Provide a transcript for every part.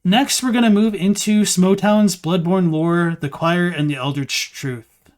next we're going to move into Smoughtown's Bloodborne lore, the choir, and the Eldritch Truth.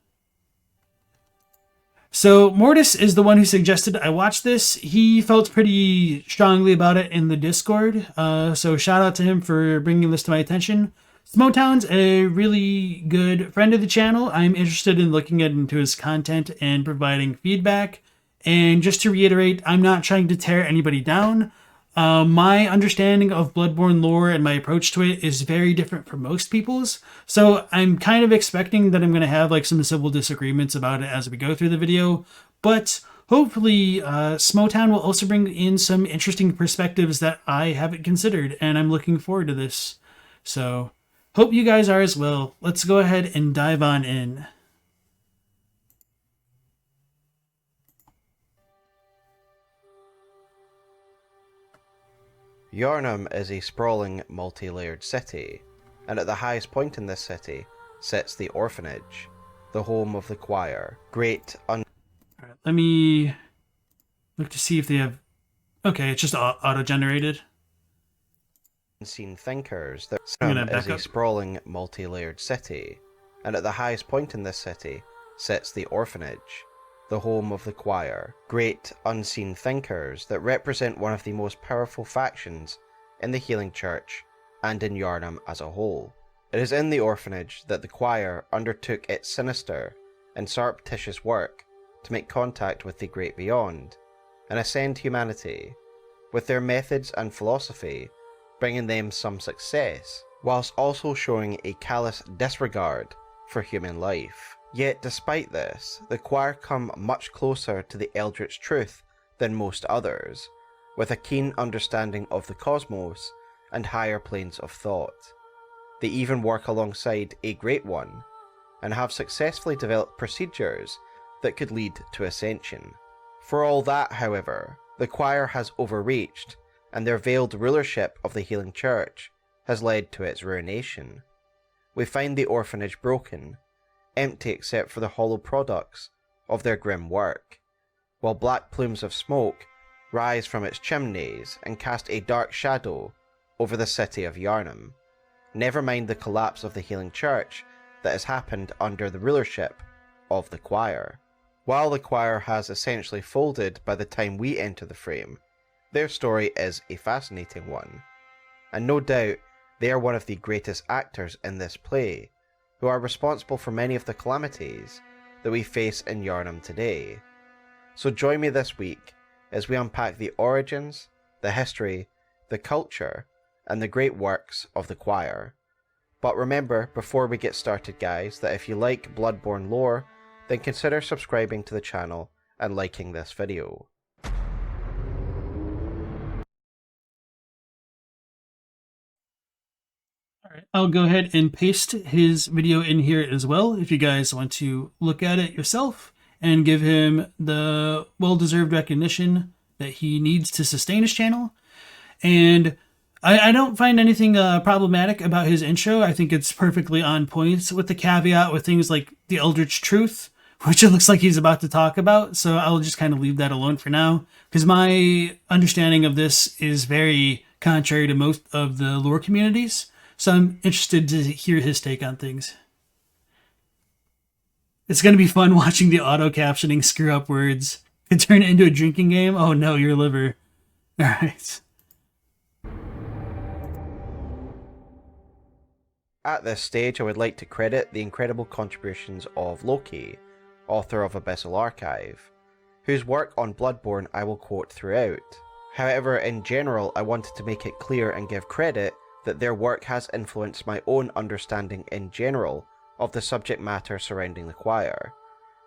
So Mortis is the one who suggested I watch this. He felt pretty strongly about it in the Discord. So shout out to him for bringing this to my attention. Smoughtown's a really good friend of the channel. I'm interested in looking into his content and providing feedback. And just to reiterate, I'm not trying to tear anybody down. My understanding of Bloodborne lore and my approach to it is very different from most people's. So I'm kind of expecting that I'm going to have like some civil disagreements about it as we go through the video. But hopefully Smoughtown will also bring in some interesting perspectives that I haven't considered. And I'm looking forward to this. So hope you guys are as well. Let's go ahead and dive on in. Yharnam is a sprawling, multi-layered city, and at the highest point in this city sits the orphanage, the home of the choir. Alright, let me look to see if they have... Okay, it's just auto-generated. Unseen thinkers. Yharnam is a sprawling, multi-layered city, and at the highest point in this city sits the orphanage, the home of the choir. Great unseen thinkers that represent one of the most powerful factions in the Healing Church and in Yharnam as a whole. It is in the orphanage that the choir undertook its sinister and surreptitious work to make contact with the great beyond and ascend humanity, with their methods and philosophy bringing them some success, whilst also showing a callous disregard for human life. Yet despite this, the choir come much closer to the Eldritch Truth than most others, with a keen understanding of the cosmos and higher planes of thought. They even work alongside a Great One, and have successfully developed procedures that could lead to ascension. For all that, however, the choir has overreached, and their veiled rulership of the Healing Church has led to its ruination. We find the orphanage broken, empty except for the hollow products of their grim work, while black plumes of smoke rise from its chimneys and cast a dark shadow over the city of Yharnam. Never mind the collapse of the Healing Church that has happened under the rulership of the choir. While the choir has essentially folded by the time we enter the frame, their story is a fascinating one, and no doubt they are one of the greatest actors in this play, who are responsible for many of the calamities that we face in Yharnam today. So join me this week as we unpack the origins, the history, the culture, and the great works of the choir. But remember, before we get started guys, that if you like Bloodborne lore, then consider subscribing to the channel and liking this video. Alright, I'll go ahead and paste his video in here as well if you guys want to look at it yourself and give him the well-deserved recognition that he needs to sustain his channel. And I don't find anything problematic about his intro. I think it's perfectly on point, with the caveat with things like the Eldritch Truth, which it looks like he's about to talk about. So I'll just kind of leave that alone for now, because my understanding of this is very contrary to most of the lore communities. So I'm interested to hear his take on things. It's going to be fun watching the auto-captioning screw up words. Could turn it into a drinking game. Oh no, your liver. Alright. At this stage, I would like to credit the incredible contributions of Loki, author of Abyssal Archive, whose work on Bloodborne I will quote throughout. However, in general, I wanted to make it clear and give credit that their work has influenced my own understanding in general of the subject matter surrounding the choir.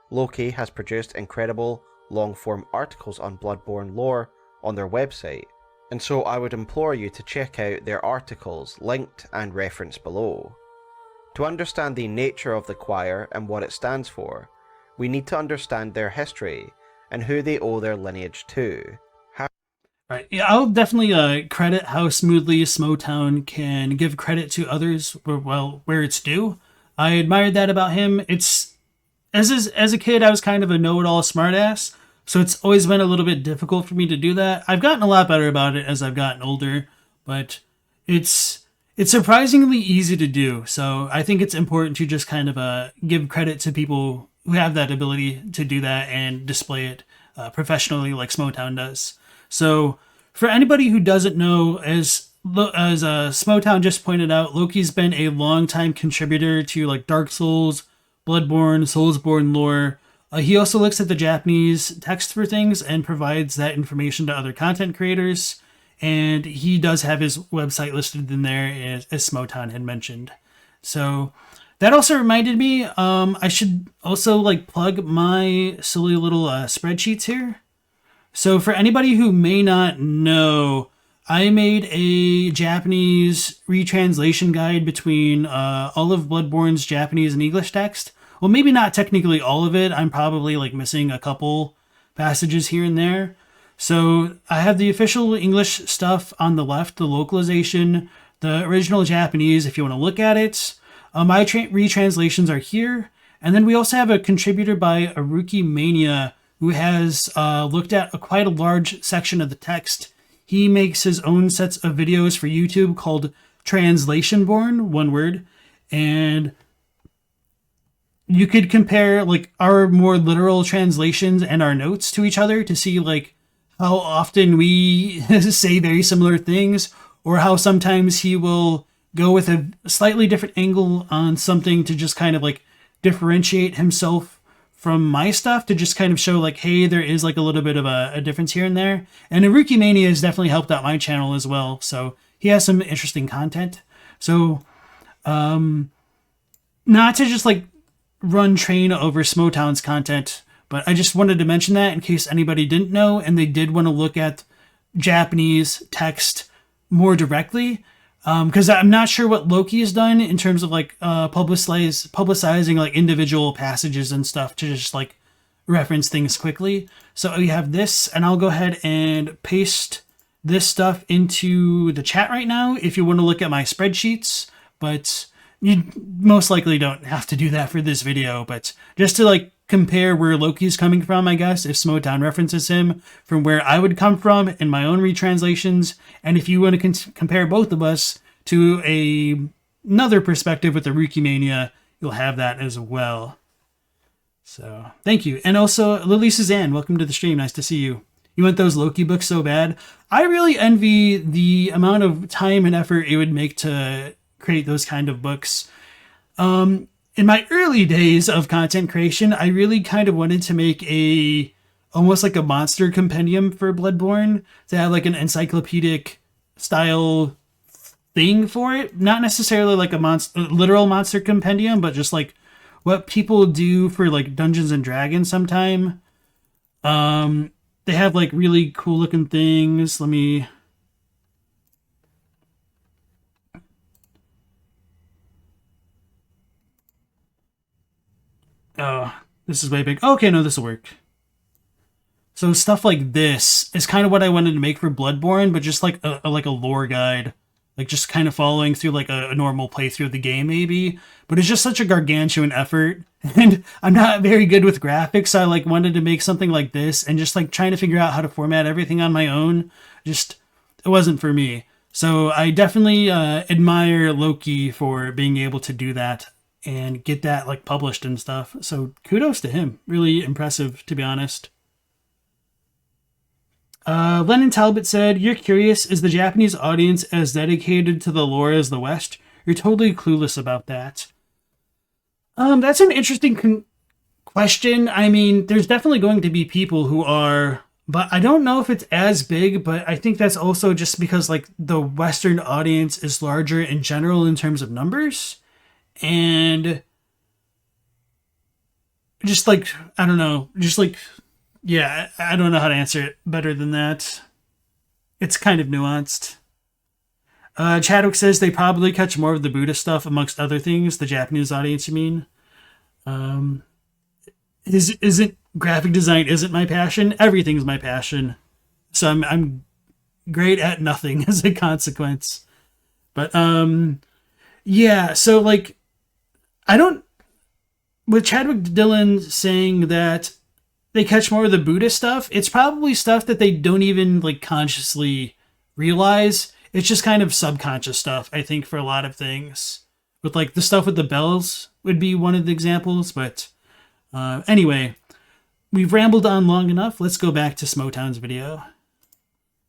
Loki has produced incredible long-form articles on Bloodborne lore on their website, and so I would implore you to check out their articles linked and referenced below. To understand the nature of the choir and what it stands for, we need to understand their history and who they owe their lineage to. Right. Yeah, I'll definitely credit how smoothly Smoughtown can give credit to others where it's due. I admired that about him. It's as a kid, I was kind of a know-it-all smartass, so it's always been a little bit difficult for me to do that. I've gotten a lot better about it as I've gotten older, but it's it's surprisingly easy to do. So I think it's important to just kind of give credit to people who have that ability to do that and display it professionally like Smoughtown does. So for anybody who doesn't know, as Smoughtown just pointed out, Loki's been a long-time contributor to like Dark Souls, Bloodborne, Soulsborne lore. He also looks at the Japanese text for things and provides that information to other content creators. And he does have his website listed in there, as Smoughtown had mentioned. So that also reminded me, I should also like plug my silly little spreadsheets here. So for anybody who may not know, I made a Japanese retranslation guide between all of Bloodborne's Japanese and English text. Well, maybe not technically all of it. I'm probably like missing a couple passages here and there. So I have the official English stuff on the left, the localization, the original Japanese, if you want to look at it. My retranslations are here. And then we also have a contributor by Aruki Mania, who has looked at quite a large section of the text. He makes his own sets of videos for YouTube called Translationborn, one word. And you could compare like our more literal translations and our notes to each other to see like how often we say very similar things, or how sometimes he will go with a slightly different angle on something to just kind of like differentiate himself from my stuff, to just kind of show like, hey, there is like a little bit of a difference here and there. And Aruki Mania has definitely helped out my channel as well. So he has some interesting content. So not to just like run train over Smoughtown's content, but I just wanted to mention that in case anybody didn't know and they did want to look at Japanese text more directly. Because I'm not sure what Loki has done in terms of like publicizing like individual passages and stuff to just like reference things quickly. So we have this, and I'll go ahead and paste this stuff into the chat right now if you want to look at my spreadsheets. But you most likely don't have to do that for this video. But just to like compare where Loki's coming from, I guess, if Smoughtown references him, from where I would come from in my own retranslations. And if you want to compare both of us to another perspective with the Aruki Mania, you'll have that as well. So thank you. And also Lily Suzanne, welcome to the stream. Nice to see you. You want those Loki books so bad. I really envy the amount of time and effort it would make to create those kind of books. In my early days of content creation, I really kind of wanted to make almost like a monster compendium for Bloodborne, to have like an encyclopedic style thing for it. Not necessarily like a literal monster compendium, but just like what people do for like Dungeons and Dragons sometime. They have like really cool looking things. Let me... Oh, this is way big. Okay, no, this will work. So stuff like this is kind of what I wanted to make for Bloodborne, but just like a lore guide. Like just kind of following through like a normal playthrough of the game maybe. But it's just such a gargantuan effort. And I'm not very good with graphics, so I like wanted to make something like this, and just like trying to figure out how to format everything on my own. Just, it wasn't for me. So I definitely admire Loki for being able to do that and get that like published and stuff. So kudos to him. Really impressive, to be honest. Lennon Talbot said, "You're curious, is the Japanese audience as dedicated to the lore as the West? You're totally clueless about that." That's an interesting question. I mean, there's definitely going to be people who are, but I don't know if it's as big, but I think that's also just because like the Western audience is larger in general in terms of numbers. And just like, I don't know, just like, yeah, I don't know how to answer it better than that. It's kind of nuanced. Chadwick says they probably catch more of the Buddha stuff amongst other things. The Japanese audience, you mean? Isn't graphic design isn't my passion? Everything's my passion. So I'm great at nothing as a consequence. But yeah, so like, I don't, with Chadwick Dillon saying that they catch more of the Buddhist stuff, it's probably stuff that they don't even like consciously realize. it's just kind of subconscious stuff, I think, for a lot of things. With like the stuff with the bells would be one of the examples, but anyway, we've rambled on long enough. Let's go back to Smoughtown's video.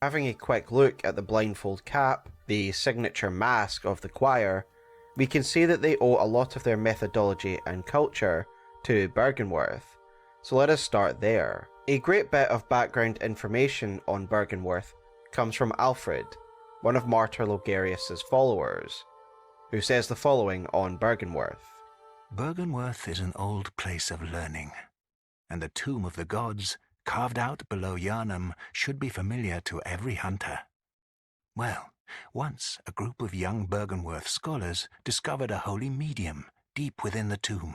Having a quick look at the blindfold cap, the signature mask of the choir, we can see that they owe a lot of their methodology and culture to Bergenworth, so let us start there. A great bit of background information on Bergenworth comes from Alfred, one of Martyr Logarius's followers, who says the following on Bergenworth. Bergenworth is an old place of learning, and the tomb of the gods, carved out below Yharnam, should be familiar to every hunter. Well, once a group of young Bergenworth scholars discovered a holy medium deep within the tomb.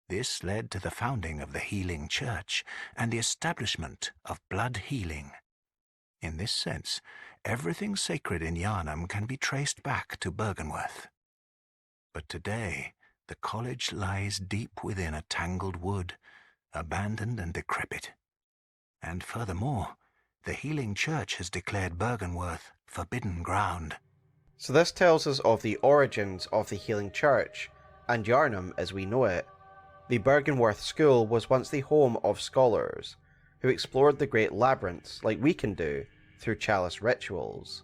This led to the founding of the Healing Church and the establishment of blood healing. In this sense, everything sacred in Yharnam can be traced back to Bergenworth. But today, the college lies deep within a tangled wood, abandoned and decrepit. And furthermore, the Healing Church has declared Bergenworth forbidden ground. So this tells us of the origins of the Healing Church, and Yharnam as we know it. The Bergenworth School was once the home of scholars, who explored the great labyrinths like we can do through chalice rituals.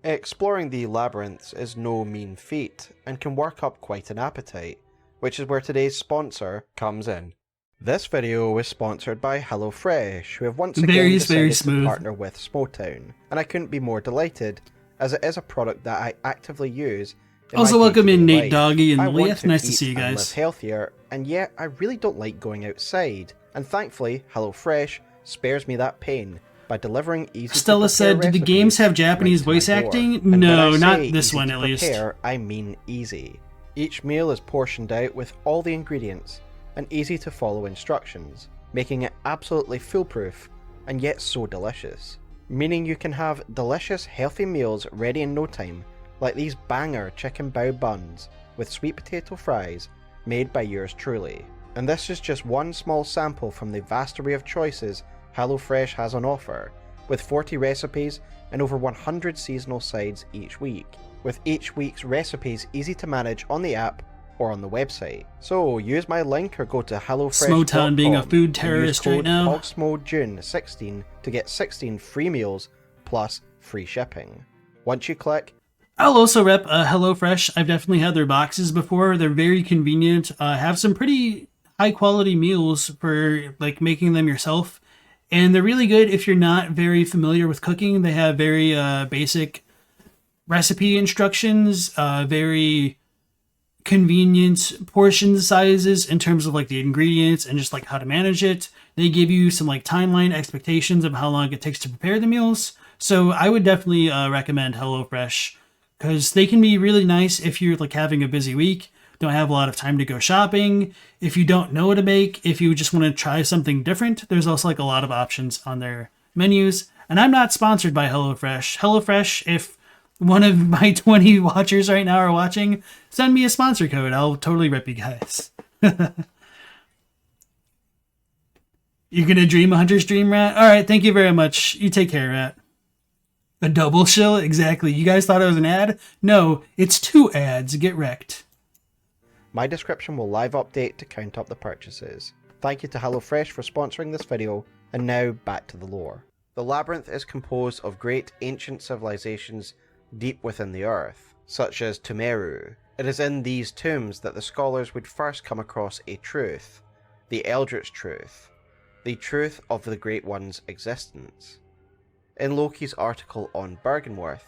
Exploring the labyrinths is no mean feat, and can work up quite an appetite, which is where today's sponsor comes in. This video was sponsored by HelloFresh, who have once again decided to partner with Smoughtown, and I couldn't be more delighted, as it is a product that I actively use. Also, welcome in Nate, Doggy, and Leith. Nice to see you guys. Live healthier, and yet I really don't like going outside, and thankfully, HelloFresh spares me that pain by delivering easy. Stella said, "Did the games have Japanese voice acting?" No, not this one at least. I mean easy. Each meal is portioned out with all the ingredients and easy to follow instructions, making it absolutely foolproof and yet so delicious. Meaning you can have delicious healthy meals ready in no time, like these banger chicken bao buns with sweet potato fries made by yours truly. And this is just one small sample from the vast array of choices HelloFresh has on offer, with 40 recipes and over 100 seasonal sides each week, with each week's recipes easy to manage on the app or on the website. So use my link or go to HelloFresh.com. Smoughtown being a food terrorist right now. PogsmoJune16 to get 16 free meals plus free shipping. Once you click, I'll also rep HelloFresh. I've definitely had their boxes before. They're very convenient. Have some pretty high quality meals for like making them yourself. And they're really good if you're not very familiar with cooking. They have very basic recipe instructions, very convenient portion sizes in terms of like the ingredients and just like how to manage it. They give you some like timeline expectations of how long it takes to prepare the meals. So I would definitely recommend HelloFresh, because they can be really nice if you're like having a busy week, don't have a lot of time to go shopping, if you don't know what to make, if you just want to try something different. There's also like a lot of options on their menus. And I'm not sponsored by HelloFresh. HelloFresh, if one of my 20 watchers right now are watching, send me a sponsor code. I'll totally rep you guys. You're gonna dream a hunter's dream, Rat? Alright, thank you very much. You take care, Rat. A double shill? Exactly. You guys thought it was an ad? No, it's 2 ads. Get wrecked. My description will live update to count up the purchases. Thank you to HelloFresh for sponsoring this video, and now back to the lore. The labyrinth is composed of great ancient civilizations deep within the earth, such as Tumeru. It is in these tombs that the scholars would first come across a truth, the Eldritch Truth, the truth of the Great One's existence. In Loki's article on Bergenworth,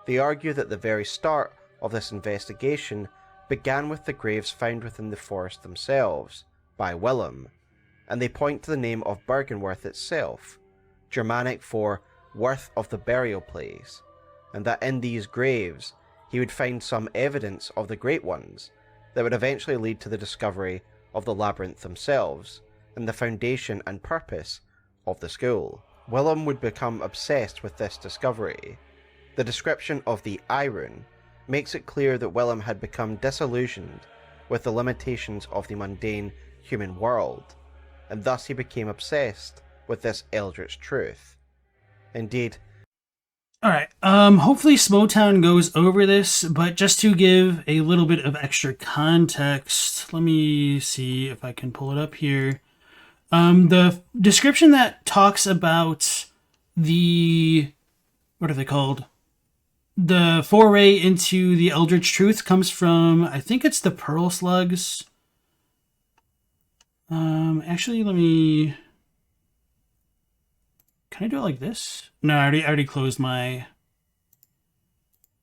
they argue that the very start of this investigation began with the graves found within the forest themselves by Willem, and they point to the name of Bergenworth itself, Germanic for worth of the burial place, and that in these graves he would find some evidence of the Great Ones that would eventually lead to the discovery of the labyrinth themselves and the foundation and purpose of the school. Willem would become obsessed with this discovery. The description of the Eye Rune makes it clear that Willem had become disillusioned with the limitations of the mundane human world, and thus he became obsessed with this Eldritch Truth. Indeed, All right. Hopefully Smoughtown goes over this, but just to give a little bit of extra context, let me see if I can pull it up here. The description that talks about the, what are they called? The foray into the Eldritch Truth comes from, I think it's the Pearl Slugs. Actually, let me. Can I do it like this? No, I already closed my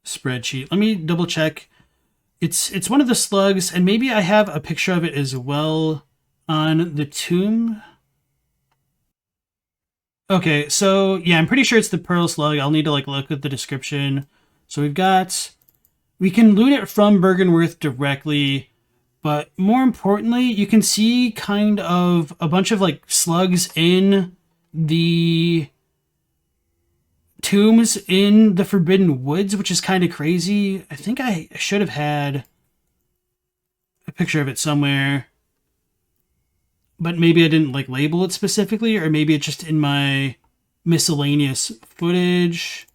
spreadsheet. Let me double check. It's one of the slugs, and maybe I have a picture of it as well on the tomb. Okay, so yeah, I'm pretty sure it's the pearl slug. I'll need to like look at the description. So we can loot it from Bergenworth directly, but more importantly, you can see kind of a bunch of like slugs in the tombs in the Forbidden Woods, which is kind of crazy. I think I should have had a picture of it somewhere, but maybe I didn't like label it specifically, or maybe it's just in my miscellaneous footage.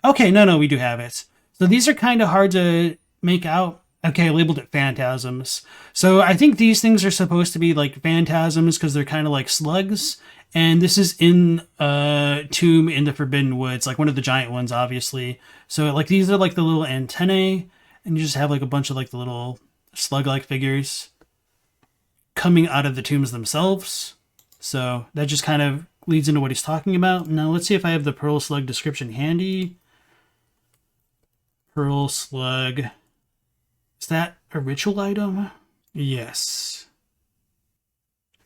Okay, no, we do have it. So these are kind of hard to make out. Okay, I labeled it phantasms. So I think these things are supposed to be like phantasms because they're kind of like slugs. And this is in a tomb in the Forbidden Woods, like one of the giant ones, obviously. So like these are like the little antennae, and you just have like a bunch of like the little slug-like figures coming out of the tombs themselves. So that just kind of leads into what he's talking about. Now let's see if I have the pearl slug description handy. Pearl slug. Is that a ritual item? Yes.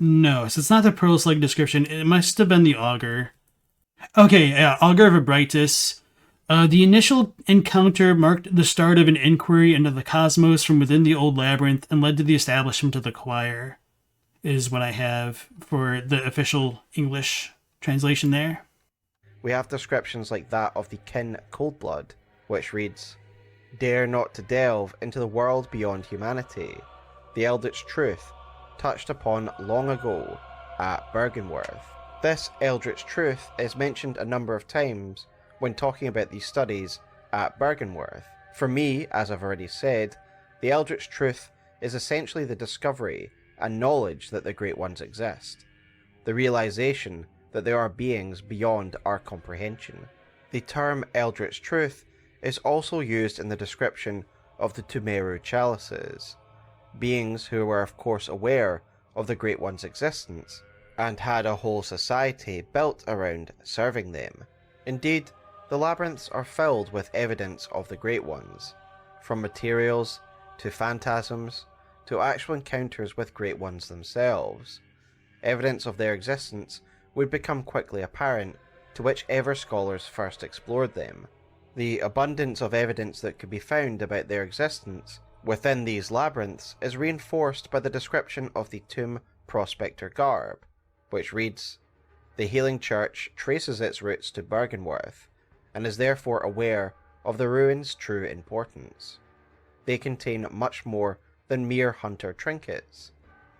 No, so it's not the pearl slug description. It must have been the augur. Okay, yeah, augur of Abritus. The initial encounter marked the start of an inquiry into the cosmos from within the old labyrinth and led to the establishment of the choir, is what I have for the official English translation there. We have descriptions like that of the kin Coldblood, which reads, "Dare not to delve into the world beyond humanity. The Eldritch Truth, touched upon long ago at Bergenworth." This Eldritch Truth is mentioned a number of times when talking about these studies at Bergenworth. For me, as I've already said, the Eldritch Truth is essentially the discovery and knowledge that the Great Ones exist, the realization that there are beings beyond our comprehension. The term Eldritch Truth is also used in the description of the Tumeru chalices, beings who were of course aware of the Great One's existence and had a whole society built around serving them. Indeed, the labyrinths are filled with evidence of the Great Ones, from materials to phantasms to actual encounters with Great Ones themselves. Evidence of their existence would become quickly apparent to whichever scholars first explored them. The abundance of evidence that could be found about their existence within these labyrinths is reinforced by the description of the tomb prospector garb, which reads, "The healing church traces its roots to Bergenworth, and is therefore aware of the ruins' true importance. They contain much more than mere hunter trinkets.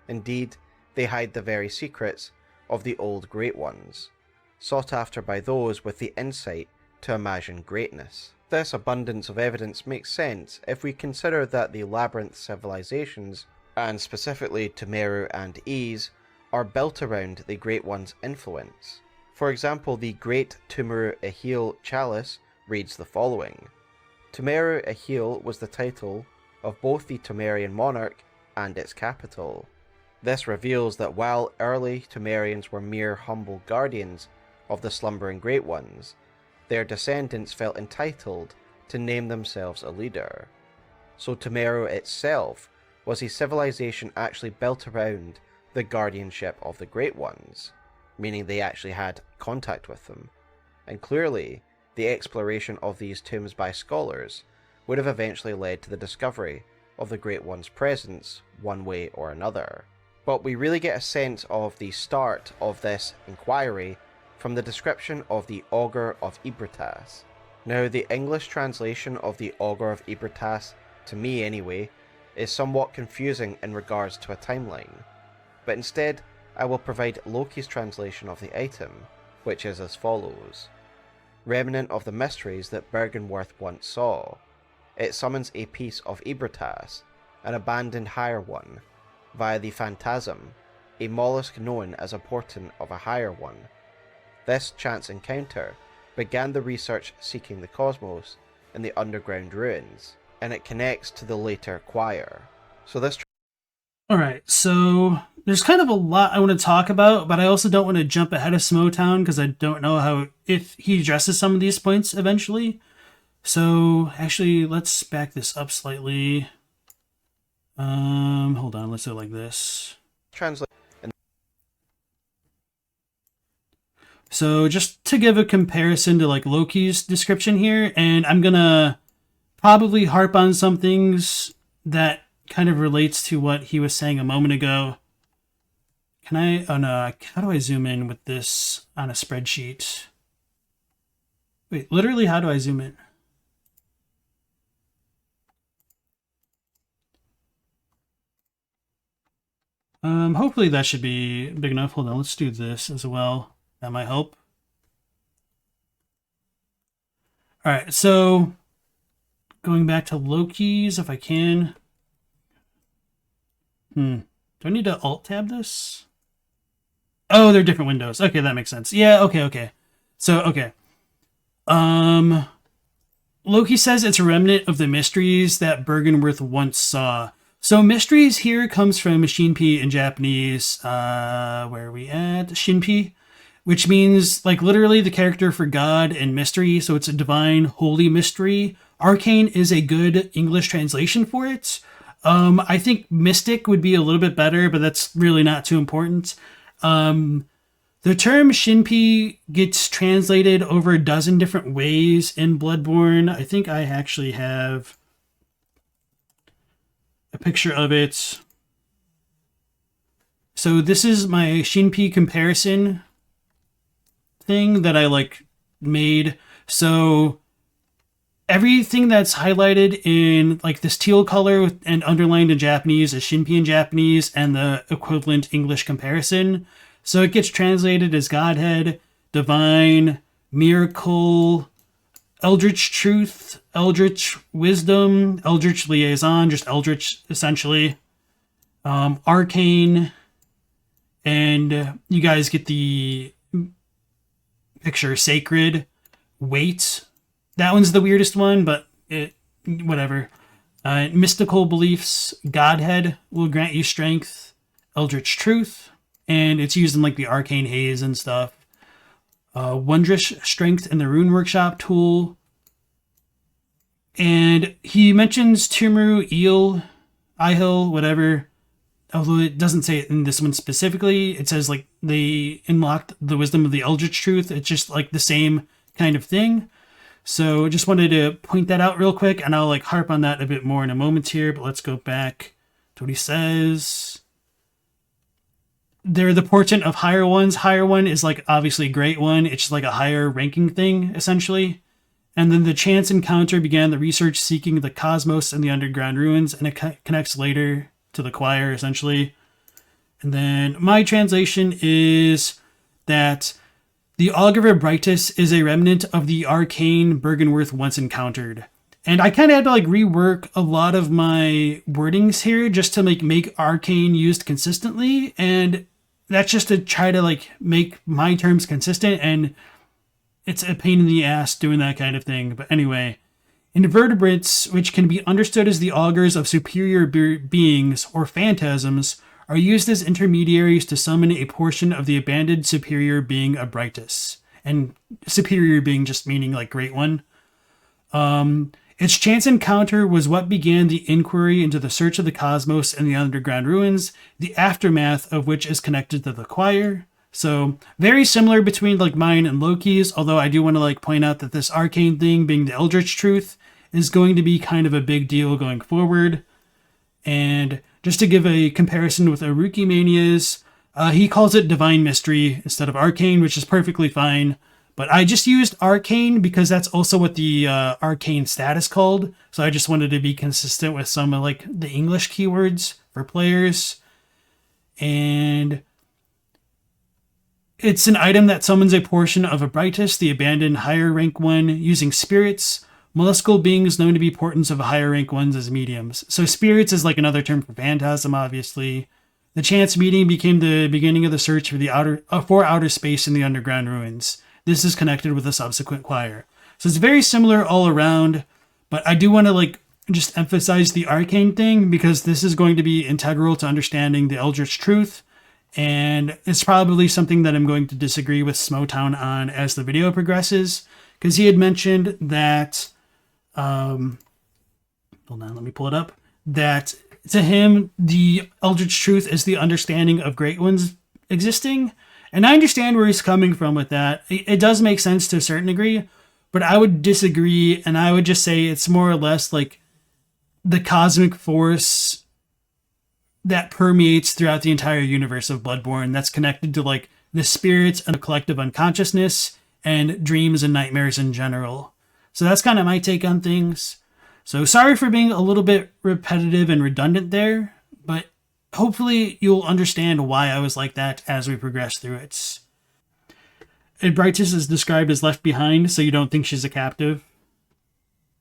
Indeed, they hide the very secrets of the old Great Ones, sought after by those with the insight to imagine greatness." This abundance of evidence makes sense if we consider that the labyrinth civilizations, and specifically Tumeru and Ys, are built around the Great One's influence. For example, the Great Tumeru Ahil Chalice reads the following: "Tumeru Ahil was the title of both the Tumerian monarch and its capital." This reveals that while early Tumerians were mere humble guardians of the slumbering Great Ones, their descendants felt entitled to name themselves a leader. So Tumeru itself was a civilization actually built around the guardianship of the Great Ones, meaning they actually had contact with them. And clearly, the exploration of these tombs by scholars would have eventually led to the discovery of the Great One's presence one way or another. But we really get a sense of the start of this inquiry from the description of the Augur of Ibritas. Now, the English translation of the Augur of Ibritas, to me anyway, is somewhat confusing in regards to a timeline, but instead I will provide Lokey's translation of the item, which is as follows. remnant of the mysteries that Bergenworth once saw. It summons a piece of Ibratas, an abandoned higher one, via the phantasm, a mollusk known as a portent of a higher one. This chance encounter began the research seeking the cosmos in the underground ruins, and it connects to the later choir. So this... Alright, so there's kind of a lot I want to talk about, but I also don't want to jump ahead of Smoughtown because I don't know if he addresses some of these points eventually. So actually, let's back this up slightly. Hold on, let's do it like this. Translate. So just to give a comparison to like Loki's description here, and I'm gonna probably harp on some things that kind of relates to what he was saying a moment ago. Can I, oh no, how do I zoom in with this on a spreadsheet? Wait, literally, how do I zoom in? Hopefully that should be big enough. Hold on, let's do this as well. That might help. All right, so going back to Loki's, if I can. Do I need to alt-tab this? Oh, they're different windows. Okay, that makes sense. Yeah, okay. So, okay. Loki says it's a remnant of the mysteries that Bergenworth once saw. So mysteries here comes from Shinpi in Japanese. Where are we at? Shinpi, which means like literally the character for God and mystery. So it's a divine, holy mystery. Arcane is a good English translation for it. I think mystic would be a little bit better, but that's really not too important. The term Shinpi gets translated over a dozen different ways in Bloodborne. I think I actually have a picture of it. So this is my Shinpi comparison thing that I like made. So everything that's highlighted in like this teal color and underlined in Japanese is Shinpi in Japanese and the equivalent English comparison. So it gets translated as Godhead, Divine, Miracle, Eldritch Truth, Eldritch Wisdom, Eldritch Liaison, just Eldritch essentially, Arcane, and you guys get the picture, Sacred, Weight. That one's the weirdest one, but whatever. Mystical Beliefs, Godhead will grant you strength, Eldritch Truth, and it's used in like the Arcane Haze and stuff. Wondrous Strength in the Rune Workshop tool. And he mentions Tumru, Ihil, whatever. Although it doesn't say it in this one specifically. It says like they unlocked the wisdom of the Eldritch Truth. It's just like the same kind of thing. So just wanted to point that out real quick, and I'll like harp on that a bit more in a moment here, but let's go back to what he says. They're the portent of higher ones. Higher one is like obviously great one. It's just like a higher ranking thing, essentially. And then the chance encounter began the research seeking the cosmos and the underground ruins, and it connects later to the choir, essentially. And then my translation is that the Augur of Brightus is a remnant of the arcane Bergenworth once encountered. And I kind of had to like rework a lot of my wordings here just to make arcane used consistently. And that's just to try to like make my terms consistent, and it's a pain in the ass doing that kind of thing. But anyway, invertebrates, which can be understood as the augurs of superior beings or phantasms, are used as intermediaries to summon a portion of the abandoned superior being of Brightus. And superior being just meaning like great one. Its chance encounter was what began the inquiry into the search of the cosmos and the underground ruins, the aftermath of which is connected to the choir. So very similar between like mine and Loki's, although I do want to like point out that this arcane thing being the Eldritch Truth is going to be kind of a big deal going forward. And just to give a comparison with Aruki Mania's, he calls it Divine Mystery instead of Arcane, which is perfectly fine. But I just used Arcane because that's also what the Arcane stat is called. So I just wanted to be consistent with some of like the English keywords for players. And It's an item that summons a portion of a Brightest, the abandoned higher rank one, using spirits, molluscal beings known to be portents of higher rank ones as mediums. So spirits is like another term for phantasm, obviously. The chance meeting became the beginning of the search for outer space in the underground ruins. This is connected with a subsequent choir. So it's very similar all around, but I do want to just emphasize the arcane thing because this is going to be integral to understanding the Eldritch Truth, and it's probably something that I'm going to disagree with Smoughtown on as the video progresses, because he had mentioned that, hold on, let me pull it up, that to him, the Eldritch Truth is the understanding of Great Ones existing, and I understand where he's coming from with that. It does make sense to a certain degree, but I would disagree, and I would just say it's more or less like the cosmic force that permeates throughout the entire universe of Bloodborne that's connected to like the spirits and the collective unconsciousness and dreams and nightmares in general. So that's kind of my take on things. So sorry for being a little bit repetitive and redundant there, but hopefully you'll understand why I was like that as we progress through it. Brightest is described as left behind, so you don't think she's a captive.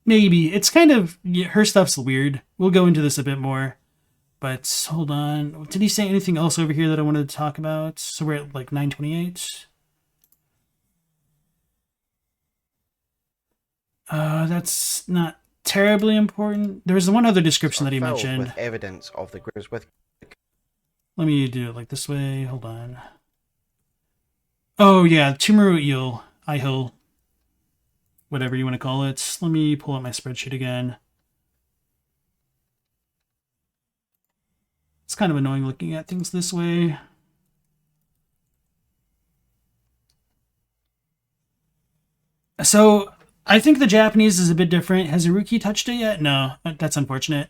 Maybe. It's kind of... her stuff's weird. We'll go into this a bit more. But hold on. Did he say anything else over here that I wanted to talk about? So we're at like 928. That's not terribly important. There was one other description that he mentioned. With evidence of the groups with... Let me do it like this way. Hold on. Oh yeah, Tumuru Ihil. Whatever you want to call it. Let me pull up my spreadsheet again. It's kind of annoying looking at things this way. So, I think the Japanese is a bit different. Has Haruki touched it yet? No, that's unfortunate.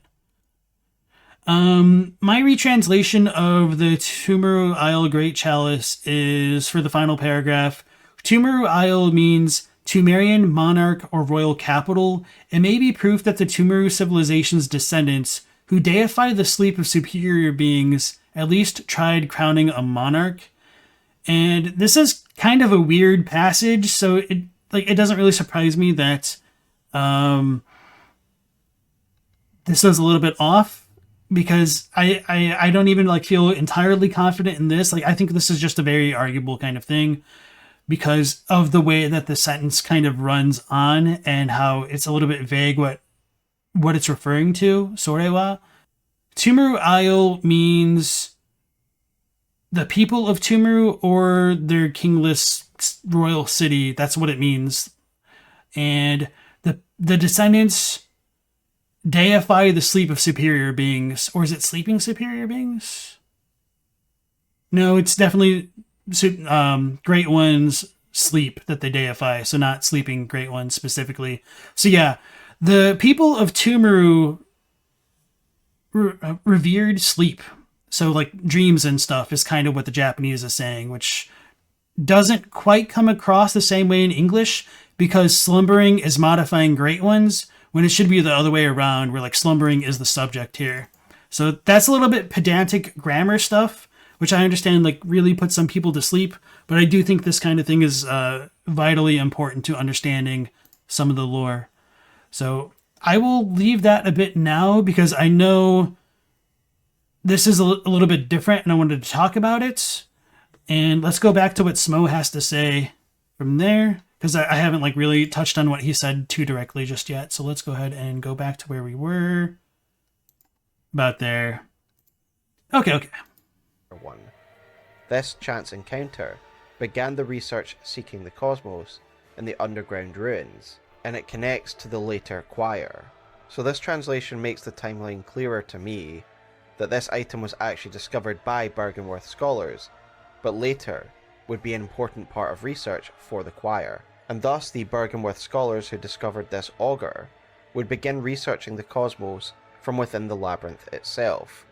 My retranslation of the Tumuru Isle Great Chalice is, for the final paragraph, Tumuru Isle means Tumerian monarch or royal capital. It may be proof that the Tumuru civilization's descendants, who deify the sleep of superior beings, at least tried crowning a monarch. And this is kind of a weird passage, so it doesn't really surprise me that this is a little bit off, because I don't even feel entirely confident in this. I think this is just a very arguable kind of thing because of the way that the sentence kind of runs on and how it's a little bit vague what it's referring to. Sorewa. Tumuru Isle means the people of Tumuru or their kingless royal city. That's what it means. And the descendants deify the sleep of superior beings. Or is it sleeping superior beings? No, it's definitely great ones sleep that they deify. So not sleeping great ones specifically. So yeah, the people of Tumuru revered sleep. So dreams and stuff is kind of what the Japanese is saying, which doesn't quite come across the same way in English, because slumbering is modifying great ones when it should be the other way around, where slumbering is the subject here. So that's a little bit pedantic grammar stuff, which I understand really puts some people to sleep, but I do think this kind of thing is vitally important to understanding some of the lore. So I will leave that a bit now, because I know this is a little bit different and I wanted to talk about it. And let's go back to what Smough has to say from there, because I haven't really touched on what he said too directly just yet. So let's go ahead and go back to where we were. About there. Okay. This chance encounter began the research seeking the cosmos in the underground ruins, and it connects to the later choir. So this translation makes the timeline clearer to me that this item was actually discovered by Bergenworth scholars, but later would be an important part of research for the choir. And thus the Bergenworth scholars who discovered this augur would begin researching the cosmos from within the labyrinth itself.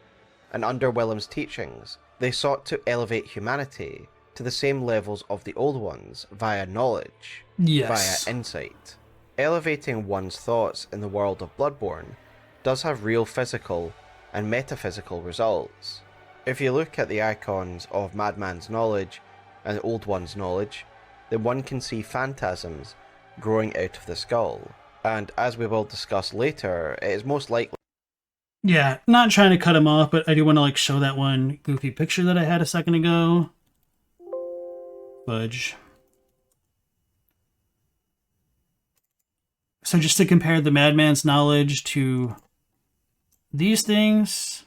And under Willem's teachings, they sought to elevate humanity to the same levels of the old ones via knowledge, yes, via insight. Elevating one's thoughts in the world of Bloodborne does have real physical and metaphysical results. If you look at the icons of Madman's knowledge and Old One's knowledge, then one can see phantasms growing out of the skull. And as we will discuss later, it is most likely... Yeah, not trying to cut him off, but I do want to show that one goofy picture that I had a second ago. Fudge. So just to compare the Madman's knowledge to these things,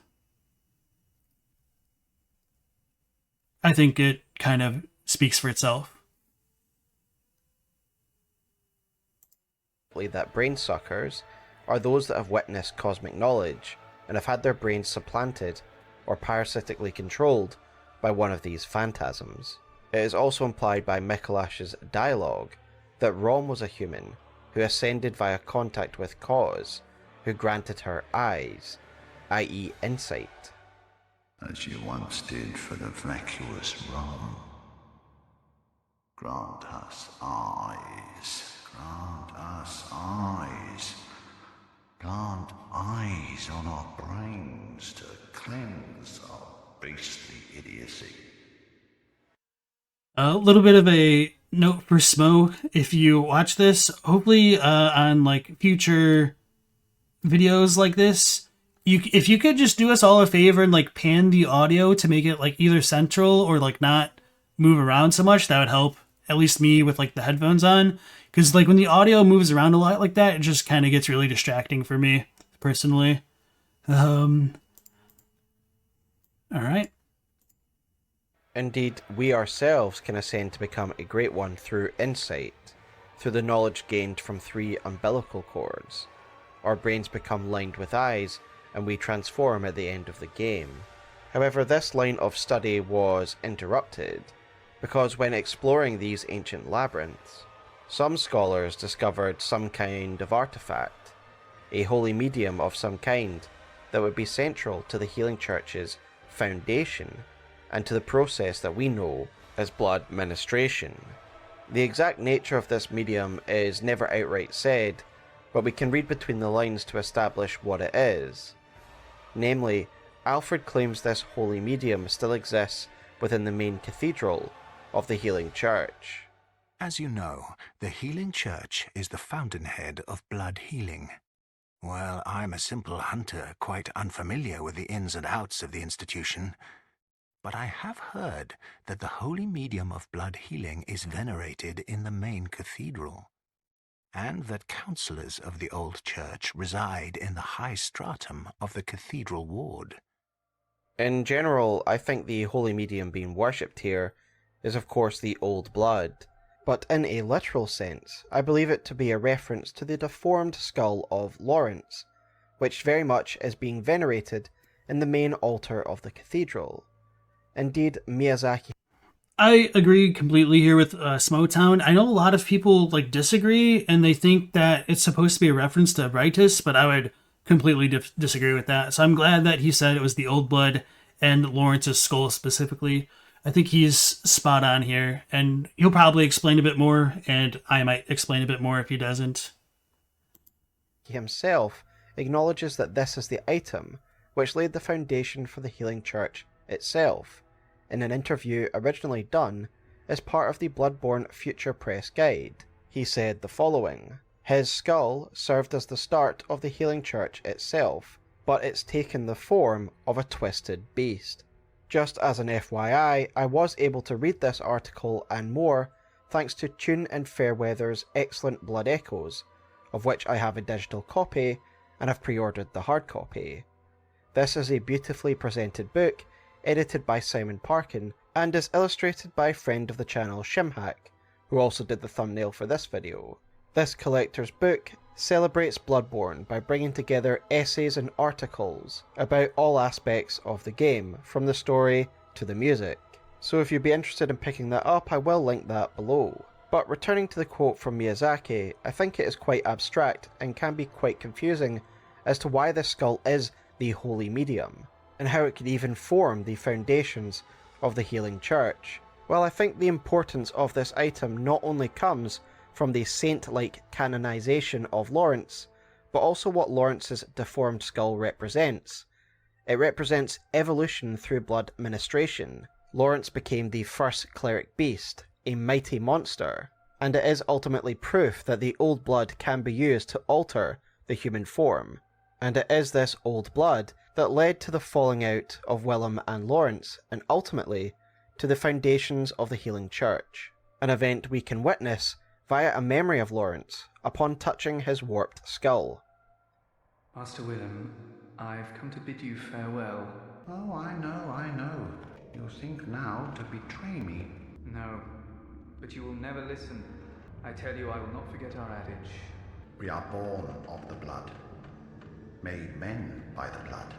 I think it kind of speaks for itself. That brain suckers are those that have witnessed cosmic knowledge and have had their brains supplanted or parasitically controlled by one of these phantasms. It is also implied by Mikolash's dialogue that Rom was a human who ascended via contact with Cause, who granted her eyes, i.e. insight. As you once did for the vacuous Rom. Grant us eyes, grant us eyes. Grant eyes on our brains to cleanse our beastly idiocy. A little bit of a note for Smough. If you watch this, hopefully on future videos like this, if you could just do us all a favor and pan the audio to make it either central or not move around so much, that would help at least me with the headphones on. Because when the audio moves around a lot like that, it just kind of gets really distracting for me, personally. All right. Indeed, we ourselves can ascend to become a great one through insight, through the knowledge gained from 3 umbilical cords. Our brains become lined with eyes, and we transform at the end of the game. However, this line of study was interrupted, because when exploring these ancient labyrinths, some scholars discovered some kind of artifact, a holy medium of some kind that would be central to the Healing Church's foundation and to the process that we know as blood ministration. The exact nature of this medium is never outright said, but we can read between the lines to establish what it is. Namely, Alfred claims this holy medium still exists within the main cathedral of the Healing Church. As you know, the Healing Church is the fountainhead of blood healing. Well, I'm a simple hunter, quite unfamiliar with the ins and outs of the institution, but I have heard that the holy medium of blood healing is venerated in the main cathedral, and that councillors of the old church reside in the high stratum of the cathedral ward. In general, I think the holy medium being worshipped here is of course the old blood, but in a literal sense, I believe it to be a reference to the deformed skull of Lawrence, which very much is being venerated in the main altar of the cathedral. Indeed, Miyazaki... I agree completely here with Smoughtown. I know a lot of people disagree, and they think that it's supposed to be a reference to Brightus, but I would completely disagree with that. So I'm glad that he said it was the old blood and Lawrence's skull specifically. I think he's spot on here, and he'll probably explain a bit more, and I might explain a bit more if he doesn't. He himself acknowledges that this is the item which laid the foundation for the Healing Church itself, in an interview originally done as part of the Bloodborne Future Press Guide. He said the following: "His skull served as the start of the Healing Church itself, but it's taken the form of a twisted beast." Just as an FYI, I was able to read this article and more thanks to Tune and Fairweather's excellent Blood Echoes, of which I have a digital copy and have pre-ordered the hard copy. This is a beautifully presented book, edited by Simon Parkin, and is illustrated by friend of the channel Shimhack, who also did the thumbnail for this video. This collector's book celebrates Bloodborne by bringing together essays and articles about all aspects of the game, from the story to the music. So if you'd be interested in picking that up, I will link that below. But returning to the quote from Miyazaki, I think it is quite abstract and can be quite confusing as to why this skull is the holy medium, and how it could even form the foundations of the Healing Church. Well, I think the importance of this item not only comes from the saint-like canonization of Lawrence, but also what Lawrence's deformed skull represents. It represents evolution through blood ministration, Lawrence became the first cleric beast, a mighty monster, and it is ultimately proof that the old blood can be used to alter the human form, and it is this old blood that led to the falling out of Willem and Lawrence, and ultimately to the foundations of the Healing Church, an event we can witness via a memory of Lawrence upon touching his warped skull. Master Willem, I've come to bid you farewell. Oh, I know. You think now to betray me. No, but you will never listen. I tell you, I will not forget our adage. We are born of the blood, made men by the blood,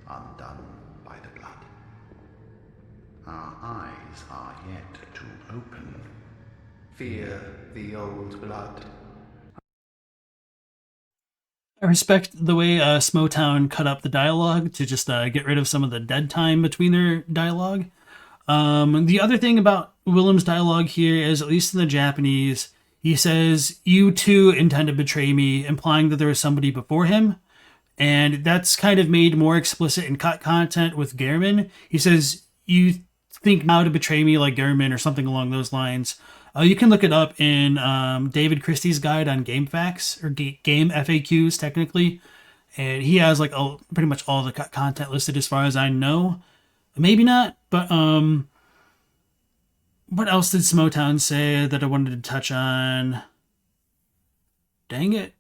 undone by the blood. Our eyes are yet to open. Fear the old blood. I respect the way Smoughtown cut up the dialogue to just get rid of some of the dead time between their dialogue. The other thing about Willem's dialogue here is, at least in the Japanese, he says, "You too intend to betray me," implying that there was somebody before him. And that's kind of made more explicit in cut content with Gehrman. He says, "You think now to betray me like Gehrman," or something along those lines. You can look it up in David Christie's guide on game facts, or game FAQs technically, and he has like pretty much all the content listed as far as I know. Maybe not, but what else did Smoughtown say that I wanted to touch on? Dang it.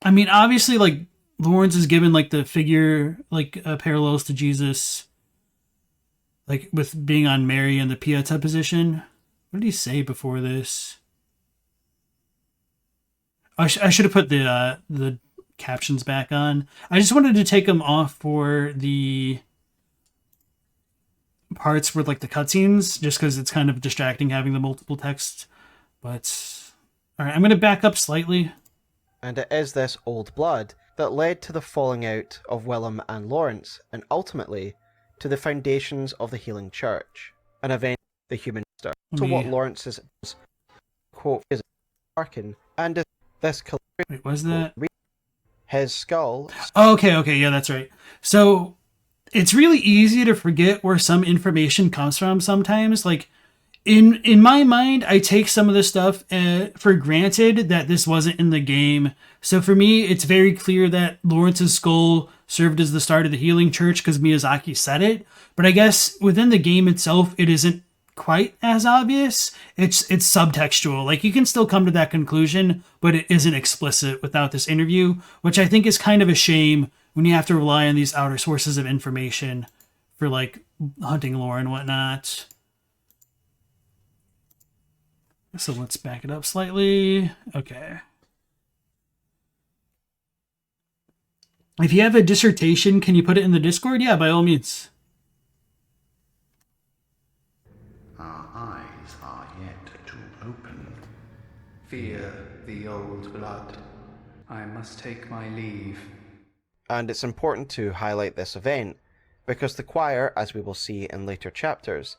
I mean, obviously, like, Lawrence is given like the figure, like parallels to Jesus, like with being on Mary and the Pieta position. What did he say before this? I should have put the captions back on. I just wanted to take them off for the parts with like the cutscenes, just because it's kind of distracting having the multiple text. But all right, I'm going to back up slightly. And it is this old blood that led to the falling out of Willem and Lawrence, and ultimately to the foundations of the Healing Church, an event the human monster. So what Lawrence's quote is Arkin, and this wait, was that his skull? Oh, okay, yeah, that's right. So it's really easy to forget where some information comes from sometimes. Like in my mind, I take some of this stuff for granted that this wasn't in the game. So for me, it's very clear that Lawrence's skull served as the start of the Healing Church because Miyazaki said it. But I guess within the game itself, it isn't quite as obvious. It's subtextual. Like, you can still come to that conclusion, but it isn't explicit without this interview, which I think is kind of a shame when you have to rely on these outer sources of information for like hunting lore and whatnot. So let's back it up slightly. Okay. If you have a dissertation, can you put it in the Discord? Yeah, by all means. Our eyes are yet to open. Fear the old blood. I must take my leave. And it's important to highlight this event because the choir, as we will see in later chapters,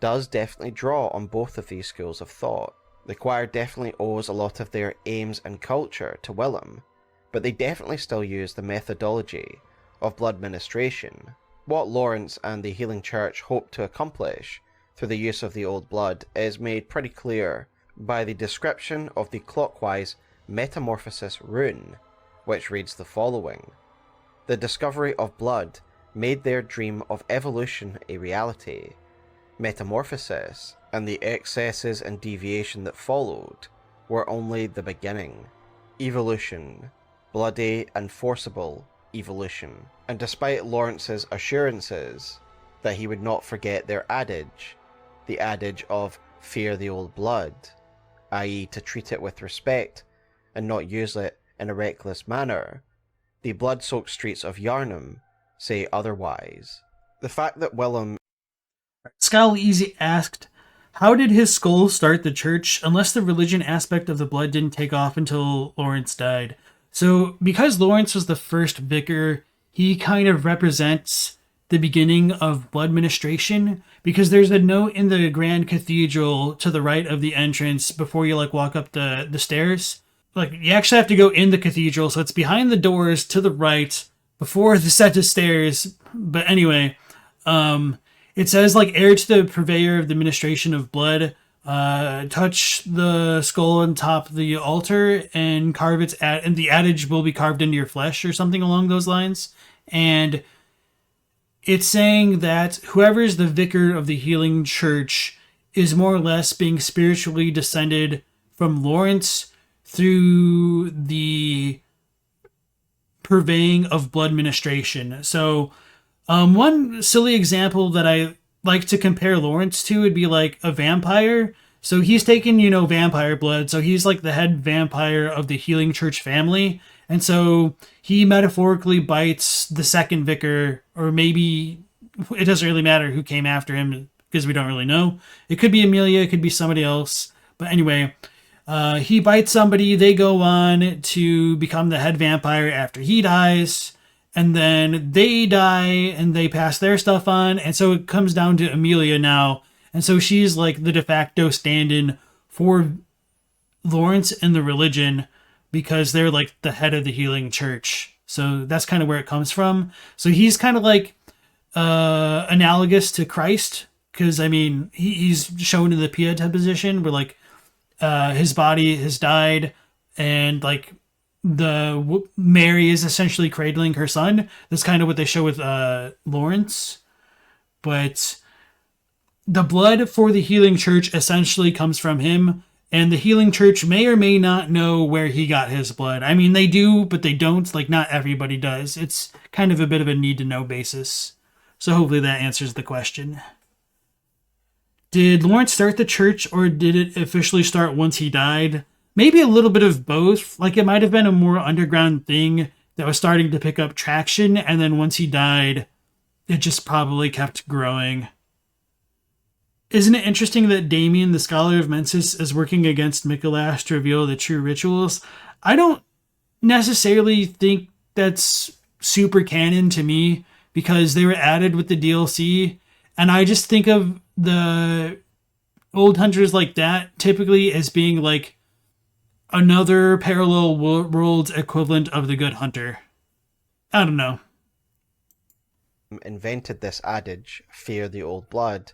does definitely draw on both of these schools of thought. The choir definitely owes a lot of their aims and culture to Willem, but they definitely still use the methodology of blood ministration. What Lawrence and the Healing Church hope to accomplish through the use of the old blood is made pretty clear by the description of the clockwise metamorphosis rune, which reads the following: "The discovery of blood made their dream of evolution a reality. Metamorphosis and the excesses and deviation that followed were only the beginning. Evolution, bloody and forcible evolution." And despite Lawrence's assurances that he would not forget their adage, the adage of fear the old blood, i.e. to treat it with respect and not use it in a reckless manner, the blood-soaked streets of Yharnam say otherwise. The fact that Willem... Skull Easy asked, how did his skull start the church unless the religion aspect of the blood didn't take off until Lawrence died? So because Lawrence was the first vicar, he kind of represents the beginning of blood ministration, because there's a note in the Grand Cathedral to the right of the entrance before you walk up the stairs. like, you actually have to go in the cathedral, so it's behind the doors to the right before the set of stairs. But anyway, it says, like, heir to the purveyor of the administration of blood, touch the skull on top of the altar and carve its and the adage will be carved into your flesh, or something along those lines. And it's saying that whoever's the vicar of the healing church is more or less being spiritually descended from Lawrence through the purveying of blood ministration. So one silly example that I like to compare Lawrence to would be like a vampire. So he's taken, vampire blood. So he's like the head vampire of the healing church family. And so he metaphorically bites the second vicar, or maybe it doesn't really matter who came after him because we don't really know. It could be Amelia, it could be somebody else. But anyway, he bites somebody, they go on to become the head vampire after he dies. And then they die and they pass their stuff on. And so it comes down to Amelia now. And so she's like the de facto stand-in for Lawrence and the religion because they're like the head of the healing church. So that's kind of where it comes from. So he's kind of like analogous to Christ because, I mean, he's shown in the Pieta position where like his body has died and like Mary is essentially cradling her son. That's kind of what they show with Lawrence. But the blood for the healing church essentially comes from him, and the healing church may or may not know where he got his blood. I mean, they do, but they don't. Like, not everybody does. It's kind of a bit of a need-to-know basis. So hopefully that answers the question. Did Lawrence start the church, or did it officially start once he died? Maybe a little bit of both. Like, it might have been a more underground thing that was starting to pick up traction, and then once he died, it just probably kept growing. Isn't it interesting that Damien, the scholar of Mensis, is working against Micolash to reveal the true rituals? I don't necessarily think that's super canon to me, because they were added with the DLC, and I just think of the old hunters like that typically as being like another parallel world equivalent of the Good Hunter. I don't know. Invented this adage, fear the old blood,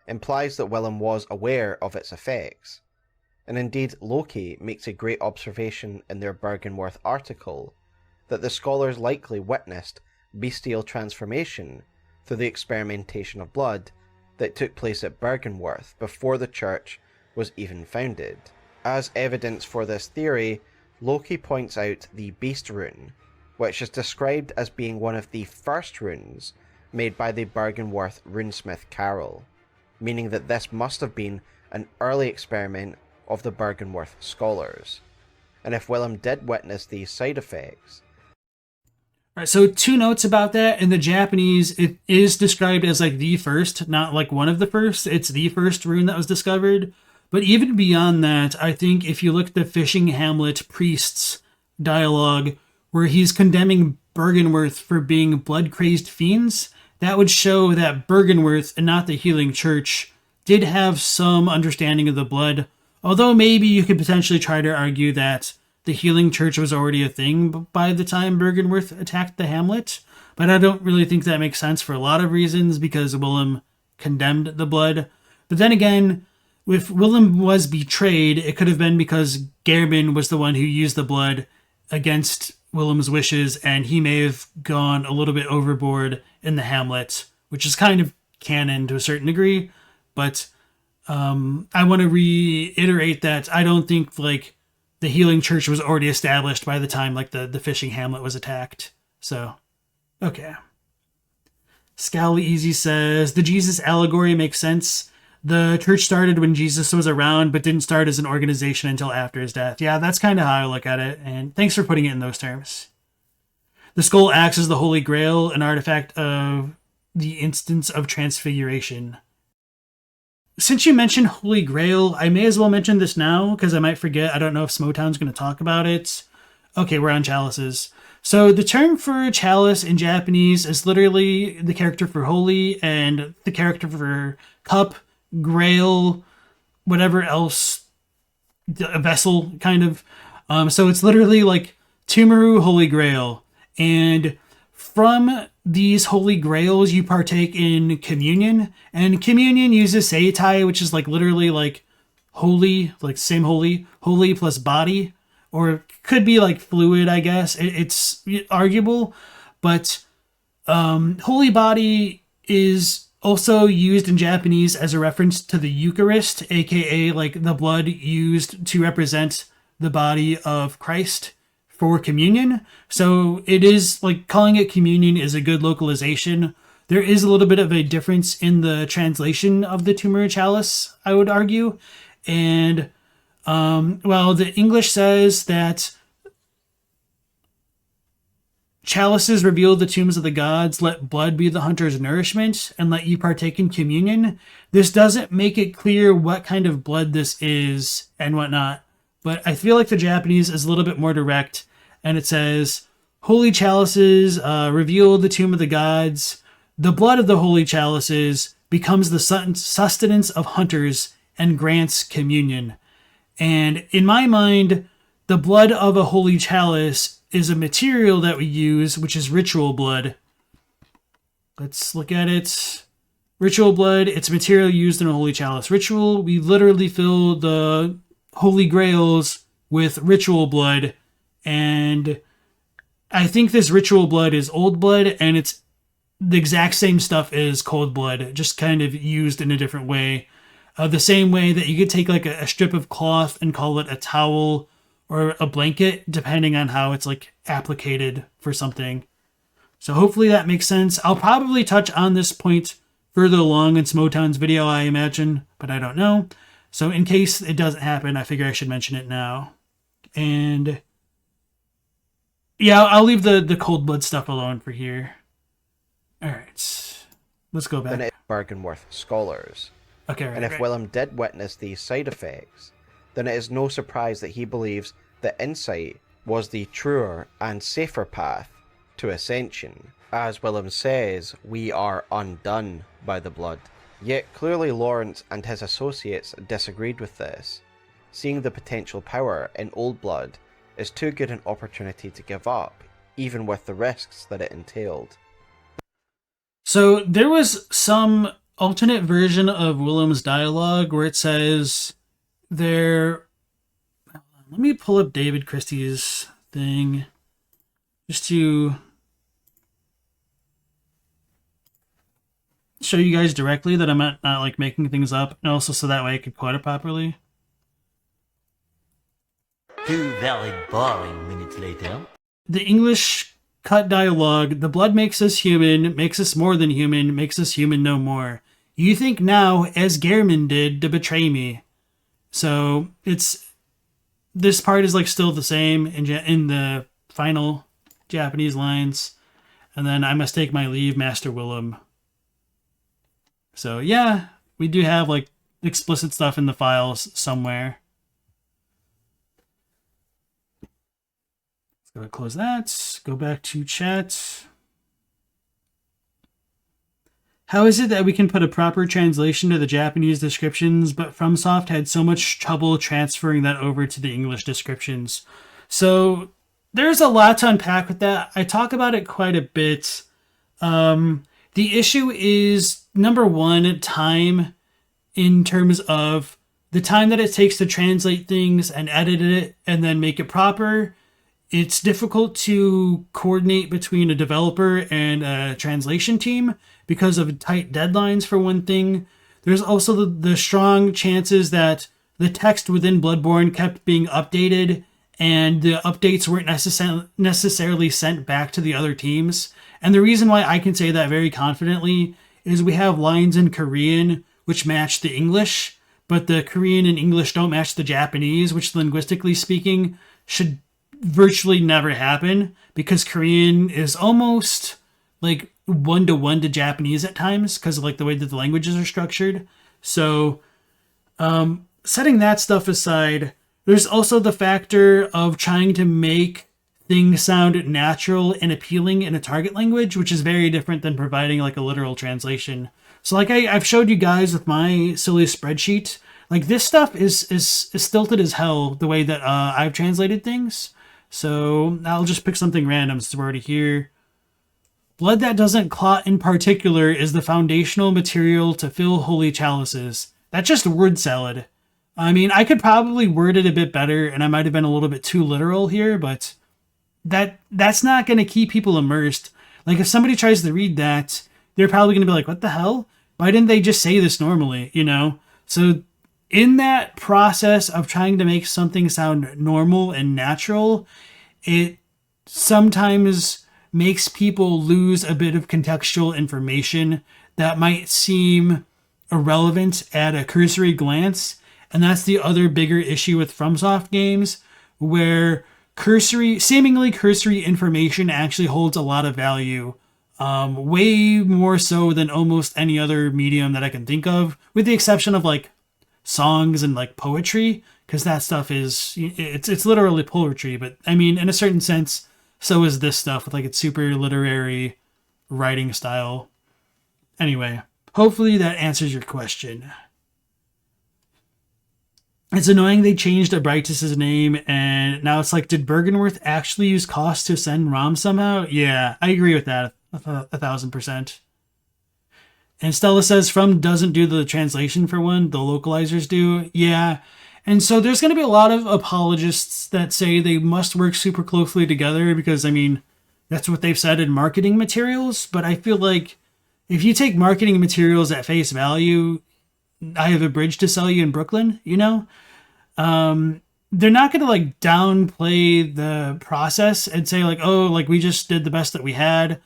implies that Willem was aware of its effects. And indeed, Loki makes a great observation in their Bergenworth article that the scholars likely witnessed bestial transformation through the experimentation of blood that took place at Bergenworth before the church was even founded. As evidence for this theory, Loki points out the Beast rune, which is described as being one of the first runes made by the Bergenworth runesmith Carol, meaning that this must have been an early experiment of the Bergenworth scholars. And if Willem did witness these side effects... Right, so 2 notes about that. In the Japanese, it is described as like the first, not like one of the first. It's the first rune that was discovered. But even beyond that, I think if you look at the Fishing Hamlet priest's dialogue, where he's condemning Bergenworth for being blood-crazed fiends, that would show that Bergenworth, and not the healing church, did have some understanding of the blood. Although maybe you could potentially try to argue that the healing church was already a thing by the time Bergenworth attacked the hamlet. But I don't really think that makes sense for a lot of reasons, because Willem condemned the blood. But then again, if Willem was betrayed, it could have been because Gehrman was the one who used the blood against Willem's wishes, and he may have gone a little bit overboard in the hamlet, which is kind of canon to a certain degree. But I want to reiterate that I don't think like the healing church was already established by the time like the fishing hamlet was attacked. So, okay. Scally Easy says, the Jesus allegory makes sense. The church started when Jesus was around, but didn't start as an organization until after his death. Yeah, that's kind of how I look at it, and thanks for putting it in those terms. The skull acts as the Holy Grail, an artifact of the instance of transfiguration. Since you mentioned Holy Grail, I may as well mention this now, because I might forget. I don't know if Smoughtown's going to talk about it. Okay, we're on chalices. So the term for chalice in Japanese is literally the character for holy, and the character for cup, grail, whatever else, a vessel, kind of. So it's literally like Tumaru Holy Grail. And from these Holy Grails, you partake in communion. And communion uses Hotei, which is like literally like holy, like same holy plus body. Or could be like fluid, I guess. It's arguable. But holy body is also used in Japanese as a reference to the Eucharist, aka like the blood used to represent the body of Christ for communion. So it is like calling it communion is a good localization. There is a little bit of a difference in the translation of the Tumaru Chalice, I would argue. And well, the English says that chalices reveal the tombs of the gods, let blood be the hunter's nourishment, and let you partake in communion. This doesn't make it clear what kind of blood this is and whatnot, but I feel like the Japanese is a little bit more direct, and it says, holy chalices reveal the tomb of the gods. The blood of the holy chalices becomes the sustenance of hunters and grants communion. And in my mind, the blood of a holy chalice is a material that we use, which is ritual blood. Let's look at it. Ritual blood, it's material used in a holy chalice ritual. We literally fill the holy grails with ritual blood, and I think this ritual blood is old blood, and it's the exact same stuff as cold blood, just kind of used in a different way. The same way that you could take like a strip of cloth and call it a towel or a blanket, depending on how it's like applicated for something. So hopefully that makes sense. I'll probably touch on this point further along in Smoughtown's video, I imagine, but I don't know. So in case it doesn't happen, I figure I should mention it now. And yeah, I'll leave the cold blood stuff alone for here. All right, let's go back. Then it's Bergenworth scholars. Okay, right, and if Willem did witness these side effects, then it is no surprise that he believes that insight was the truer and safer path to ascension. As Willem says, we are undone by the blood. Yet clearly Lawrence and his associates disagreed with this, seeing the potential power in old blood is too good an opportunity to give up, even with the risks that it entailed. So there was some alternate version of Willem's dialogue where it says let me pull up David Christie's thing just to show you guys directly that I'm not like making things up, and also so that way I could quote it properly. 2 very boring minutes later. The English cut dialogue, the blood makes us human, makes us more than human, makes us human no more. You think now, as Gehrman did, to betray me. So this part is like still the same in the final Japanese lines. And then I must take my leave, Master Willem. So yeah, we do have like explicit stuff in the files somewhere. Let's go ahead and close that. Go back to chat. How is it that we can put a proper translation to the Japanese descriptions, but FromSoft had so much trouble transferring that over to the English descriptions? So there's a lot to unpack with that. I talk about it quite a bit. The issue is, number one, time, in terms of the time that it takes to translate things and edit it and then make it proper. It's difficult to coordinate between a developer and a translation team because of tight deadlines, for one thing. There's also the strong chances that the text within Bloodborne kept being updated and the updates weren't necessarily sent back to the other teams. And the reason why I can say that very confidently is we have lines in Korean which match the English, but the Korean and English don't match the Japanese, which linguistically speaking should virtually never happen because Korean is almost like 1-to-1 to Japanese at times because of like the way that the languages are structured. So setting that stuff aside, there's also the factor of trying to make things sound natural and appealing in a target language, which is very different than providing like a literal translation. So like I've showed you guys with my silly spreadsheet, Like, this stuff is stilted as hell the way that I've translated things. So I'll just pick something random since we're already here. Blood that doesn't clot in particular is the foundational material to fill holy chalices. That's just word salad. I mean, I could probably word it a bit better, and I might have been a little bit too literal here, but that's not going to keep people immersed. Like, if somebody tries to read that, they're probably going to be like, what the hell? Why didn't they just say this normally, you know? So in that process of trying to make something sound normal and natural, it sometimes makes people lose a bit of contextual information that might seem irrelevant at a cursory glance. And that's the other bigger issue with FromSoft games, where seemingly cursory information actually holds a lot of value. Way more so than almost any other medium that I can think of, with the exception of like songs and like poetry, because that stuff it's literally poetry. But I mean, in a certain sense, so is this stuff with like its super literary writing style. Anyway, hopefully that answers your question. It's annoying they changed Abritus's name, and now it's like, did Bergenworth actually use cost to send ROM somehow? Yeah, I agree with that 1,000%. And Stella says From doesn't do the translation for one, the localizers do. Yeah, and so there's going to be a lot of apologists that say they must work super closely together because, I mean, that's what they've said in marketing materials. But I feel like if you take marketing materials at face value, I have a bridge to sell you in Brooklyn, you know? They're not going to like downplay the process and say like, oh, like we just did the best that we had.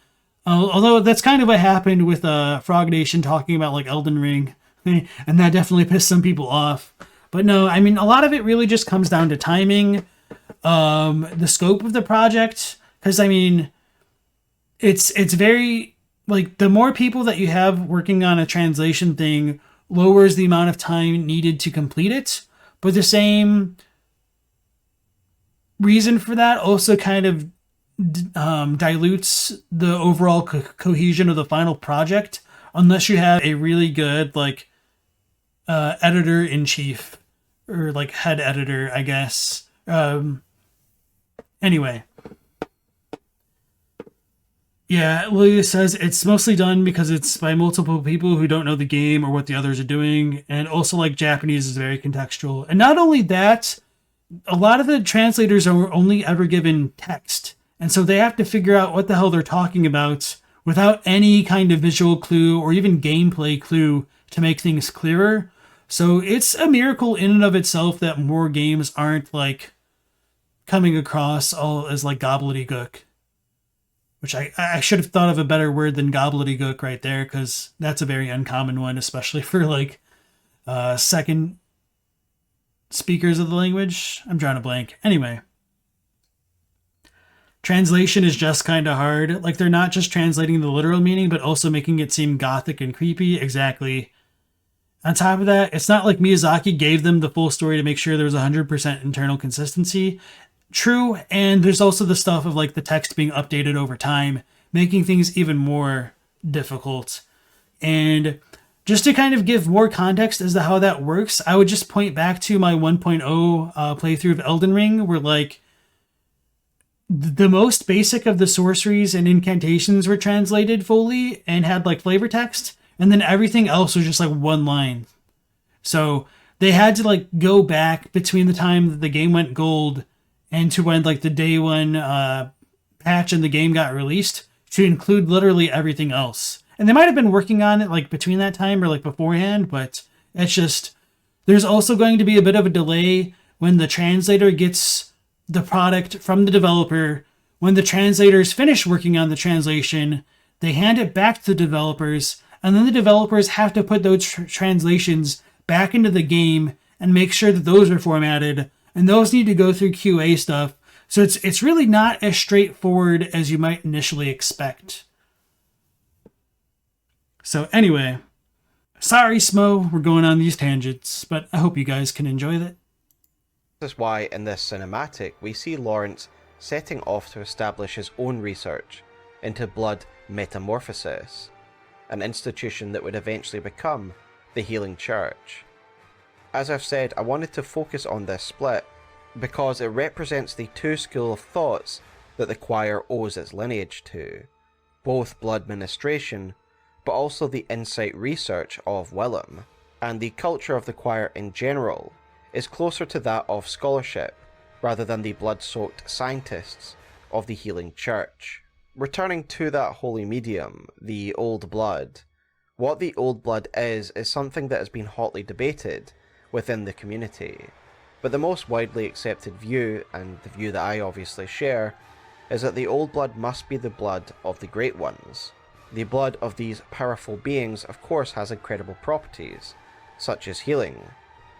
Although that's kind of what happened with Frog Nation talking about like Elden Ring, and that definitely pissed some people off. But no, I mean, a lot of it really just comes down to timing, the scope of the project, because I mean, it's very like the more people that you have working on a translation thing lowers the amount of time needed to complete it, but the same reason for that also kind of dilutes the overall cohesion of the final project unless you have a really good like editor-in-chief or like head editor, I guess. Anyway. Yeah, Lilia says it's mostly done because it's by multiple people who don't know the game or what the others are doing, and also like Japanese is very contextual. And not only that, a lot of the translators are only ever given text, and so they have to figure out what the hell they're talking about without any kind of visual clue or even gameplay clue to make things clearer. So it's a miracle in and of itself that more games aren't like coming across all as like gobbledygook. Which I should have thought of a better word than gobbledygook right there, because that's a very uncommon one, especially for like second speakers of the language. I'm drawing a blank. Anyway. Translation is just kind of hard. Like, they're not just translating the literal meaning, but also making it seem gothic and creepy. Exactly. On top of that, it's not like Miyazaki gave them the full story to make sure there was 100% internal consistency. True, and there's also the stuff of like the text being updated over time, making things even more difficult. And just to kind of give more context as to how that works, I would just point back to my 1.0 playthrough of Elden Ring, where like the most basic of the sorceries and incantations were translated fully and had like flavor text, and then everything else was just like one line. So they had to like go back between the time that the game went gold and to when like the day one patch and the game got released to include literally everything else. And they might have been working on it like between that time or like beforehand, but it's just, there's also going to be a bit of a delay when the translator gets the product from the developer. When the translators finish working on the translation, they hand it back to the developers, and then the developers have to put those translations back into the game and make sure that those are formatted. And those need to go through QA stuff. So it's really not as straightforward as you might initially expect. So anyway, sorry Smough, we're going on these tangents, but I hope you guys can enjoy that. This is why in this cinematic we see Lawrence setting off to establish his own research into blood metamorphosis, an institution that would eventually become the Healing Church. As I've said, I wanted to focus on this split because it represents the two school of thoughts that the choir owes its lineage to, both blood ministration, but also the insight research of Willem, and the culture of the choir in general is closer to that of scholarship, rather than the blood-soaked scientists of the healing church. Returning to that holy medium, the Old Blood, what the Old Blood is something that has been hotly debated within the community, but the most widely accepted view, and the view that I obviously share, is that the Old Blood must be the blood of the Great Ones. The blood of these powerful beings of course has incredible properties, such as healing.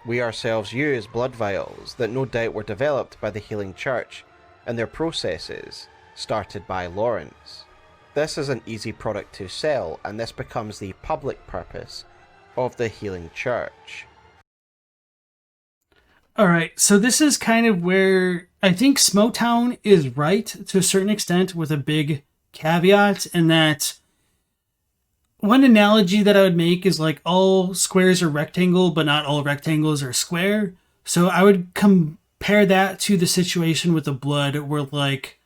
We ourselves use blood vials that no doubt were developed by the healing church and their processes, started by Lawrence. This is an easy product to sell, and this becomes the public purpose of the healing church. Alright, so this is kind of where I think Smoughtown is right to a certain extent, with a big caveat, in that one analogy that I would make is like all squares are rectangle, but not all rectangles are square. So I would compare that to the situation with the blood, where like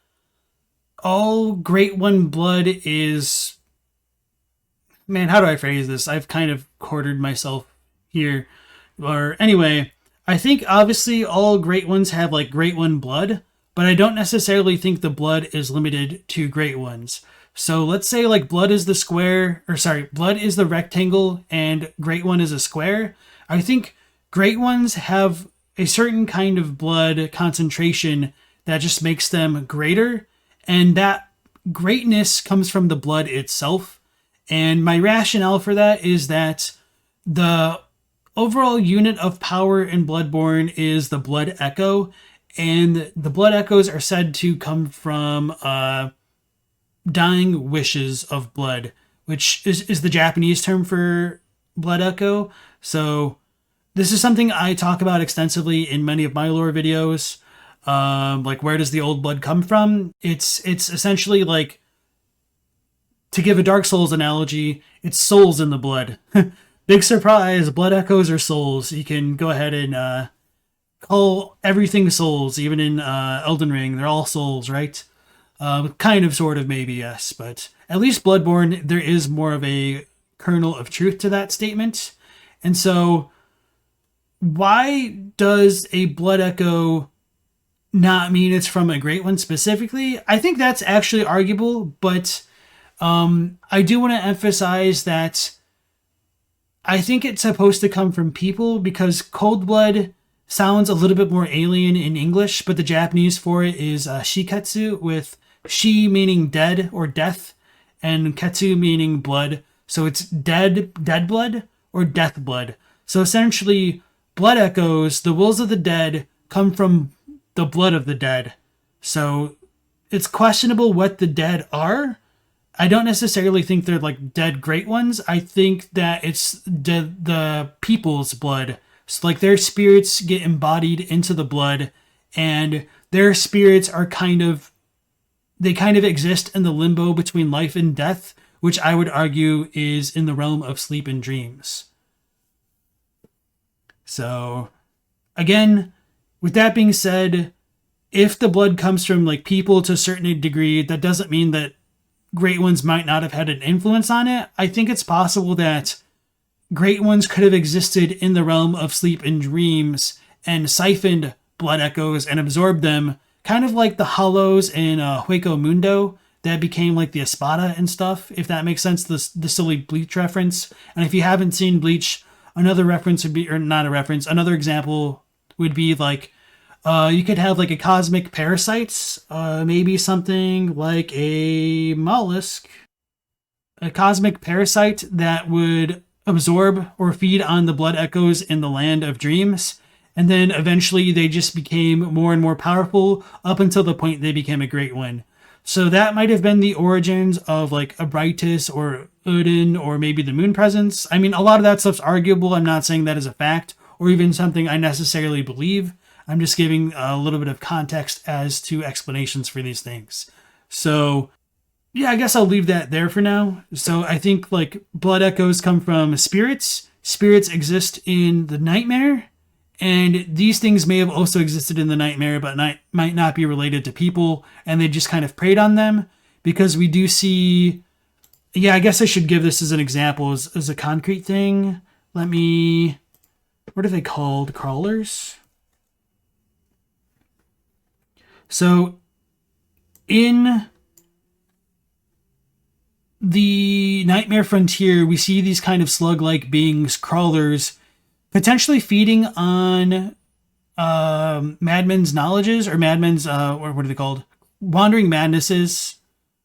all Great One blood is... Man, how do I phrase this? I've kind of quartered myself here. Or anyway, I think obviously all Great Ones have like Great One blood, but I don't necessarily think the blood is limited to Great Ones. So let's say like blood is blood is the rectangle and Great One is a square. I think Great Ones have a certain kind of blood concentration that just makes them greater, and that greatness comes from the blood itself. And my rationale for that is that the overall unit of power in Bloodborne is the blood echo, and the blood echoes are said to come from dying wishes of blood, which is the Japanese term for blood echo. So this is something I talk about extensively in many of my lore videos. Like, where does the old blood come from? It's essentially like, to give a Dark Souls analogy, it's souls in the blood. Big surprise, blood echoes are souls. You can go ahead and call everything souls, even in Elden Ring. They're all souls, right? Kind of, sort of, maybe, yes. But at least Bloodborne, there is more of a kernel of truth to that statement. And so, why does a blood echo not mean it's from a Great One specifically? I think that's actually arguable, but I do want to emphasize that I think it's supposed to come from people, because cold blood sounds a little bit more alien in English, but the Japanese for it is shiketsu, with shi meaning dead or death, and ketsu meaning blood. So it's dead blood or death blood. So essentially, blood echoes, the wills of the dead, come from the blood of the dead. So it's questionable what the dead are. I don't necessarily think they're like dead Great Ones. I think that it's the people's blood. So like their spirits get embodied into the blood, and their spirits are kind of exist in the limbo between life and death, which I would argue is in the realm of sleep and dreams. So again, with that being said, if the blood comes from like people to a certain degree, that doesn't mean that Great Ones might not have had an influence on it. I think it's possible that Great Ones could have existed in the realm of sleep and dreams and siphoned blood echoes and absorbed them, kind of like the hollows in Hueco Mundo that became like the Espada and stuff, if that makes sense, the silly Bleach reference. And if you haven't seen Bleach, another reference would be, or not a reference, another example would be like, you could have like a cosmic parasite, maybe something like a mollusk, a cosmic parasite that would absorb or feed on the blood echoes in the land of dreams. And then eventually they just became more and more powerful up until the point they became a Great One. So that might have been the origins of like Abritus or Odin, or maybe the Moon Presence. I mean, a lot of that stuff's arguable. I'm not saying that is a fact or even something I necessarily believe. I'm just giving a little bit of context as to explanations for these things. So yeah, I guess I'll leave that there for now. So I think like blood echoes come from spirits. Spirits exist in the nightmare, And these things may have also existed in the nightmare, but might not be related to people, and they just kind of preyed on them, because we do see... Yeah, I guess I should give this as an example, as a concrete thing. Let me... What are they called? Crawlers? So, in the Nightmare Frontier, we see these kind of slug-like beings, crawlers, potentially feeding on Madman's knowledges, or Madman's, what are they called? Wandering madnesses,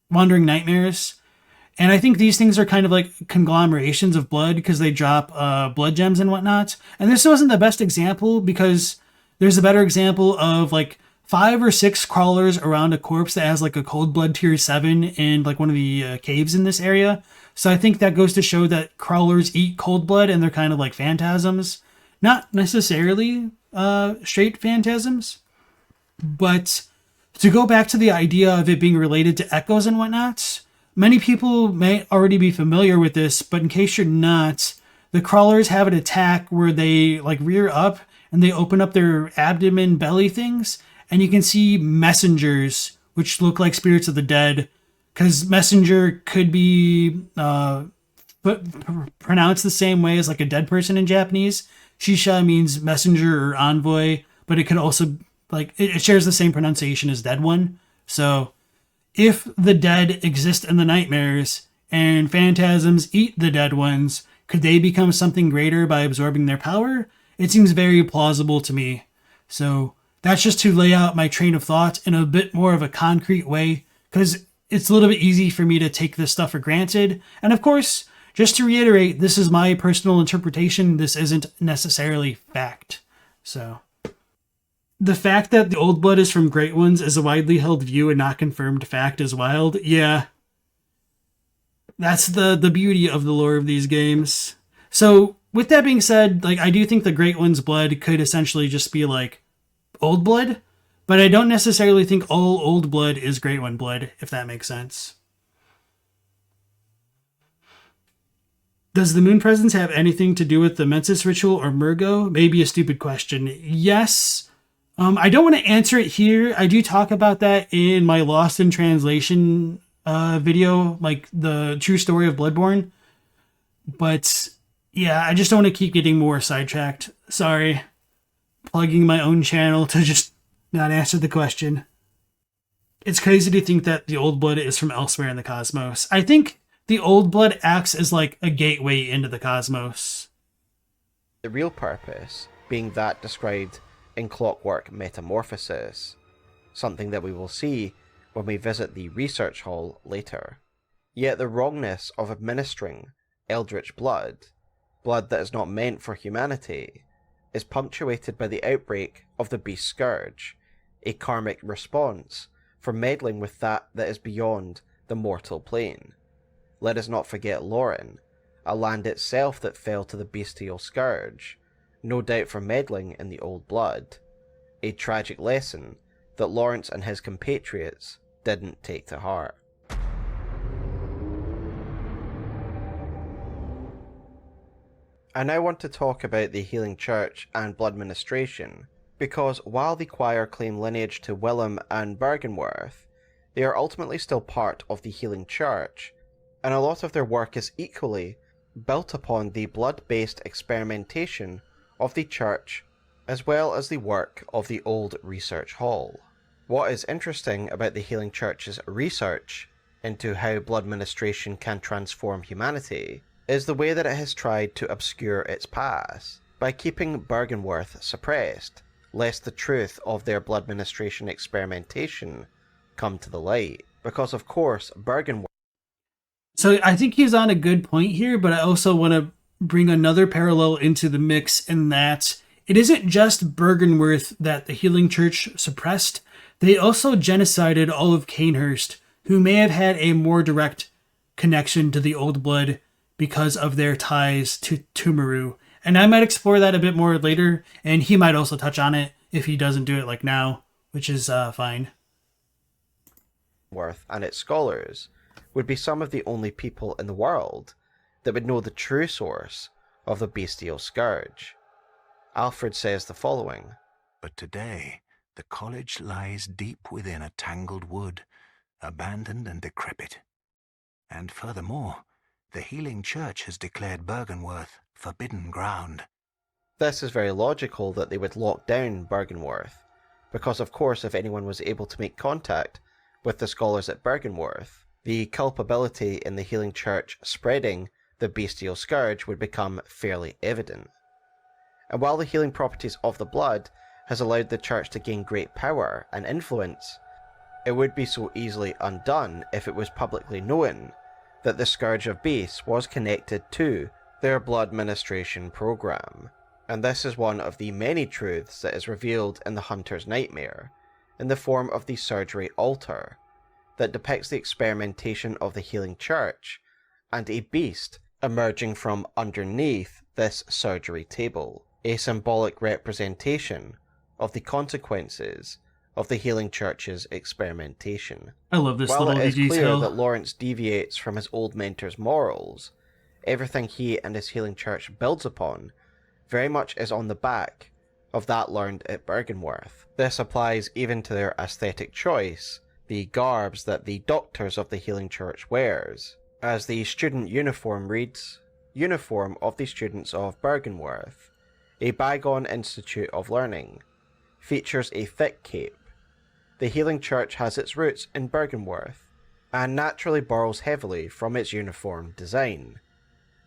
wandering nightmares. And I think these things are kind of like conglomerations of blood, because they drop blood gems and whatnot. And this wasn't the best example, because there's a better example of like 5 or 6 crawlers around a corpse that has like a cold blood tier 7 in like one of the caves in this area. So I think that goes to show that crawlers eat cold blood, and they're kind of like phantasms. Not necessarily straight phantasms, but to go back to the idea of it being related to echoes and whatnot, many people may already be familiar with this, but in case you're not, the crawlers have an attack where they like rear up and they open up their abdomen belly things, and you can see messengers, which look like spirits of the dead, because messenger could be pronounced the same way as like a dead person in Japanese. Shisha means messenger or envoy, but it could also, like, it shares the same pronunciation as dead one. So if the dead exist in the nightmares and phantasms eat the dead ones, could they become something greater by absorbing their power? It seems very plausible to me. So that's just to lay out my train of thought in a bit more of a concrete way, because it's a little bit easy for me to take this stuff for granted. And of course, just to reiterate, this is my personal interpretation. This isn't necessarily fact. So the fact that the old blood is from Great Ones is a widely held view and not confirmed fact is wild. Yeah. That's the beauty of the lore of these games. So with that being said, like, I do think the Great One's blood could essentially just be like old blood, but I don't necessarily think all old blood is Great One blood, if that makes sense. Does the moon presence have anything to do with the Mensis ritual or Murgo? Maybe a stupid question. Yes. I don't want to answer it here. I do talk about that in my Lost in Translation video, like the true story of Bloodborne. But yeah, I just don't want to keep getting more sidetracked. Sorry. Plugging my own channel to just not answer the question. It's crazy to think that the old blood is from elsewhere in the cosmos. I think the old blood acts as like a gateway into the cosmos. The real purpose being that described in Clockwork Metamorphosis, something that we will see when we visit the research hall later. Yet the wrongness of administering Eldritch blood, blood that is not meant for humanity, is punctuated by the outbreak of the Beast Scourge, a karmic response for meddling with that is beyond the mortal plane. Let us not forget Lauren, a land itself that fell to the bestial scourge, no doubt for meddling in the old blood, a tragic lesson that Lawrence and his compatriots didn't take to heart. I now want to talk about the Healing Church and Blood Ministration, because while the choir claim lineage to Willem and Bergenworth, they are ultimately still part of the Healing Church, and a lot of their work is equally built upon the blood-based experimentation of the Church, as well as the work of the old research hall. What is interesting about the Healing Church's research into how blood ministration can transform humanity is the way that it has tried to obscure its past by keeping Bergenworth suppressed, lest the truth of their blood ministration experimentation come to the light. Because of course, Bergenworth... So I think he's on a good point here, but I also want to bring another parallel into the mix in that it isn't just Bergenworth that the Healing Church suppressed. They also genocided all of Canehurst, who may have had a more direct connection to the Old Blood because of their ties to Tumaru. And I might explore that a bit more later, and he might also touch on it if he doesn't do it like now, which is fine. Worth and its scholars would be some of the only people in the world that would know the true source of the bestial scourge. Alfred says the following. But today, the college lies deep within a tangled wood, abandoned and decrepit. And furthermore, the healing church has declared Bergenworth forbidden ground. This is very logical that they would lock down Bergenworth, because of course if anyone was able to make contact with the scholars at Bergenworth, the culpability in the healing church spreading the bestial scourge would become fairly evident. And while the healing properties of the blood has allowed the church to gain great power and influence, it would be so easily undone if it was publicly known that the Scourge of Beasts was connected to their blood ministration program. And this is one of the many truths that is revealed in the Hunter's Nightmare, in the form of the surgery altar, that depicts the experimentation of the healing church, and a beast emerging from underneath this surgery table, a symbolic representation of the consequences of the healing church's experimentation. I love this While little it is detail. clear that Lawrence deviates from his old mentor's morals, everything he and his healing church builds upon very much is on the back of that learned at Bergenworth. This applies even to their aesthetic choice, the garbs that the doctors of the healing church wears, as the student uniform reads, Uniform of the Students of Bergenworth, a bygone institute of learning, features a thick cape. The healing church has its roots in Bergenworth, and naturally borrows heavily from its uniform design.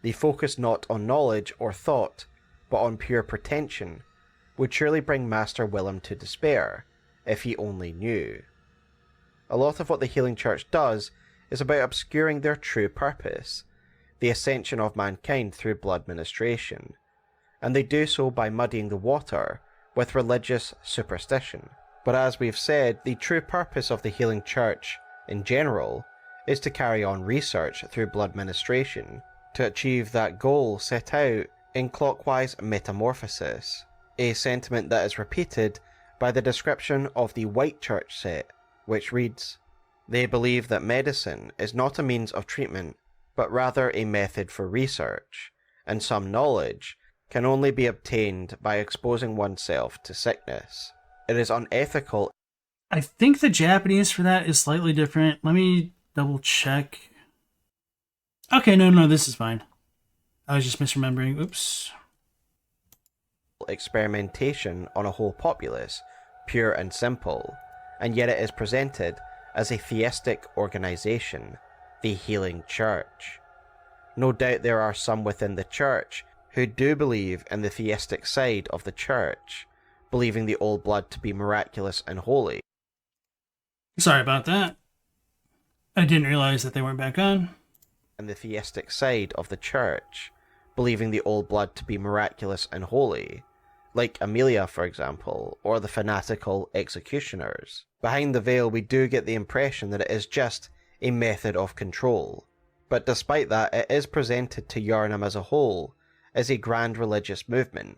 The focus not on knowledge or thought, but on pure pretension, would surely bring Master Willem to despair, if he only knew. A lot of what the healing church does is about obscuring their true purpose, the ascension of mankind through blood ministration, and they do so by muddying the water with religious superstition. But as we've said, the true purpose of the healing church, in general, is to carry on research through blood ministration, to achieve that goal set out in clockwise metamorphosis, a sentiment that is repeated by the description of the White Church set, which reads, They believe that medicine is not a means of treatment, but rather a method for research, and some knowledge can only be obtained by exposing oneself to sickness. It is unethical. I think the Japanese for that is slightly different. Let me double check. Okay, no, this is fine. I was just misremembering. Oops. Experimentation on a whole populace, pure and simple, and yet it is presented as a theistic organization, the Healing Church. No doubt there are some within the church who do believe in the theistic side of the church, believing the old blood to be miraculous and holy. Sorry about that. I didn't realize that they weren't back on. And the theistic side of the church, believing the old blood to be miraculous and holy, like Amelia, for example, or the fanatical executioners. Behind the veil, we do get the impression that it is just a method of control, but despite that, it is presented to Yharnam as a whole as a grand religious movement,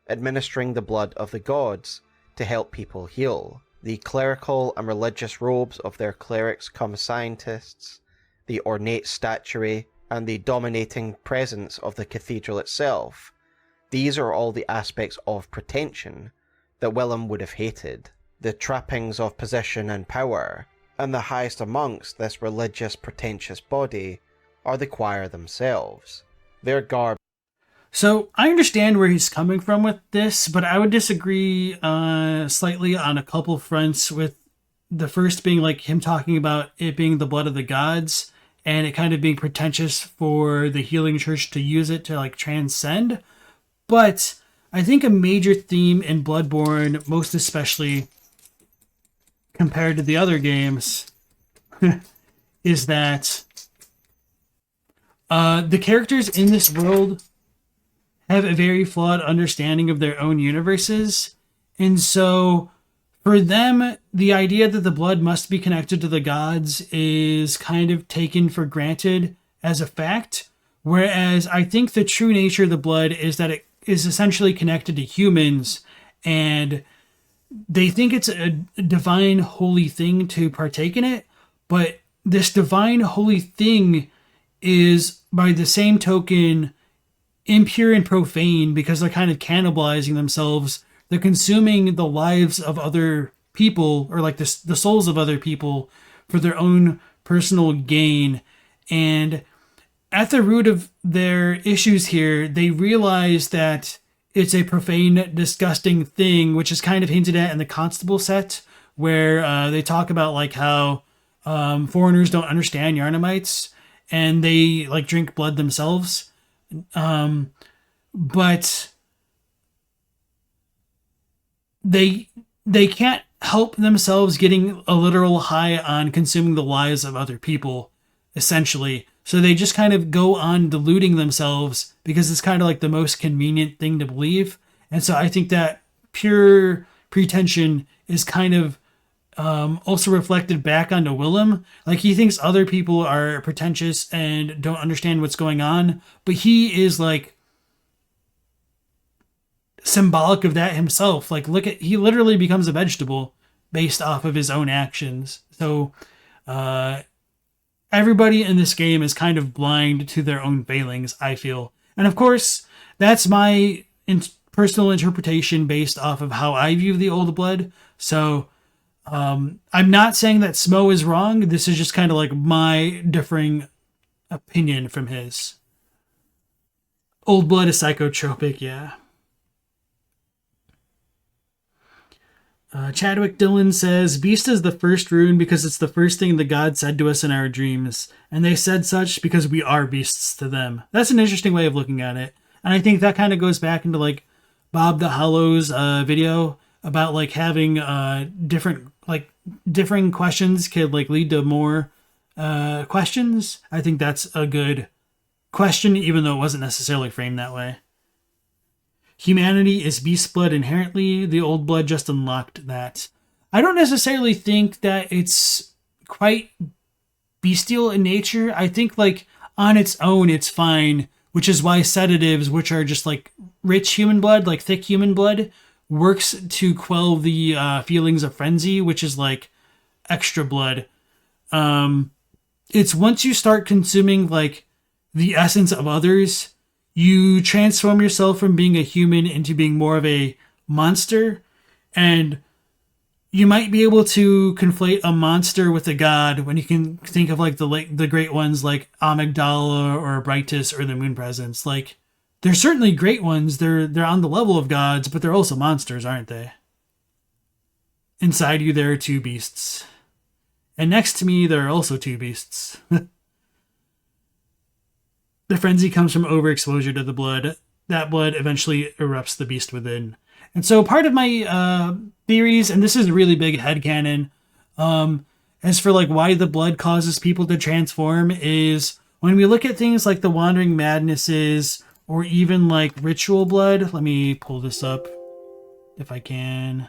administering the blood of the gods to help people heal. The clerical and religious robes of their clerics come scientists, the ornate statuary, and the dominating presence of the cathedral itself. These are all the aspects of pretension that Willem would have hated. The trappings of position and power, and the highest amongst this religious pretentious body are the choir themselves. Their garb. So I understand where he's coming from with this, but I would disagree slightly on a couple fronts, with the first being like him talking about it being the blood of the gods and it kind of being pretentious for the healing church to use it to like transcend. But I think a major theme in Bloodborne, most especially compared to the other games, is that the characters in this world have a very flawed understanding of their own universes. And so for them, the idea that the blood must be connected to the gods is kind of taken for granted as a fact. Whereas I think the true nature of the blood is that it is essentially connected to humans, and they think it's a divine holy thing to partake in it. But this divine holy thing is, by the same token, impure and profane because they're kind of cannibalizing themselves. They're consuming the lives of other people, or like the souls of other people, for their own personal gain. And at the root of their issues here, they realize that it's a profane, disgusting thing, which is kind of hinted at in the Constable set, where they talk about like how foreigners don't understand Yarnamites and they like drink blood themselves. But they can't help themselves getting a literal high on consuming the lives of other people, essentially. So they just kind of go on deluding themselves because it's kind of like the most convenient thing to believe. And so I think that pure pretension is kind of also reflected back onto Willem. Like, he thinks other people are pretentious and don't understand what's going on, but he is like symbolic of that himself. Like, he literally becomes a vegetable based off of his own actions. So everybody in this game is kind of blind to their own failings, I feel. And of course, that's my personal interpretation based off of how I view the Old Blood. So I'm not saying that Smough is wrong. This is just kind of like my differing opinion from his. Old Blood is psychotropic, yeah. Chadwick Dillon says, Beast is the first rune because it's the first thing the god said to us in our dreams. And they said such because we are beasts to them. That's an interesting way of looking at it. And I think that kind of goes back into like Bob the Hollow's video about like having differing questions could like lead to more questions. I think that's a good question, even though it wasn't necessarily framed that way. Humanity is beast blood inherently. The Old Blood just unlocked that. I don't necessarily think that it's quite bestial in nature. I think like on its own it's fine, which is why sedatives, which are just like rich human blood, like thick human blood, works to quell the feelings of frenzy, which is like extra blood. It's once you start consuming like the essence of others, you transform yourself from being a human into being more of a monster, and you might be able to conflate a monster with a god when you can think of like the great ones like Amygdala or Brightus or the Moon Presence. Like, they're certainly great ones. They're on the level of gods, but they're also monsters, aren't they? Inside you, there are two beasts. And next to me, there are also two beasts. The frenzy comes from overexposure to the blood. That blood eventually erupts the beast within. And so part of my theories, and this is a really big headcanon, as for like why the blood causes people to transform, is when we look at things like the Wandering Madnesses, or even like ritual blood. Let me pull this up if I can.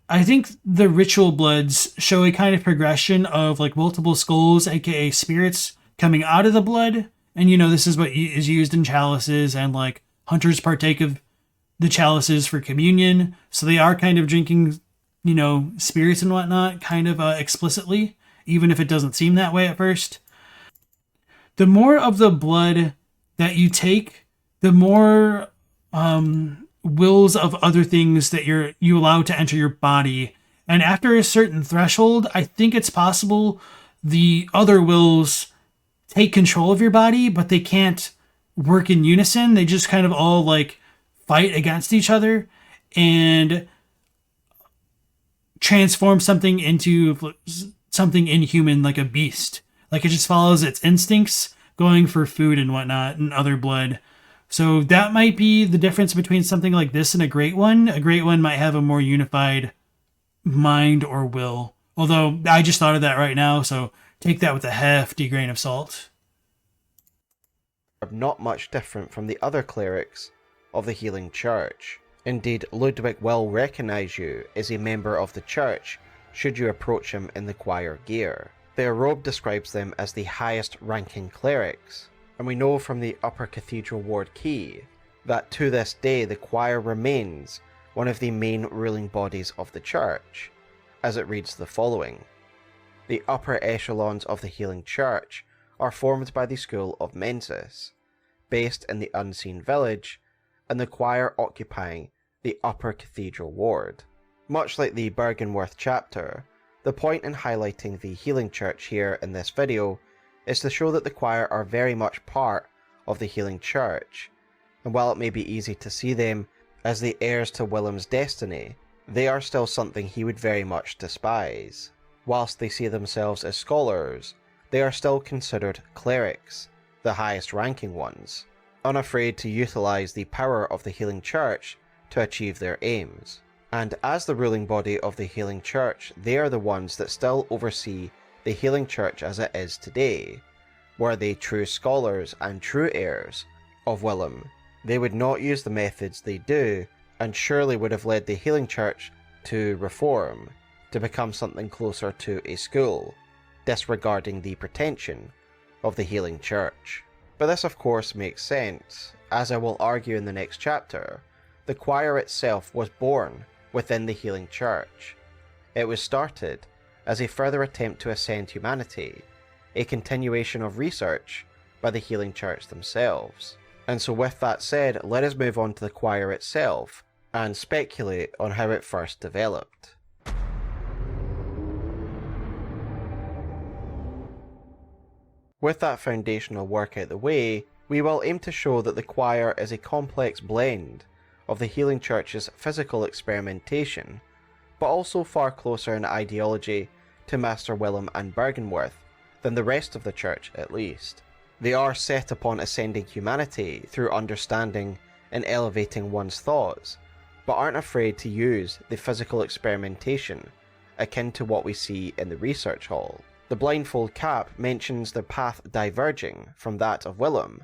I think the ritual bloods show a kind of progression of like multiple skulls, aka spirits, coming out of the blood. And you know, this is what is used in chalices, and like hunters partake of the chalices for communion. So they are kind of drinking, you know, spirits and whatnot, kind of explicitly, even if it doesn't seem that way at first. The more of the blood that you take, the more wills of other things that you allow to enter your body. And after a certain threshold, I think it's possible the other wills take control of your body, but they can't work in unison. They just kind of all like fight against each other and transform something into something inhuman, like a beast. Like, it just follows its instincts, going for food and whatnot and other blood. So that might be the difference between something like this and a great one. A great one might have a more unified mind or will. Although I just thought of that right now, so take that with a hefty grain of salt. Not much different from the other clerics of the Healing Church. Indeed, Ludwig will recognise you as a member of the church should you approach him in the choir gear. Their robe describes them as the highest ranking clerics, and we know from the Upper Cathedral Ward Key that to this day the choir remains one of the main ruling bodies of the church, as it reads the following. The upper echelons of the Healing Church are formed by the school of Mensis. based in the Unseen Village, and the choir occupying the Upper Cathedral Ward. Much like the Bergenworth chapter, the point in highlighting the Healing Church here in this video is to show that the choir are very much part of the Healing Church, and while it may be easy to see them as the heirs to Willem's destiny, they are still something he would very much despise. Whilst they see themselves as scholars, they are still considered clerics, the highest ranking ones, unafraid to utilise the power of the Healing Church to achieve their aims. And as the ruling body of the Healing Church, they are the ones that still oversee the Healing Church as it is today. Were they true scholars and true heirs of Willem, they would not use the methods they do, and surely would have led the Healing Church to reform, to become something closer to a school, disregarding the pretension of the Healing Church. But this of course makes sense, as I will argue in the next chapter. The choir itself was born within the Healing Church. It was started as a further attempt to ascend humanity, a continuation of research by the Healing Church themselves. And so with that said, let us move on to the choir itself, and speculate on how it first developed. With that foundational work out the way, we will aim to show that the choir is a complex blend of the Healing Church's physical experimentation, but also far closer in ideology to Master Willem and Bergenworth than the rest of the Church at least. They are set upon ascending humanity through understanding and elevating one's thoughts, but aren't afraid to use the physical experimentation akin to what we see in the research hall. The blindfold cap mentions their path diverging from that of Willem,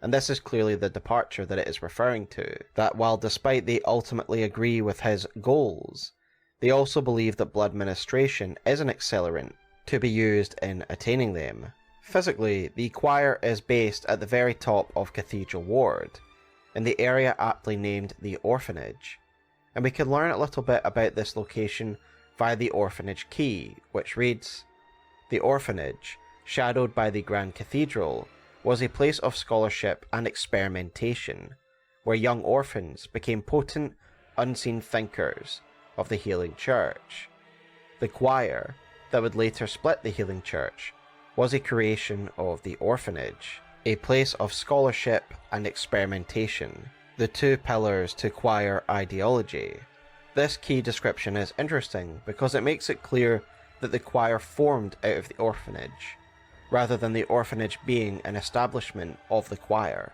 and this is clearly the departure that it is referring to, that while despite they ultimately agree with his goals, they also believe that blood ministration is an accelerant to be used in attaining them. Physically, the choir is based at the very top of Cathedral Ward, in the area aptly named the Orphanage, and we can learn a little bit about this location via the Orphanage key, which reads, "The Orphanage, shadowed by the Grand Cathedral, was a place of scholarship and experimentation, where young orphans became potent, unseen thinkers of the Healing Church. The choir, that would later split the Healing Church, was a creation of the Orphanage, a place of scholarship and experimentation, the two pillars to choir ideology." This key description is interesting because it makes it clear that the choir formed out of the orphanage, rather than the orphanage being an establishment of the choir.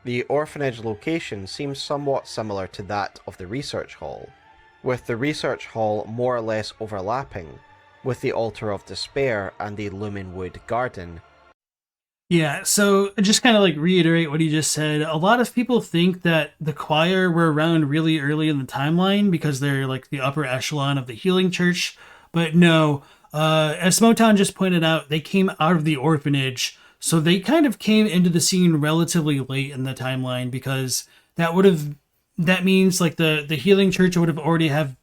The orphanage location seems somewhat similar to that of the research hall, with the research hall more or less overlapping with the Altar of Despair and the Lumenwood Garden. Yeah, so just kind of like reiterate what he just said. A lot of people think that the choir were around really early in the timeline because they're like the upper echelon of the Healing Church, but no. As Smoughtown just pointed out, they came out of the orphanage, so they kind of came into the scene relatively late in the timeline because that means like the Healing Church would have already have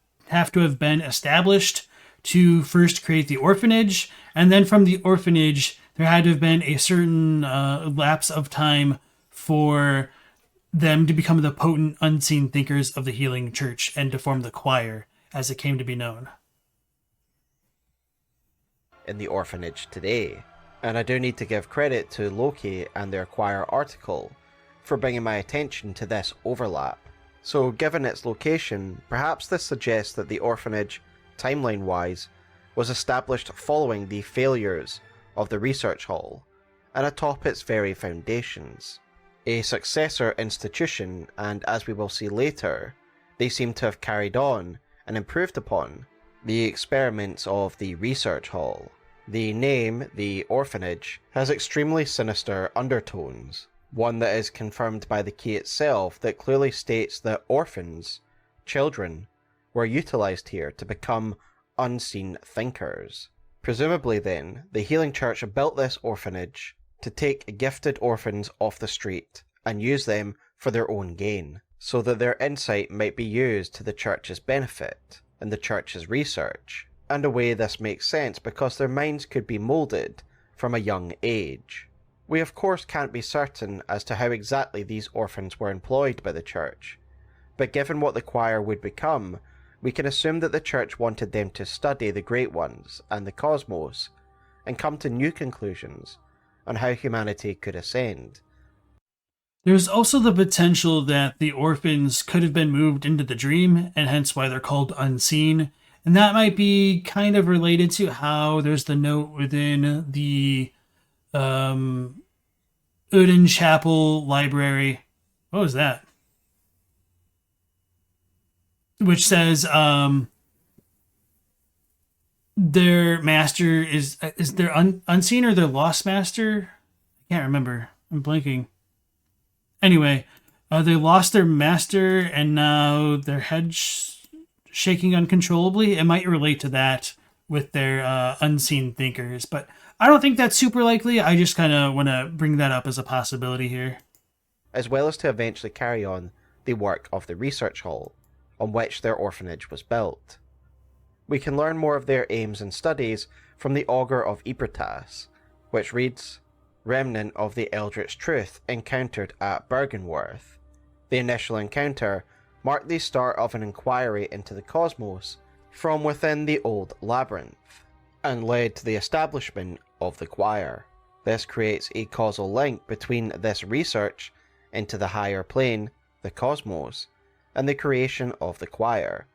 to have been established to first create the orphanage, and then from the orphanage there had to have been a certain lapse of time for them to become the potent unseen thinkers of the Healing Church and to form the choir as it came to be known in the orphanage today. And I do need to give credit to Loki and their choir article for bringing my attention to this overlap. So given its location, perhaps this suggests that the orphanage, timeline-wise, was established following the failures of the research hall, and atop its very foundations. A successor institution, and as we will see later, they seem to have carried on and improved upon the experiments of the research hall. The name, the orphanage, has extremely sinister undertones, one that is confirmed by the key itself that clearly states that orphans, children, were utilised here to become unseen thinkers. Presumably then, the Healing Church built this orphanage to take gifted orphans off the street and use them for their own gain, so that their insight might be used to the Church's benefit and the Church's research. And a way this makes sense because their minds could be moulded from a young age. We of course can't be certain as to how exactly these orphans were employed by the church, but given what the choir would become, we can assume that the church wanted them to study the Great Ones and the cosmos, and come to new conclusions on how humanity could ascend. There's also the potential that the orphans could have been moved into the dream, and hence why they're called unseen. And that might be kind of related to how there's the note within the Uden Chapel library. What was that? Which says their master is their unseen or their lost master? I can't remember. I'm blanking. Anyway, they lost their master and now their head shaking uncontrollably. It might relate to that with their unseen thinkers, but I don't think that's super likely. I just kind of want to bring that up as a possibility here. As well as to eventually carry on the work of the research hall, on which their orphanage was built. We can learn more of their aims and studies from the Augur of Ypres, which reads, "Remnant of the Eldritch Truth encountered at Bergenworth. The initial encounter marked the start of an inquiry into the cosmos from within the old labyrinth, and led to the establishment of the choir. This creates a causal link between this research into the higher plane, the cosmos, and the creation of the choir,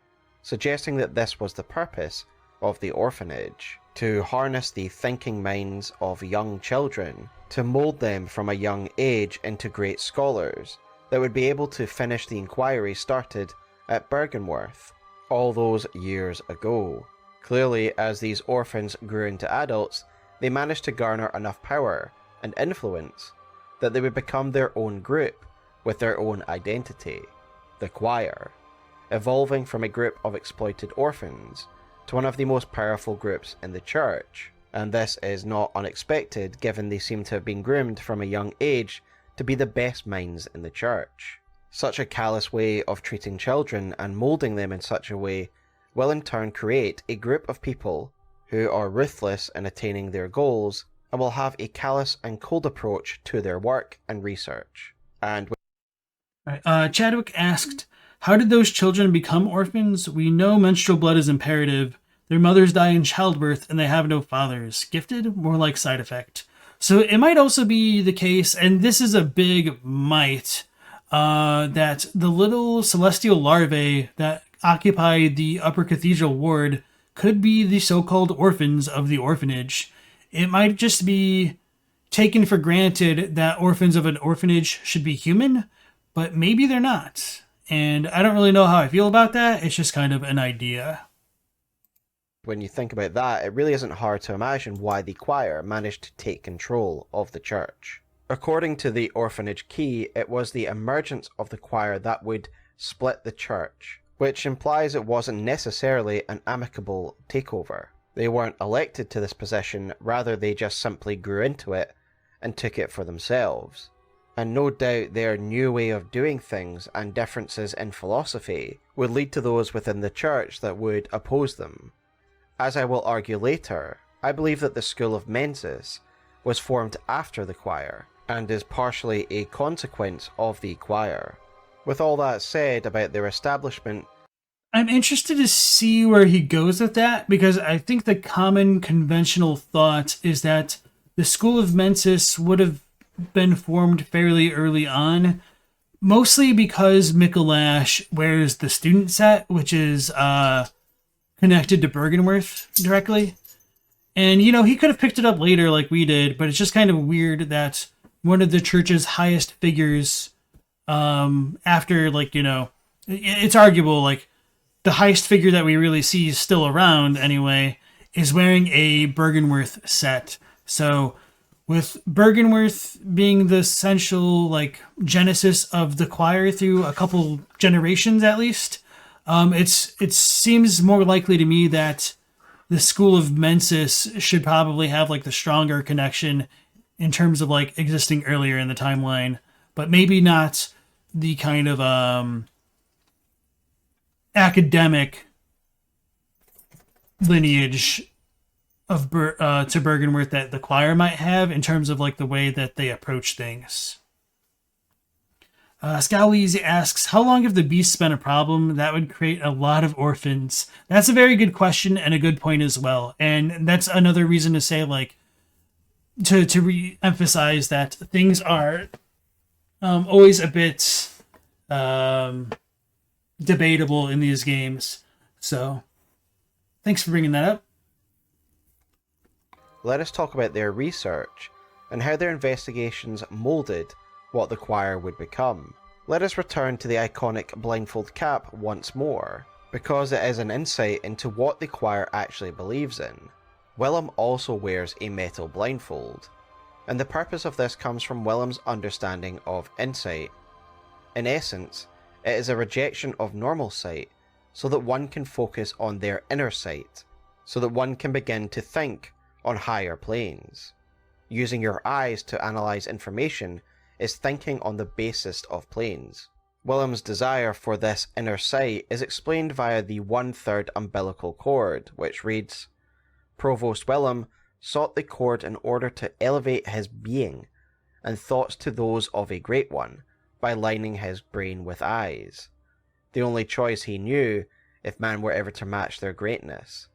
suggesting that this was the purpose of the orphanage, to harness the thinking minds of young children, to mould them from a young age into great scholars that would be able to finish the inquiry started at Bergenworth all those years ago. Clearly, as these orphans grew into adults, they managed to garner enough power and influence that they would become their own group with their own identity, the choir, evolving from a group of exploited orphans to one of the most powerful groups in the church. And this is not unexpected, given they seem to have been groomed from a young age to be the best minds in the church. Such a callous way of treating children and moulding them in such a way will in turn create a group of people who are ruthless in attaining their goals and will have a callous and cold approach to their work and research. And Chadwick asked, how did those children become orphans? We know menstrual blood is imperative. Their mothers die in childbirth and they have no fathers. Gifted? More like side effect. So it might also be the case, and this is a big might, that the little celestial larvae that occupy the upper cathedral ward could be the so-called orphans of the orphanage. It might just be taken for granted that orphans of an orphanage should be human, but maybe they're not. And I don't really know how I feel about that. It's just kind of an idea. when you think about that, it really isn't hard to imagine why the choir managed to take control of the church. According to the orphanage key, it was the emergence of the choir that would split the church, which implies it wasn't necessarily an amicable takeover. They weren't elected to this position, rather they just simply grew into it and took it for themselves. And no doubt their new way of doing things and differences in philosophy would lead to those within the church that would oppose them. As I will argue later, I believe that the school of Mensis was formed after the choir, and is partially a consequence of the choir. With all that said about their establishment, I'm interested to see where he goes with that, because I think the common conventional thought is that the school of Mensis would have been formed fairly early on, mostly because Mikolash wears the student set, which is connected to Bergenworth directly. And, you know, he could have picked it up later like we did, but it's just kind of weird that one of the church's highest figures, after, like, you know, it's arguable, like, the highest figure that we really see is still around anyway, is wearing a Bergenworth set. So with Bergenworth being the essential, like, genesis of the choir through a couple generations at least, it seems more likely to me that the school of Mensis should probably have, like, the stronger connection in terms of, like, existing earlier in the timeline, but maybe not the kind of academic lineage to Bergenworth that the choir might have in terms of like the way that they approach things. Scowleezy asks, how long have the beasts been a problem? That would create a lot of orphans. That's a very good question and a good point as well. And that's another reason to say, like, to re-emphasize that things are always a bit debatable in these games. So, thanks for bringing that up. Let us talk about their research and how their investigations molded what the choir would become. Let us return to the iconic blindfold cap once more, because it is an insight into what the choir actually believes in. Willem also wears a metal blindfold, and the purpose of this comes from Willem's understanding of insight. In essence, it is a rejection of normal sight, so that one can focus on their inner sight, so that one can begin to think on higher planes. Using your eyes to analyze information is thinking on the basest of planes. Willem's desire for this inner sight is explained via the 1/3 umbilical cord, which reads, Provost Willem sought the cord in order to elevate his being and thoughts to those of a great one by lining his brain with eyes, the only choice he knew if man were ever to match their greatness.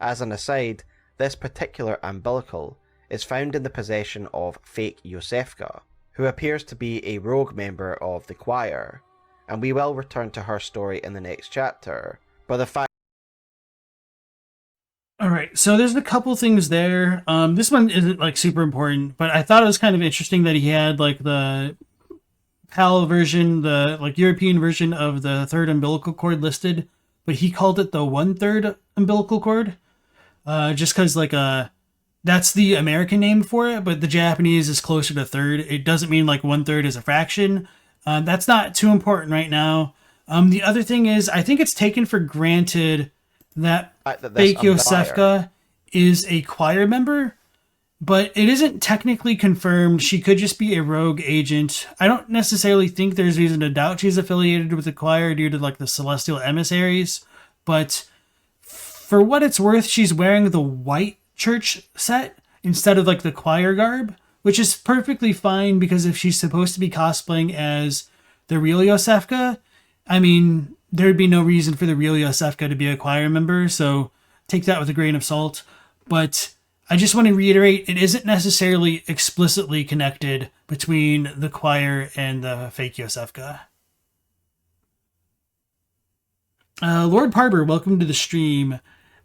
As an aside, this particular umbilical is found in the possession of fake Iosefka, who appears to be a rogue member of the choir, and we will return to her story in the next chapter, but the fact... Alright, so there's a couple things there. This one isn't like super important, but I thought it was kind of interesting that he had like the PAL version, the like European version of the third umbilical cord listed, but he called it the 1/3 umbilical cord, just because like that's the American name for it, but the Japanese is closer to third. It doesn't mean like 1/3 is a fraction. That's not too important right now. The other thing is, I think it's taken for granted that fake Iosefka is a choir member, but it isn't technically confirmed. She could just be a rogue agent. I don't necessarily think there's reason to doubt she's affiliated with the choir due to like the celestial emissaries, but for what it's worth, she's wearing the white church set instead of like the choir garb, which is perfectly fine because if she's supposed to be cosplaying as the real Iosefka, I mean, there'd be no reason for the real Iosefka to be a choir member, so take that with a grain of salt. But I just want to reiterate, it isn't necessarily explicitly connected between the choir and the fake Iosefka. Lord Parber, welcome to the stream.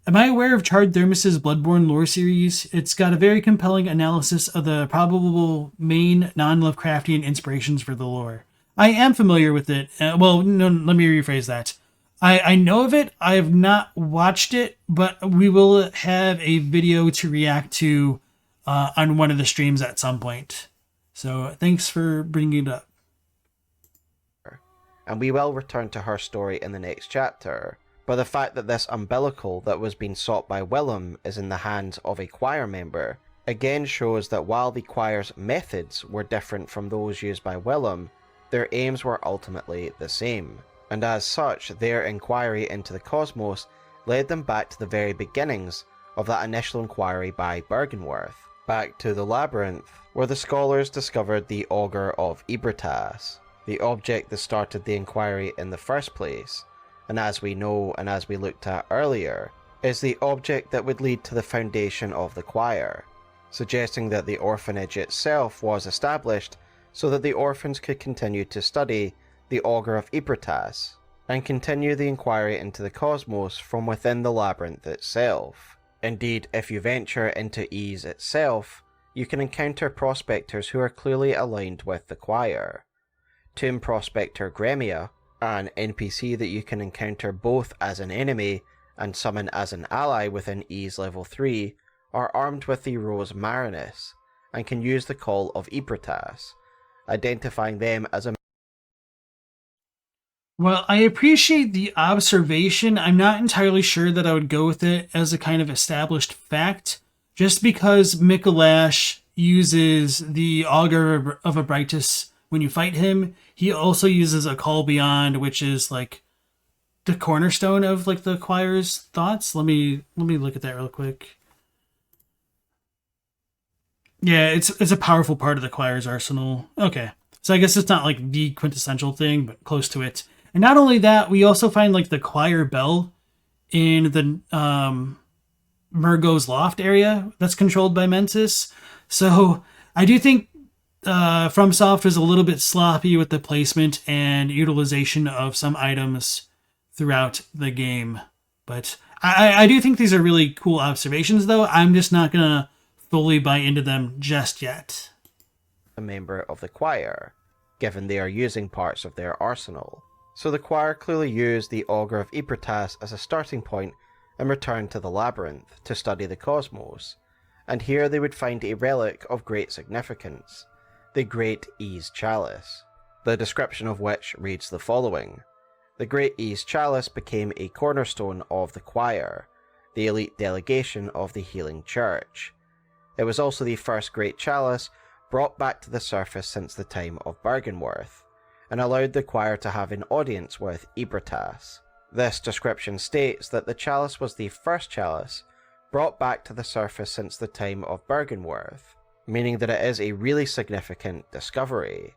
Am I aware of Charred Thermos's Bloodborne lore series? It's got a very compelling analysis of the probable main non-Lovecraftian inspirations for the lore. I am familiar with it. Well, no, let me rephrase that. I know of it. I have not watched it, but we will have a video to react to on one of the streams at some point. So thanks for bringing it up. And we will return to her story in the next chapter. But the fact that this umbilical that was being sought by Willem is in the hands of a choir member again shows that while the choir's methods were different from those used by Willem, their aims were ultimately the same. And as such, their inquiry into the cosmos led them back to the very beginnings of that initial inquiry by Bergenworth, back to the labyrinth, where the scholars discovered the Augur of Ibritas, the object that started the inquiry in the first place, and as we know and as we looked at earlier, is the object that would lead to the foundation of the choir, suggesting that the orphanage itself was established so that the orphans could continue to study the Augur of Ibritas, and continue the inquiry into the cosmos from within the labyrinth itself. Indeed, if you venture into Ys itself, you can encounter prospectors who are clearly aligned with the choir. Tomb Prospector Gremia, an NPC that you can encounter both as an enemy and summon as an ally within Ys level 3, are armed with the Rose Marinus, and can use the Call of Ibritas, identifying them as a... Well, I appreciate the observation. I'm not entirely sure that I would go with it as a kind of established fact, just because Mikolash uses the Augur of Abritus when you fight him. He also uses a Call Beyond, which is like the cornerstone of like the choir's thoughts. Let me look at that real quick. Yeah, it's a powerful part of the choir's arsenal. Okay. So I guess it's not like the quintessential thing, but close to it. And not only that, we also find like the choir bell in the Murgo's loft area that's controlled by Mensis. So I do think FromSoft was a little bit sloppy with the placement and utilization of some items throughout the game. But I do think these are really cool observations, though. I'm just not going to fully buy into them just yet. A member of the choir, given they are using parts of their arsenal. So the choir clearly used the Augur of Ebertas as a starting point and returned to the labyrinth to study the cosmos, and here they would find a relic of great significance, the Great Ys Chalice, the description of which reads the following. The Great Ys Chalice became a cornerstone of the choir, the elite delegation of the Healing Church. It was also the first Great Chalice brought back to the surface since the time of Bergenworth, and allowed the choir to have an audience with Ebertas. This description states that the chalice was the first chalice brought back to the surface since the time of Bergenworth, meaning that it is a really significant discovery.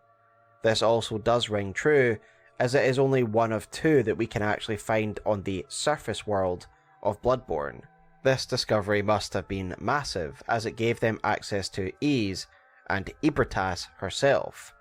This also does ring true, as it is only one of two that we can actually find on the surface world of Bloodborne. This discovery must have been massive, as it gave them access to Ys and Ebertas herself,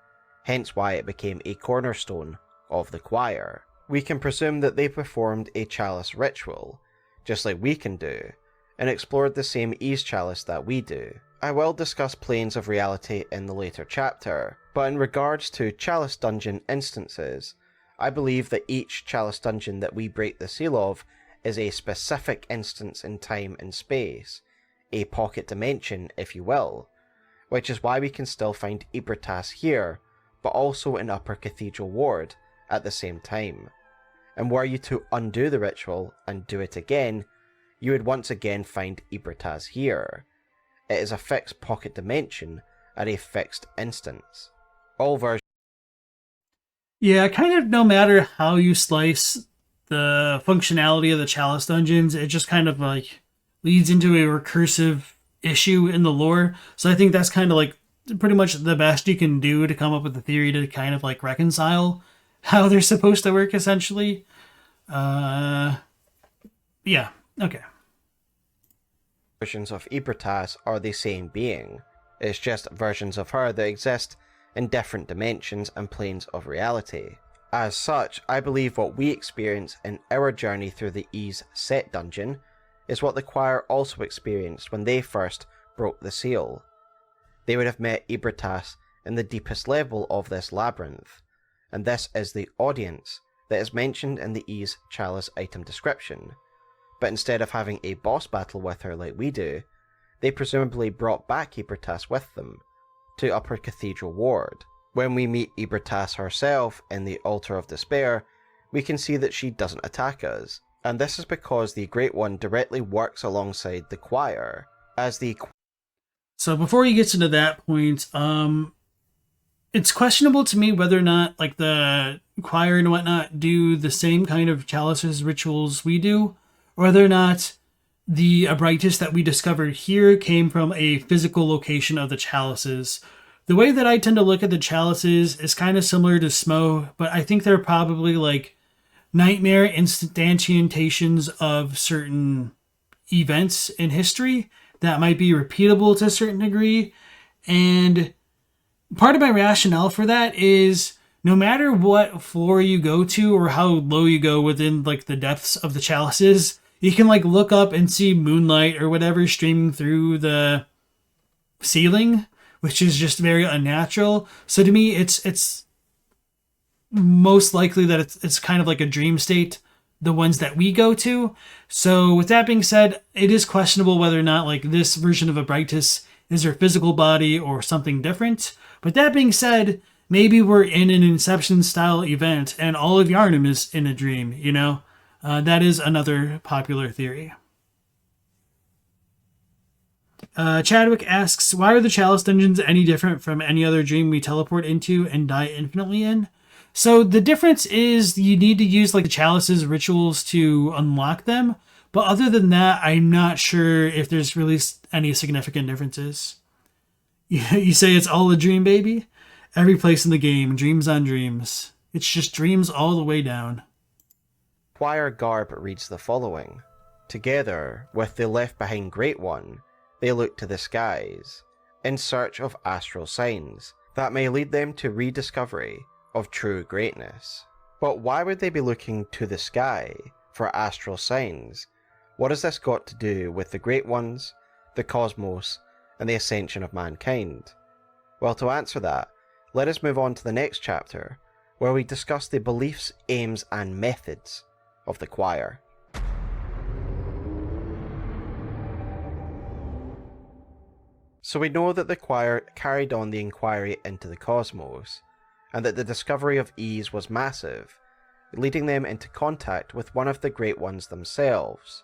hence why it became a cornerstone of the choir. We can presume that they performed a chalice ritual, just like we can do, and explored the same Ys chalice that we do. I will discuss planes of reality in the later chapter, but in regards to chalice dungeon instances, I believe that each chalice dungeon that we break the seal of is a specific instance in time and space, a pocket dimension if you will, which is why we can still find Ebertas here, but also in Upper Cathedral Ward at the same time. And were you to undo the ritual and do it again, you would once again find Ebertas here. It is a fixed pocket dimension at a fixed instance. All versions. Yeah, kind of no matter how you slice the functionality of the chalice dungeons, it just kind of like leads into a recursive issue in the lore. So I think that's kind of like pretty much the best you can do to come up with a theory to kind of like reconcile how they're supposed to work, essentially. Yeah, okay. Versions of Ebertas are the same being. It's just versions of her that exist in different dimensions and planes of reality. As such, I believe what we experience in our journey through the Ys set dungeon is what the choir also experienced when they first broke the seal. They would have met Ebertas in the deepest level of this labyrinth, and this is the audience that is mentioned in the Ys chalice item description. But instead of having a boss battle with her like we do, they presumably brought back Ebertas with them to Upper Cathedral Ward. When we meet Ebertas herself in the Altar of Despair, we can see that she doesn't attack us, and this is because the Great One directly works alongside the choir. So before he gets into that point, it's questionable to me whether or not like the choir and whatnot do the same kind of chalices rituals we do, or whether or not the Abritus that we discovered here came from a physical location of the chalices. The way that I tend to look at the chalices is kind of similar to Smough, but I think they're probably like nightmare instantiations of certain events in history that might be repeatable to a certain degree. And part of my rationale for that is no matter what floor you go to or how low you go within like the depths of the chalices, you can like look up and see moonlight or whatever streaming through the ceiling, which is just very unnatural. So to me, it's most likely that it's kind of like a dream state, the ones that we go to. So with that being said, it is questionable whether or not like this version of Abritus is her physical body or something different. But that being said, maybe we're in an Inception style event and all of Yharnam is in a dream, you know? That is another popular theory. Chadwick asks, why are the chalice dungeons any different from any other dream we teleport into and die infinitely in? So the difference is you need to use like the chalices rituals to unlock them. But other than that, I'm not sure if there's really any significant differences. You say it's all a dream, baby? Every place in the game, dreams on dreams. It's just dreams all the way down. Choir garb reads the following. Together with the left behind Great One, they look to the skies, in search of astral signs that may lead them to rediscovery of true greatness. But why would they be looking to the sky for astral signs? What has this got to do with the Great Ones, the cosmos, and the ascension of mankind? Well, to answer that, let us move on to the next chapter, where we discuss the beliefs, aims, and methods of the choir. So we know that the choir carried on the inquiry into the cosmos, and that the discovery of ease was massive, leading them into contact with one of the Great Ones themselves.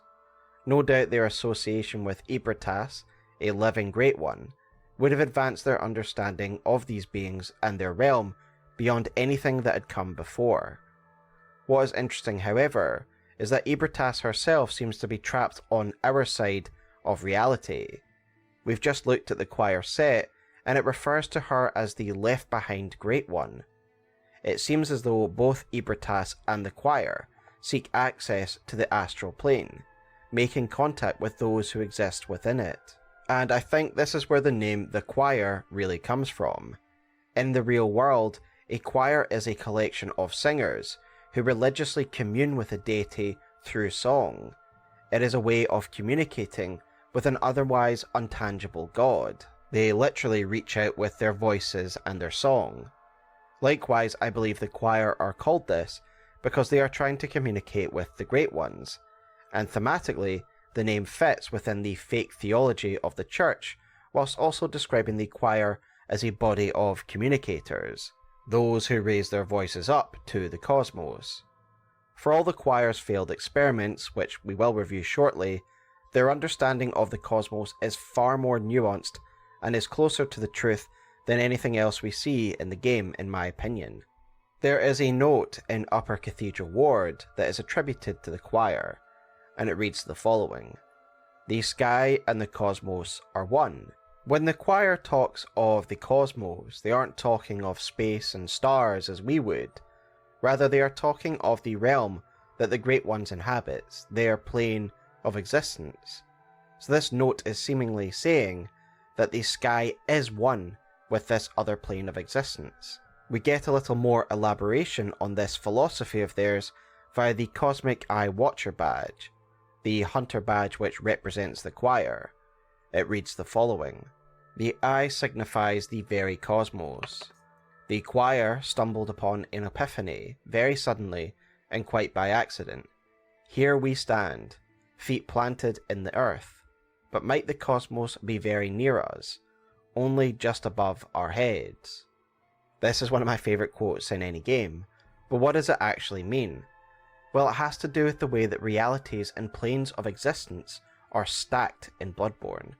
No doubt their association with Ebrietas, a living Great One, would have advanced their understanding of these beings and their realm beyond anything that had come before. What is interesting, however, is that Ebrietas herself seems to be trapped on our side of reality. We've just looked at the choir set, and it refers to her as the left-behind Great One. It seems as though both Ebrietas and the choir seek access to the astral plane, making contact with those who exist within it. And I think this is where the name the choir really comes from. In the real world, a choir is a collection of singers who religiously commune with a deity through song. It is a way of communicating with an otherwise untangible god. They literally reach out with their voices and their song. Likewise, I believe the choir are called this because they are trying to communicate with the Great Ones, and thematically, the name fits within the fake theology of the church, whilst also describing the choir as a body of communicators, those who raise their voices up to the cosmos. For all the choir's failed experiments, which we will review shortly, their understanding of the cosmos is far more nuanced and is closer to the truth than anything else we see in the game, in my opinion. There is a note in Upper Cathedral Ward that is attributed to the choir, and it reads the following. The sky and the cosmos are one. When the choir talks of the cosmos, they aren't talking of space and stars as we would. Rather, they are talking of the realm that the Great Ones inhabits, their plane of existence. So this note is seemingly saying that the sky is one with this other plane of existence. We get a little more elaboration on this philosophy of theirs via the Cosmic Eye Watcher badge, the hunter badge which represents the choir. It reads the following. The eye signifies the very cosmos. The choir stumbled upon an epiphany very suddenly and quite by accident. Here we stand, feet planted in the earth, but might the cosmos be very near us, only just above our heads? This is one of my favourite quotes in any game, but what does it actually mean? Well, it has to do with the way that realities and planes of existence are stacked in Bloodborne.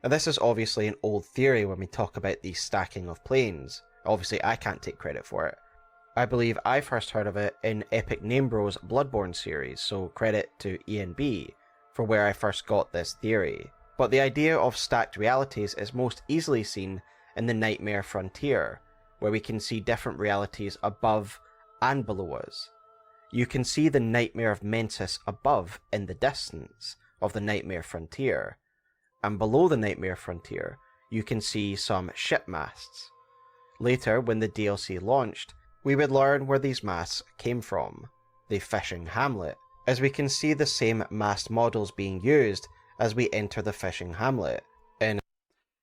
Now, this is obviously an old theory when we talk about the stacking of planes. Obviously, I can't take credit for it. I believe I first heard of it in Epic Namebro's Bloodborne series, so credit to ENB for where I first got this theory. But the idea of stacked realities is most easily seen in the Nightmare Frontier, where we can see different realities above and below us. You can see the Nightmare of Mensis above in the distance of the Nightmare Frontier, and below the Nightmare Frontier you can see some ship masts. Later, when the DLC launched, we would learn where these masts came from, the fishing hamlet, as we can see the same mast models being used as we enter the fishing hamlet.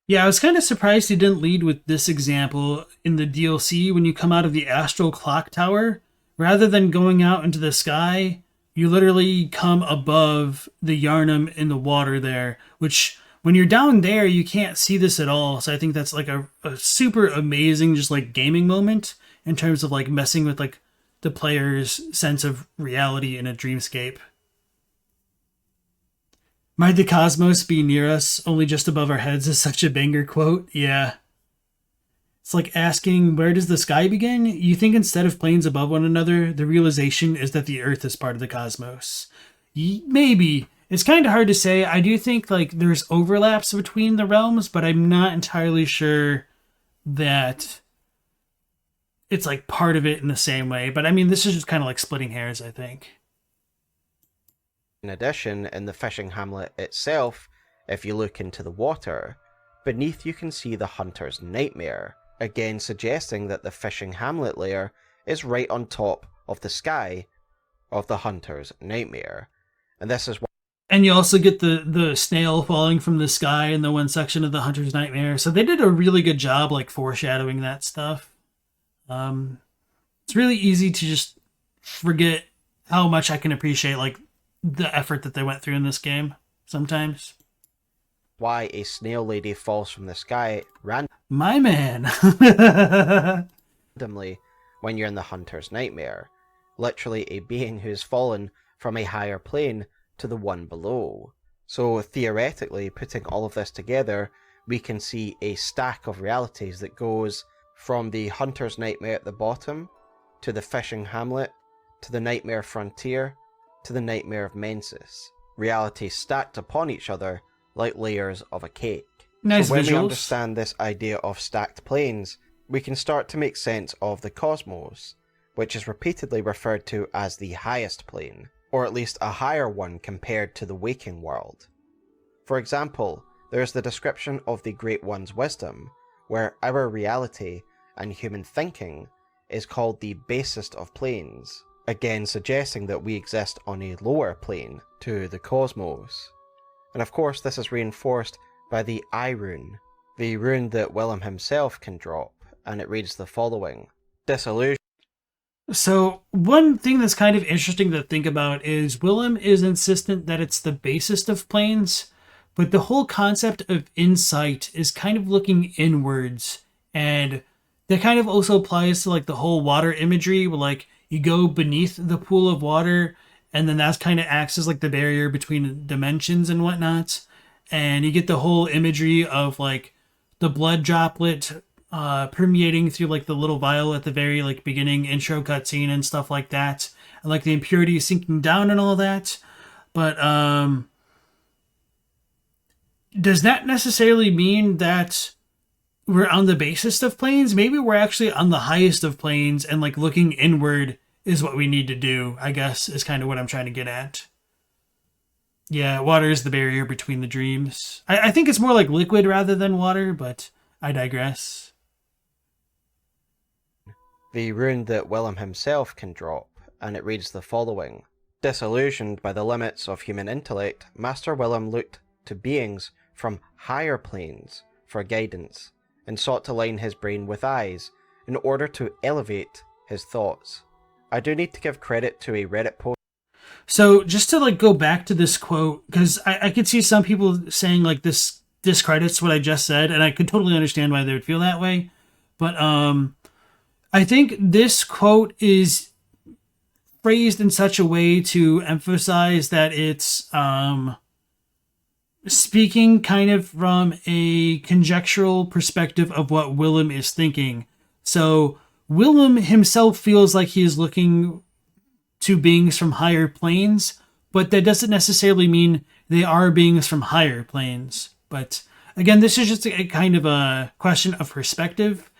Yeah, I was kind of surprised he didn't lead with this example in the DLC when you come out of the Astral Clock Tower. Rather than going out into the sky, you literally come above the Yharnam in the water there, which when you're down there, you can't see this at all. So I think that's like a super amazing just like gaming moment in terms of like messing with like the player's sense of reality in a dreamscape. Might the cosmos be near us, only just above our heads is such a banger quote. Yeah. It's like asking, where does the sky begin? You think instead of planes above one another, the realization is that the Earth is part of the cosmos. Maybe It's kind of hard to say. I do think like there's overlaps between the realms, but I'm not entirely sure that it's like part of it in the same way. But I mean, this is just kind of like splitting hairs, I think. In addition, in the fishing hamlet itself, if you look into the water, beneath you can see the Hunter's Nightmare, again suggesting that the fishing hamlet layer is right on top of the sky of the Hunter's Nightmare. And this is why. And you also get the snail falling from the sky in the one section of the Hunter's Nightmare. So they did a really good job like foreshadowing that stuff. It's really easy to just forget how much I can appreciate like the effort that they went through in this game sometimes. Why a snail lady falls from the sky My man. randomly when you're in the Hunter's Nightmare. Literally a being who's fallen from a higher plane to the one below. So theoretically, putting all of this together, we can see a stack of realities that goes from the Hunter's Nightmare at the bottom, to the fishing hamlet, to the Nightmare Frontier, to the Nightmare of Mensis. Realities stacked upon each other like layers of a cake. Nice so when visuals. we understand this idea of stacked planes, we can start to make sense of the cosmos, which is repeatedly referred to as the highest plane, or at least a higher one compared to the waking world. For example, there's the description of the Great One's wisdom, where our reality and human thinking is called the basest of planes, again suggesting that we exist on a lower plane to the cosmos. And of course this is reinforced by the I rune, the rune that Willem himself can drop, and it reads the following: Disillusion. So one thing that's kind of interesting to think about is Willem is insistent that it's the basest of planes, but the whole concept of insight is kind of looking inwards, and that kind of also applies to like the whole water imagery where like you go beneath the pool of water and then that kind of acts as like the barrier between dimensions and whatnot, and you get the whole imagery of like the blood droplet permeating through like the little vial at the very like beginning intro cutscene and stuff like that, and like the impurity sinking down and all that. But does that necessarily mean that we're on the basest of planes? Maybe we're actually on the highest of planes, and like looking inward is what we need to do, I guess, is kind of what I'm trying to get at. Yeah, water is the barrier between the dreams. I think it's more like liquid rather than water, but I digress. The rune that Willem himself can drop, and it reads the following: Disillusioned by the limits of human intellect, Master Willem looked to beings from higher planes for guidance, and sought to line his brain with eyes in order to elevate his thoughts. I do need to give credit to a Reddit post. So just to like go back to this quote, because I could see some people saying like this discredits what I just said, and I could totally understand why they would feel that way. But I think this quote is phrased in such a way to emphasize that it's speaking kind of from a conjectural perspective of what Willem is thinking. So Willem himself feels like he is looking to beings from higher planes, but that doesn't necessarily mean they are beings from higher planes. But again, this is just a kind of a question of perspective.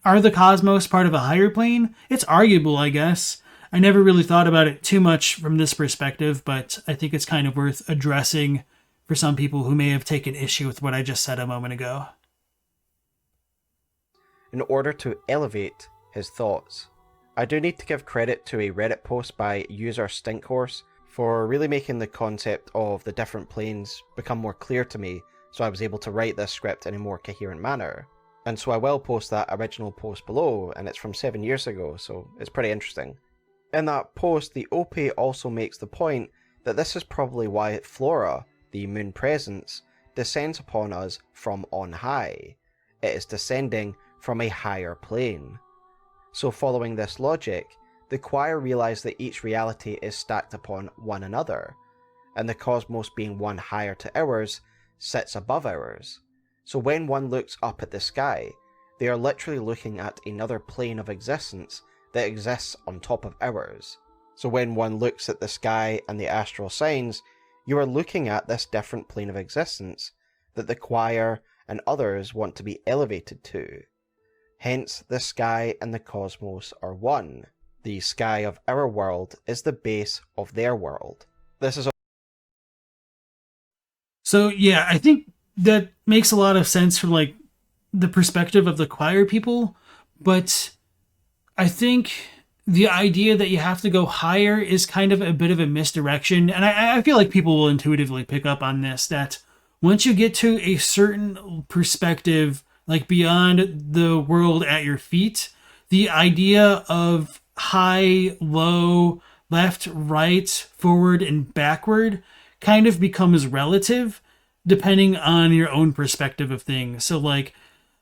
Are the cosmos part of a higher plane? It's arguable, I guess. I never really thought about it too much from this perspective, but I think it's kind of worth addressing for some people who may have taken issue with what I just said a moment ago. In order to elevate his thoughts. I do need to give credit to a Reddit post by user Stinkhorse for really making the concept of the different planes become more clear to me, so I was able to write this script in a more coherent manner. And so I will post that original post below, and it's from 7 years ago, so it's pretty interesting. In that post, the OP also makes the point that this is probably why Flora, the moon presence, descends upon us from on high. It is descending from a higher plane. So following this logic, the choir realise that each reality is stacked upon one another, and the cosmos being one higher to ours, sits above ours. So when one looks up at the sky, they are literally looking at another plane of existence that exists on top of ours. So when one looks at the sky and the astral signs, you are looking at this different plane of existence that the choir and others want to be elevated to. Hence, the sky and the cosmos are one. The sky of our world is the base of their world. This is... So yeah, I think that makes a lot of sense from like the perspective of the choir people, but I think the idea that you have to go higher is kind of a bit of a misdirection. And I feel like people will intuitively pick up on this, that once you get to a certain perspective, like beyond the world at your feet, the idea of high, low, left, right, forward, and backward kind of becomes relative depending on your own perspective of things. So like,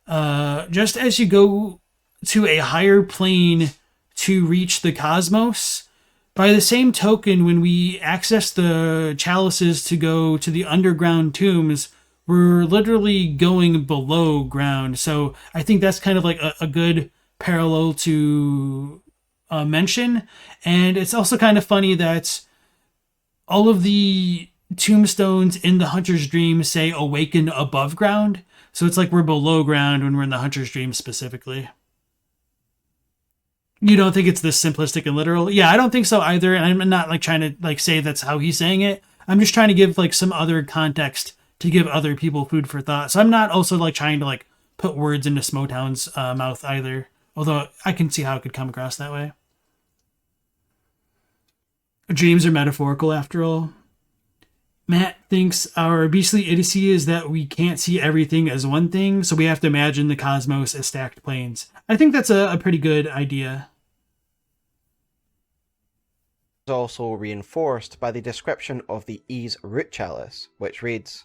just as you go to a higher plane to reach the cosmos, by the same token, when we access the chalices to go to the underground tombs, we're literally going below ground. So I think that's kind of like a good parallel to mention. And it's also kind of funny that all of the tombstones in the Hunter's Dream say awaken above ground. So it's like we're below ground when we're in the Hunter's Dream specifically. You don't think it's this simplistic and literal? Yeah, I don't think so either. And I'm not like trying to like say that's how he's saying it. I'm just trying to give like some other context to give other people food for thought. So I'm not also like trying to like put words into Smoughtown's mouth either. Although I can see how it could come across that way. Dreams are metaphorical after all. Matt thinks our beastly idiocy is that we can't see everything as one thing, so we have to imagine the cosmos as stacked planes. I think that's a pretty good idea. It's also reinforced by the description of the Ys root chalice, which reads,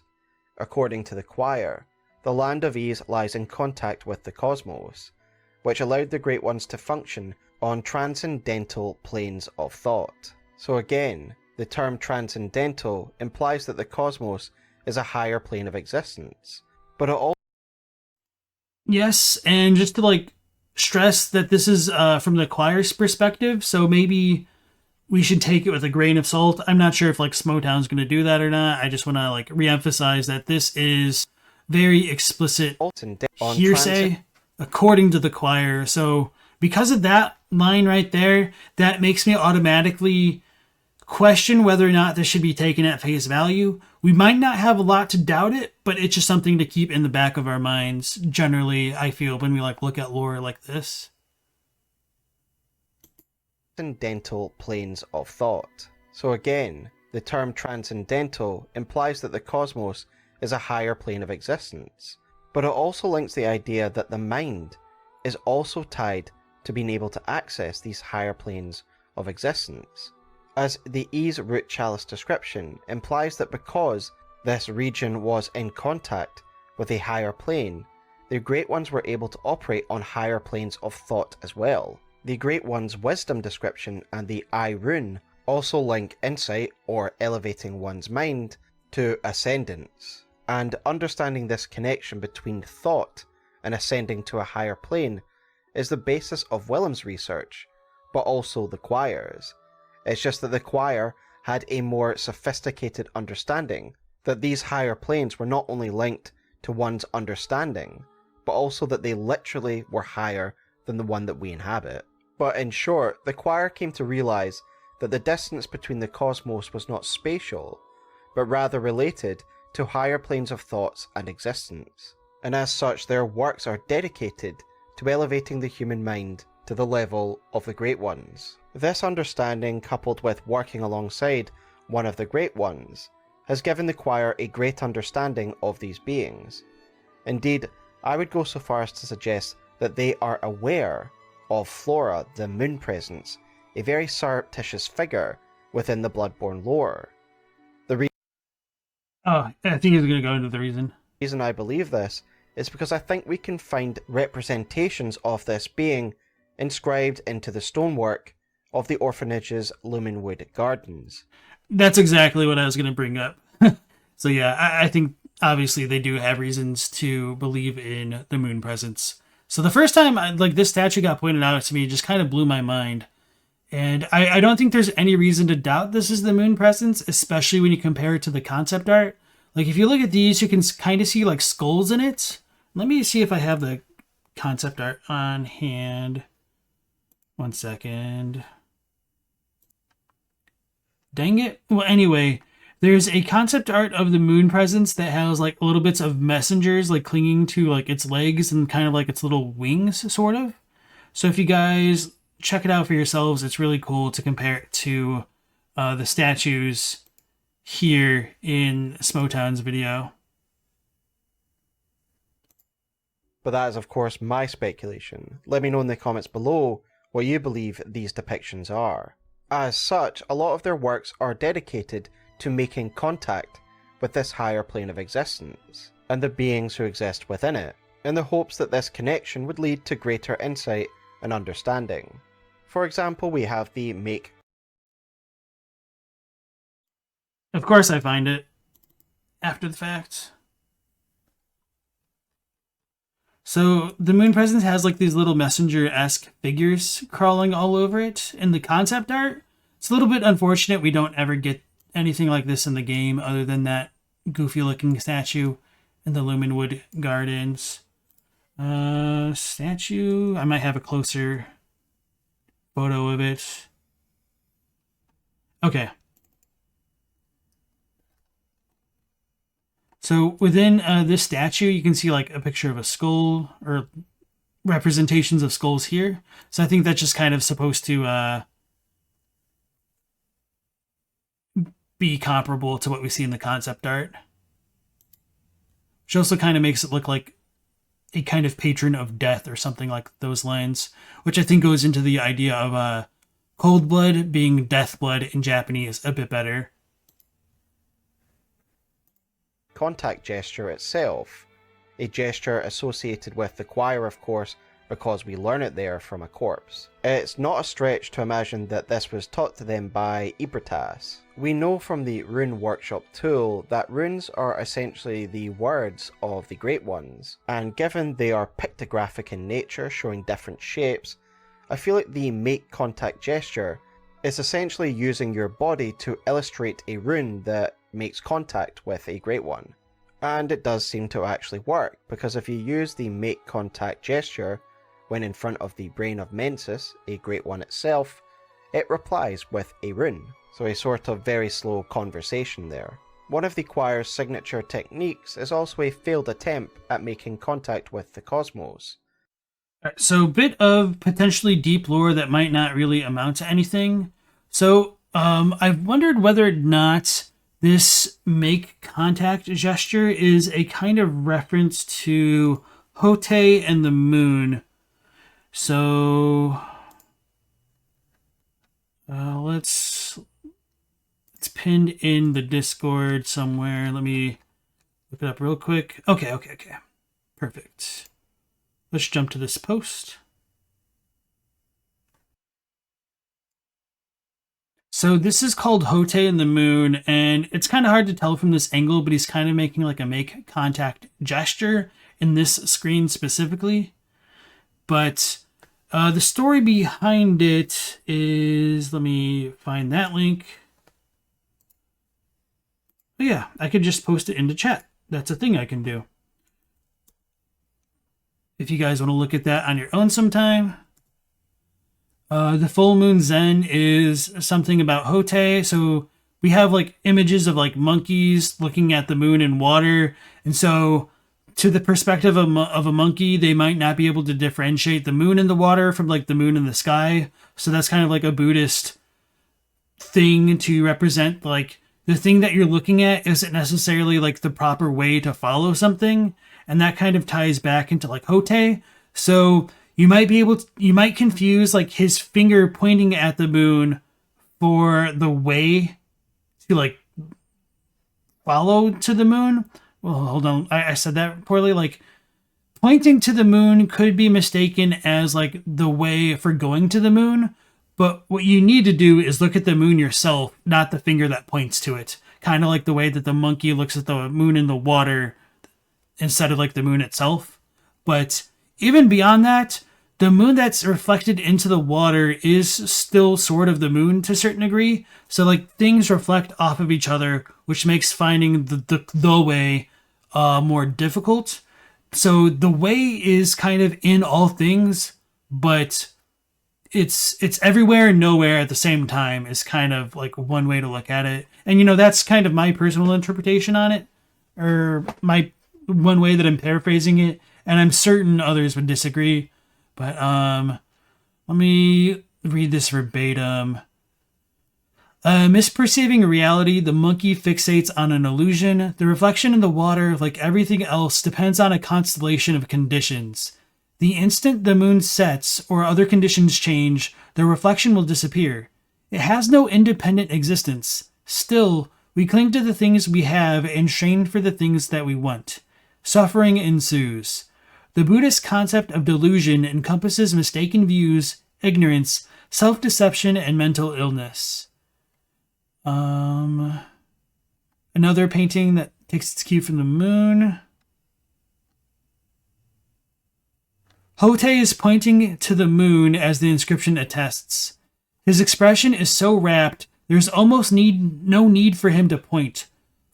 according to the choir, the land of Ys lies in contact with the cosmos, which allowed the Great Ones to function on transcendental planes of thought. So again, the term transcendental implies that the cosmos is a higher plane of existence. But it also... Yes, and just to like stress that this is from the choir's perspective, so maybe we should take it with a grain of salt. I'm not sure if like Smoughtown's going to do that or not. I just want to like reemphasize that this is very explicit hearsay according to the choir. So because of that line right there, that makes me automatically question whether or not this should be taken at face value. We might not have a lot to doubt it, but it's just something to keep in the back of our minds. Generally, I feel when we like look at lore like this. Transcendental planes of thought. So again, the term transcendental implies that the cosmos is a higher plane of existence. But it also links the idea that the mind is also tied to being able to access these higher planes of existence, as the Ys root chalice description implies that because this region was in contact with a higher plane, the Great Ones were able to operate on higher planes of thought as well. The Great One's wisdom description and the Eye rune also link insight, or elevating one's mind, to ascendance. And understanding this connection between thought and ascending to a higher plane is the basis of Willem's research, but also the choir's. It's just that the choir had a more sophisticated understanding that these higher planes were not only linked to one's understanding, but also that they literally were higher than the one that we inhabit. But in short, the choir came to realise that the distance between the cosmos was not spatial, but rather related to higher planes of thoughts and existence. And as such, their works are dedicated to elevating the human mind to the level of the Great Ones. This understanding, coupled with working alongside one of the Great Ones, has given the choir a great understanding of these beings. Indeed, I would go so far as to suggest that they are aware of Flora, the Moon Presence, a very surreptitious figure within the Bloodborne lore. I think he's going to go into the reason. The reason I believe this is because I think we can find representations of this being inscribed into the stonework of the orphanage's Lumenwood Gardens. That's exactly what I was going to bring up. So yeah, I think obviously they do have reasons to believe in the moon presence. So the first time like this statue got pointed out to me, it just kind of blew my mind. And I don't think there's any reason to doubt this is the moon presence, especially when you compare it to the concept art. Like, if you look at these, you can kind of see, like, skulls in it. Let me see if I have the concept art on hand. 1 second. Dang it. Well, anyway, there's a concept art of the moon presence that has, like, little bits of messengers, like, clinging to, like, its legs and kind of like its little wings, sort of. So if you guys check it out for yourselves, it's really cool to compare it to the statues here in Smoughtown's video. But that is, of course, my speculation. Let me know in the comments below what you believe these depictions are. As such, a lot of their works are dedicated to making contact with this higher plane of existence, and the beings who exist within it, in the hopes that this connection would lead to greater insight and understanding. For example, we have the make... Of course I find it after the fact. So the moon presence has like these little messenger-esque figures crawling all over it in the concept art. It's a little bit unfortunate we don't ever get anything like this in the game other than that goofy-looking statue in the Lumenwood Gardens. Statue... I might have a closer photo of it. Okay. So within this statue, you can see like a picture of a skull or representations of skulls here. So I think that's just kind of supposed to be comparable to what we see in the concept art. Which also kind of makes it look like a kind of patron of death or something like those lines, which I think goes into the idea of cold blood being death blood in Japanese a bit better. Contact gesture itself, a gesture associated with the choir, of course, because we learn it there from a corpse. It's not a stretch to imagine that this was taught to them by Ibritas. We know from the Rune Workshop tool that runes are essentially the words of the Great Ones, and given they are pictographic in nature, showing different shapes, I feel like the make contact gesture is essentially using your body to illustrate a rune that makes contact with a Great One. And it does seem to actually work, because if you use the make contact gesture when in front of the brain of Mensis, a Great One itself, it replies with a rune. So a sort of very slow conversation there. One of the choir's signature techniques is also a failed attempt at making contact with the cosmos. So a bit of potentially deep lore that might not really amount to anything. So I've wondered whether or not this make contact gesture is a kind of reference to Hotei and the moon. So it's pinned in the Discord somewhere. Let me look it up real quick. Okay. Perfect. Let's jump to this post. So this is called Hotei and the Moon, and it's kind of hard to tell from this angle, but he's kind of making like a make contact gesture in this screen specifically. But the story behind it is, let me find that link. But yeah, I could just post it into chat. That's a thing I can do. If you guys want to look at that on your own sometime. The full moon Zen is something about Hotei. So we have like images of like monkeys looking at the moon and water. And so to the perspective of a monkey, they might not be able to differentiate the moon and the water from like the moon and the sky. So that's kind of like a Buddhist thing to represent like the thing that you're looking at isn't necessarily like the proper way to follow something. And that kind of ties back into like Hotei. So you might confuse like his finger pointing at the moon for the way to like follow to the moon. Well, hold on. I said that poorly. Like pointing to the moon could be mistaken as like the way for going to the moon. But what you need to do is look at the moon yourself, not the finger that points to it. Kind of like the way that the monkey looks at the moon in the water instead of like the moon itself. But even beyond that, the moon that's reflected into the water is still sort of the moon to a certain degree. So like things reflect off of each other, which makes finding the way more difficult. So the way is kind of in all things, but it's everywhere and nowhere at the same time is kind of like one way to look at it. And that's kind of my personal interpretation on it, or my one way that I'm paraphrasing it, and I'm certain others would disagree. But let me read this verbatim. Misperceiving reality, the monkey fixates on an illusion. The reflection in the water, like everything else, depends on a constellation of conditions. The instant the moon sets or other conditions change, the reflection will disappear. It has no independent existence. Still, we cling to the things we have and strain for the things that we want. Suffering ensues. The Buddhist concept of delusion encompasses mistaken views, ignorance, self-deception, and mental illness. Another painting that takes its cue from the moon. Hotei is pointing to the moon as the inscription attests. His expression is so rapt, there's almost no need for him to point.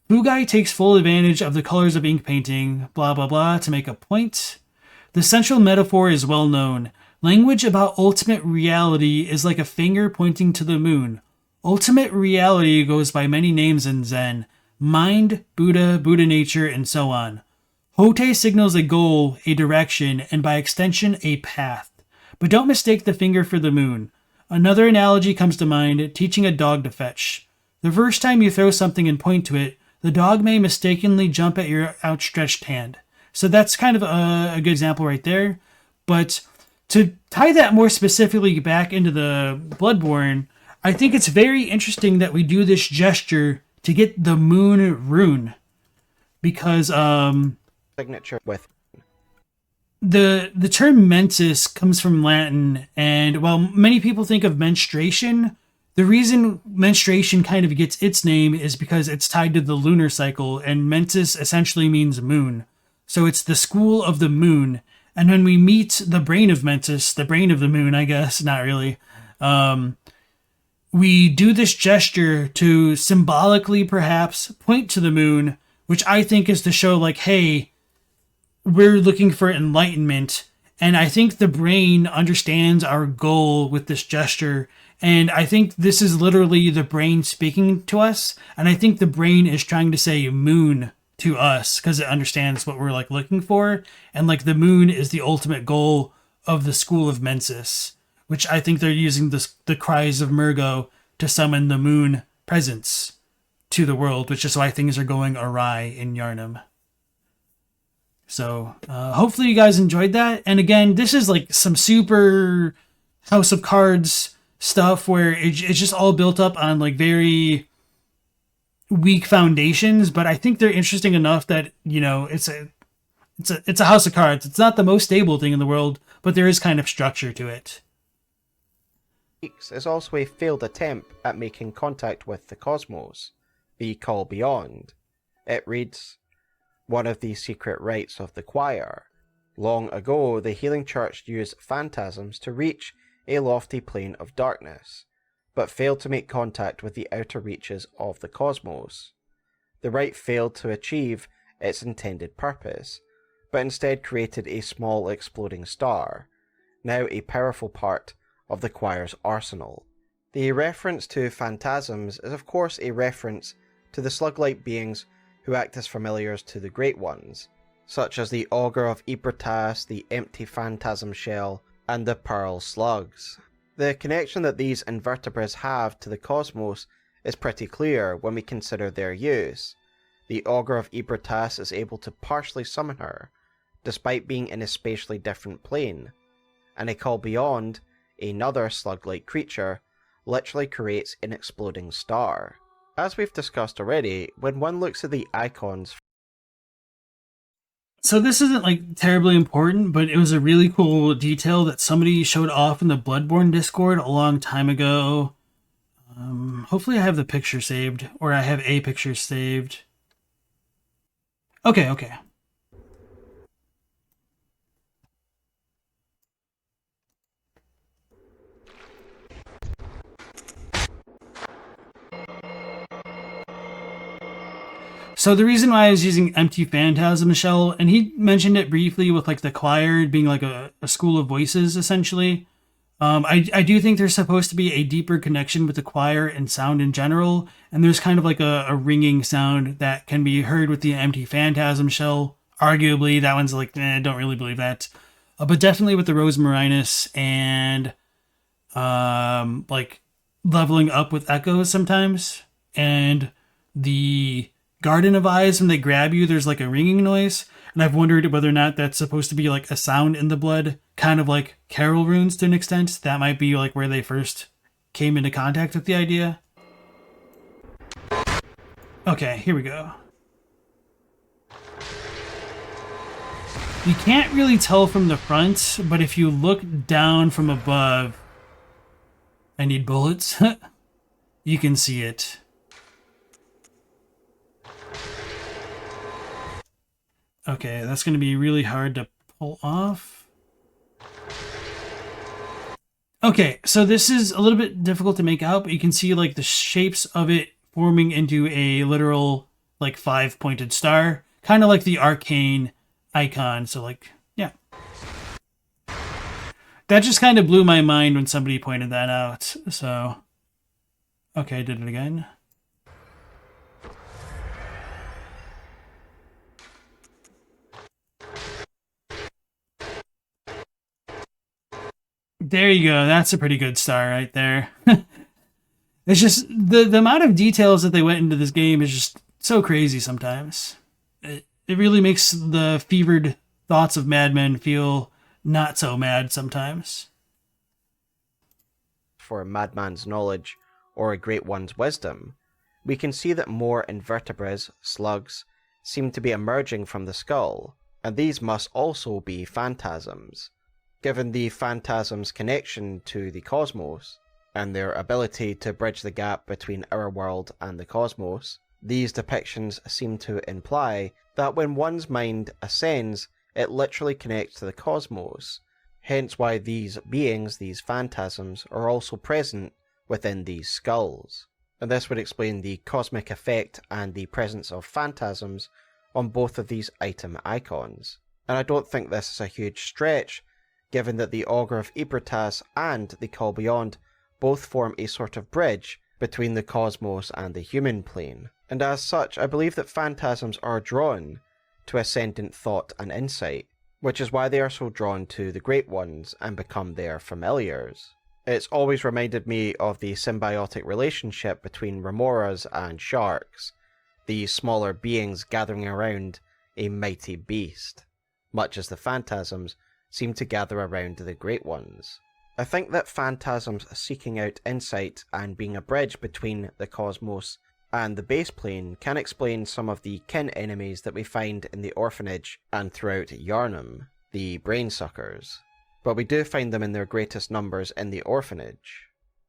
Fugai takes full advantage of the colors of ink painting, blah blah blah, to make a point. The central metaphor is well known. Language about ultimate reality is like a finger pointing to the moon. Ultimate reality goes by many names in Zen: mind, Buddha, Buddha nature, and so on. Hotei signals a goal, a direction, and by extension, a path. But don't mistake the finger for the moon. Another analogy comes to mind, teaching a dog to fetch. The first time you throw something and point to it, the dog may mistakenly jump at your outstretched hand. So that's kind of a good example right there. But to tie that more specifically back into the Bloodborne, I think it's very interesting that we do this gesture to get the moon rune. Because signature with the term mensis comes from Latin, and while many people think of menstruation, the reason menstruation kind of gets its name is because it's tied to the lunar cycle, and mensis essentially means moon. So it's the school of the moon. And when we meet the brain of Mensis, the brain of the moon, I guess, not really, we do this gesture to symbolically perhaps point to the moon, which I think is to show like, hey, we're looking for enlightenment. And I think the brain understands our goal with this gesture. And I think this is literally the brain speaking to us. And I think the brain is trying to say moon to us because it understands what we're like looking for. And like the moon is the ultimate goal of the school of Mensis, which I think they're using the cries of Murgo to summon the moon presence to the world, which is why things are going awry in Yharnam. So hopefully you guys enjoyed that. And again, this is like some super House of Cards stuff where it's just all built up on like very weak foundations, but I think they're interesting enough that, you know, it's a House of Cards. It's not the most stable thing in the world, but there is kind of structure to it. Is also a failed attempt at making contact with the cosmos, the Call Beyond. It reads, one of the secret rites of the choir. Long ago, the Healing Church used phantasms to reach a lofty plane of darkness, but failed to make contact with the outer reaches of the cosmos. The rite failed to achieve its intended purpose, but instead created a small exploding star, now a powerful part of the choir's arsenal. The reference to phantasms is of course a reference to the slug-like beings who act as familiars to the Great Ones, such as the Augur of Ybertas, the Empty Phantasm Shell, and the Pearl Slugs. The connection that these invertebrates have to the cosmos is pretty clear when we consider their use. The Augur of Ybertas is able to partially summon her, despite being in a spatially different plane, and a Call Beyond, another slug-like creature, literally creates an exploding star. As we've discussed already, when one looks at the icons... So this isn't like terribly important, but it was a really cool detail that somebody showed off in the Bloodborne Discord a long time ago. Hopefully I have the picture saved, or I have a picture saved. Okay. So the reason why I was using empty phantasm shell, and he mentioned it briefly with like the choir being like a school of voices, essentially. I do think there's supposed to be a deeper connection with the choir and sound in general, and there's kind of like a ringing sound that can be heard with the empty phantasm shell. Arguably, that one's like, I don't really believe that. But definitely with the Rose Marinus and like leveling up with echoes sometimes, and the Garden of Eyes, when they grab you, there's like a ringing noise, and I've wondered whether or not that's supposed to be like a sound in the blood, kind of like Carol runes to an extent. That might be like where they first came into contact with the idea. Okay, here we go. You can't really tell from the front, but if you look down from above, I need bullets. You can see it. Okay, that's going to be really hard to pull off. Okay, so this is a little bit difficult to make out, but you can see like the shapes of it forming into a literal like 5-pointed star, kind of like the arcane icon. So like, yeah. That just kind of blew my mind when somebody pointed that out. So, okay, I did it again. There you go. That's a pretty good star right there. It's just the amount of details that they went into this game is just so crazy sometimes. It really makes the fevered thoughts of madmen feel not so mad sometimes. For a madman's knowledge or a great one's wisdom, we can see that more invertebrates, slugs, seem to be emerging from the skull, and these must also be phantasms. Given the phantasms' connection to the cosmos, and their ability to bridge the gap between our world and the cosmos, these depictions seem to imply that when one's mind ascends, it literally connects to the cosmos, hence why these beings, these phantasms, are also present within these skulls. And this would explain the cosmic effect and the presence of phantasms on both of these item icons. And I don't think this is a huge stretch, given that the Augur of Ebertas and the Call Beyond both form a sort of bridge between the cosmos and the human plane. And as such, I believe that phantasms are drawn to ascendant thought and insight, which is why they are so drawn to the Great Ones and become their familiars. It's always reminded me of the symbiotic relationship between remoras and sharks, these smaller beings gathering around a mighty beast, much as the phantasms seem to gather around the Great Ones. I think that phantasms seeking out insight and being a bridge between the cosmos and the base plane can explain some of the kin enemies that we find in the orphanage and throughout Yharnam, the brain suckers. But we do find them in their greatest numbers in the orphanage.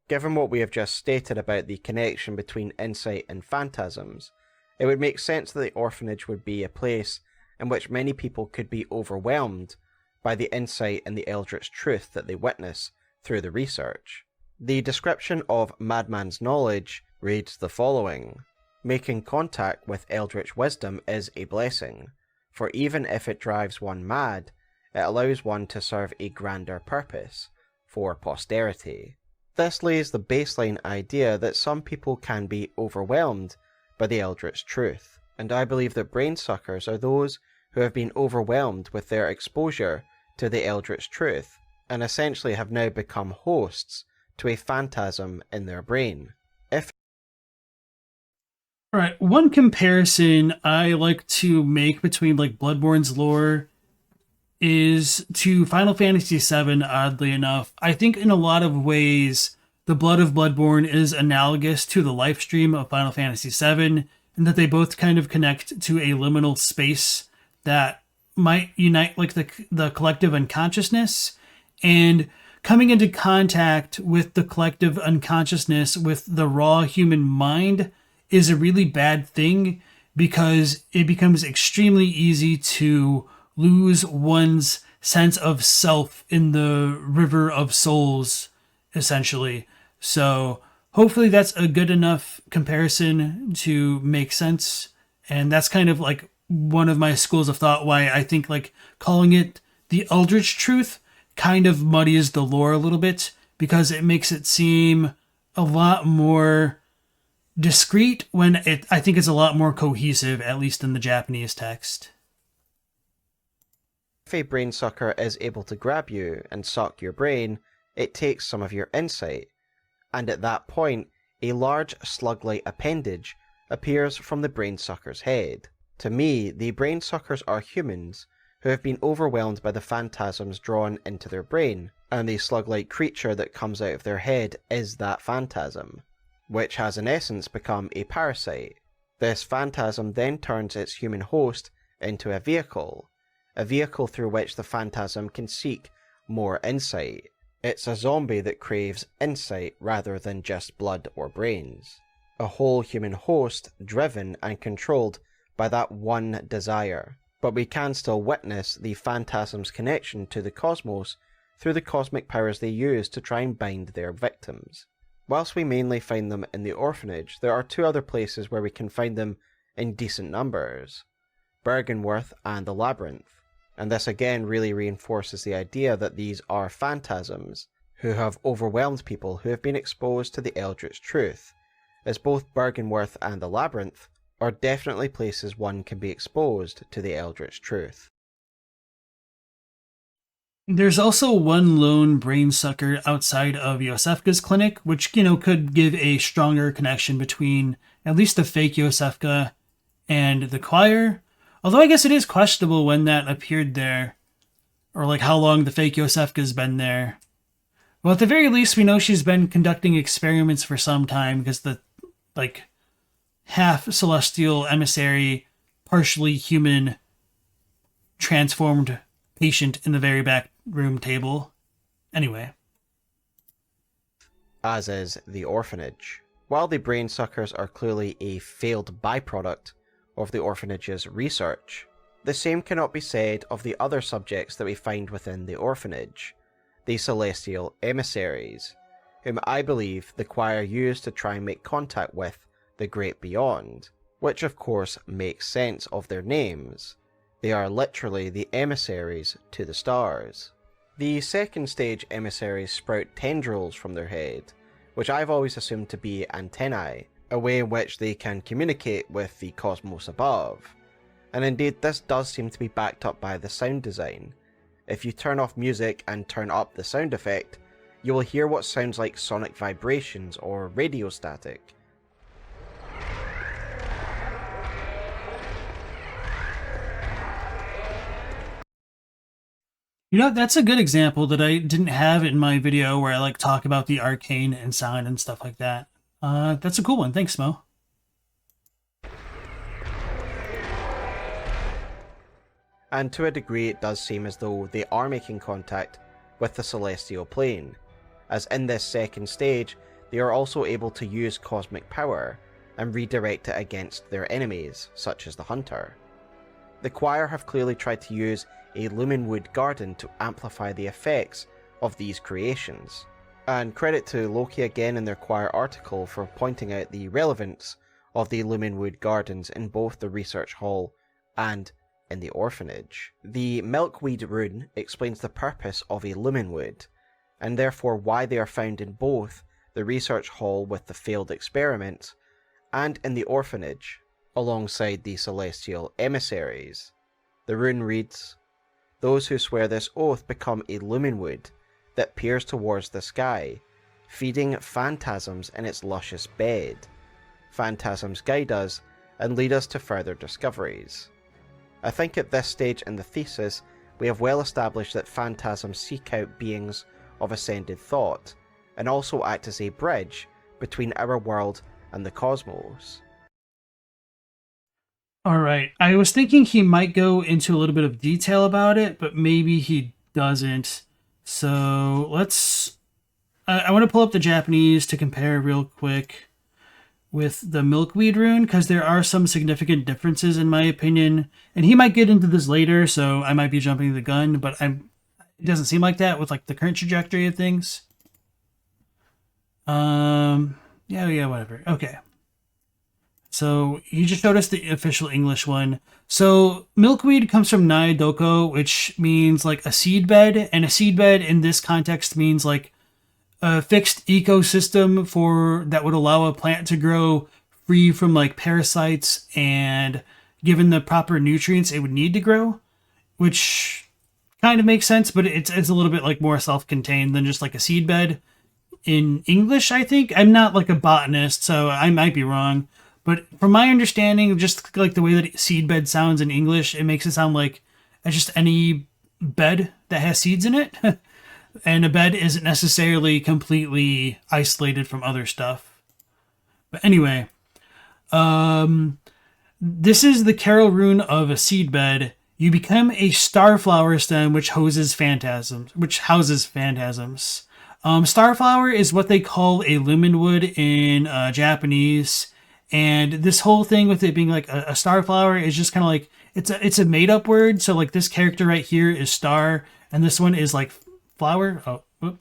Given what we have just stated about the connection between insight and phantasms, it would make sense that the orphanage would be a place in which many people could be overwhelmed by the insight and the Eldritch Truth that they witness through the research. The description of Madman's knowledge reads the following: making contact with Eldritch wisdom is a blessing, for even if it drives one mad, it allows one to serve a grander purpose, for posterity. This lays the baseline idea that some people can be overwhelmed by the Eldritch Truth, and I believe that brain suckers are those who have been overwhelmed with their exposure to the Eldritch Truth, and essentially have now become hosts to a phantasm in their brain. Alright, one comparison I like to make between like Bloodborne's lore is to Final Fantasy VII, oddly enough. I think in a lot of ways, the blood of Bloodborne is analogous to the life stream of Final Fantasy VII, and that they both kind of connect to a liminal space that might unite like the collective unconsciousness, and coming into contact with the collective unconsciousness with the raw human mind is a really bad thing, because it becomes extremely easy to lose one's sense of self in the river of souls, essentially. So hopefully that's a good enough comparison to make sense And that's kind of like one of my schools of thought why I think like calling it the Eldritch Truth kind of muddies the lore a little bit, because it makes it seem a lot more discreet when I think it's a lot more cohesive, at least in the Japanese text. If a brain sucker is able to grab you and suck your brain, it takes some of your insight, and at that point, a large slug-like appendage appears from the brain sucker's head. To me, the brain suckers are humans who have been overwhelmed by the phantasms drawn into their brain, and the slug-like creature that comes out of their head is that phantasm, which has in essence become a parasite. This phantasm then turns its human host into a vehicle through which the phantasm can seek more insight. It's a zombie that craves insight rather than just blood or brains. A whole human host driven and controlled by that one desire. But we can still witness the phantasm's connection to the cosmos through the cosmic powers they use to try and bind their victims. Whilst we mainly find them in the orphanage, there are two other places where we can find them in decent numbers: Bergenworth and the Labyrinth. And this again really reinforces the idea that these are phantasms who have overwhelmed people who have been exposed to the Eldritch Truth, as both Bergenworth and the Labyrinth are definitely places one can be exposed to the Eldritch Truth. There's also one lone brain sucker outside of Iosefka's clinic, which, could give a stronger connection between at least the fake Iosefka and the choir. Although I guess it is questionable when that appeared there, or like how long the fake Iosefka's been there. Well, at the very least, we know she's been conducting experiments for some time, because the half celestial emissary, partially human, transformed patient in the very back room table. Anyway. As is the orphanage. While the brain suckers are clearly a failed byproduct of the orphanage's research, the same cannot be said of the other subjects that we find within the orphanage, the celestial emissaries, whom I believe the choir used to try and make contact with the great beyond, which of course makes sense of their names. They are literally the emissaries to the stars. The second stage emissaries sprout tendrils from their head, which I've always assumed to be antennae, a way in which they can communicate with the cosmos above. And indeed this does seem to be backed up by the sound design. If you turn off music and turn up the sound effect, you will hear what sounds like sonic vibrations or radio static. That's a good example that I didn't have in my video where I talk about the arcane and sound and stuff like that. That's a cool one. Thanks, Smough. And to a degree it does seem as though they are making contact with the celestial plane, as in this second stage they are also able to use cosmic power and redirect it against their enemies, such as the Hunter. The choir have clearly tried to use a lumenwood garden to amplify the effects of these creations. And credit to Loki again in their choir article for pointing out the relevance of the lumenwood gardens in both the research hall and in the orphanage. The milkweed rune explains the purpose of a lumenwood, and therefore why they are found in both the research hall with the failed experiment and in the orphanage, alongside the celestial emissaries. The rune reads, "Those who swear this oath become a lumenwood that peers towards the sky, feeding phantasms in its luscious bed. Phantasms guide us and lead us to further discoveries." I think at this stage in the thesis, we have well established that phantasms seek out beings of ascended thought, and also act as a bridge between our world and the cosmos. Alright, I was thinking he might go into a little bit of detail about it, but maybe he doesn't. So let's... I want to pull up the Japanese to compare real quick with the milkweed rune, because there are some significant differences in my opinion. And he might get into this later, so I might be jumping the gun, but it doesn't seem like that with the current trajectory of things. Yeah, whatever. Okay. So he just showed us the official English one. So milkweed comes from Naidoko, which means like a seed bed, and a seed bed in this context means like a fixed ecosystem for that would allow a plant to grow free from like parasites and given the proper nutrients it would need to grow, which kind of makes sense, but it's a little bit like more self-contained than just like a seed bed in English, I think. I'm not like a botanist, so I might be wrong. But from my understanding, just like the way that seed bed sounds in English, it makes it sound like just any bed that has seeds in it. And a bed isn't necessarily completely isolated from other stuff. But anyway, this is the Carol rune of a seed bed. You become a starflower stem which houses phantasms. Starflower is what they call a lumenwood in Japanese, and this whole thing with it being like a starflower is just kind of like it's a made up word. So like this character right here is star, and this one is like flower. Oh, whoop.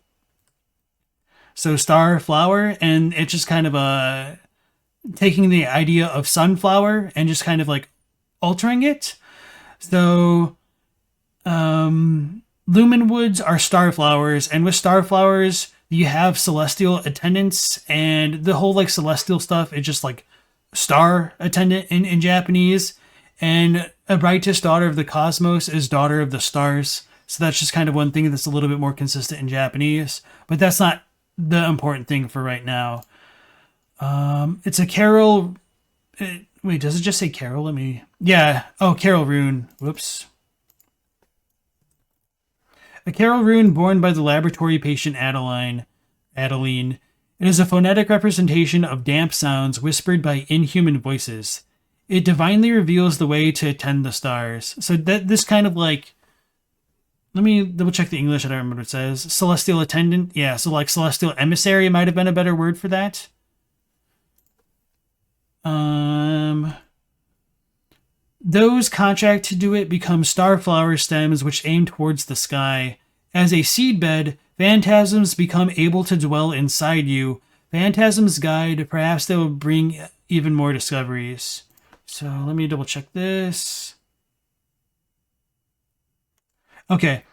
So star flower, and it's just kind of taking the idea of sunflower and just kind of like altering it. So lumen woods are starflowers, and with starflowers you have celestial attendants, and the whole like celestial stuff is just like star attendant in Japanese, and a brightest daughter of the cosmos is daughter of the stars. So that's just kind of one thing that's a little bit more consistent in Japanese, but that's not the important thing for right now. It's a Carol. Wait, does it just say Carol? Carol rune. Whoops. A Carol rune born by the laboratory patient Adeline. It is a phonetic representation of damp sounds whispered by inhuman voices. It divinely reveals the way to attend the stars. So that this kind of like, let me double check the English. I don't remember what it says. Celestial attendant. Yeah, so like celestial emissary might have been a better word for that. Those contract to do it become starflower stems which aim towards the sky. As a seedbed, phantasms become able to dwell inside you. Phantasms guide, perhaps they will bring even more discoveries. So let me double check this. Okay.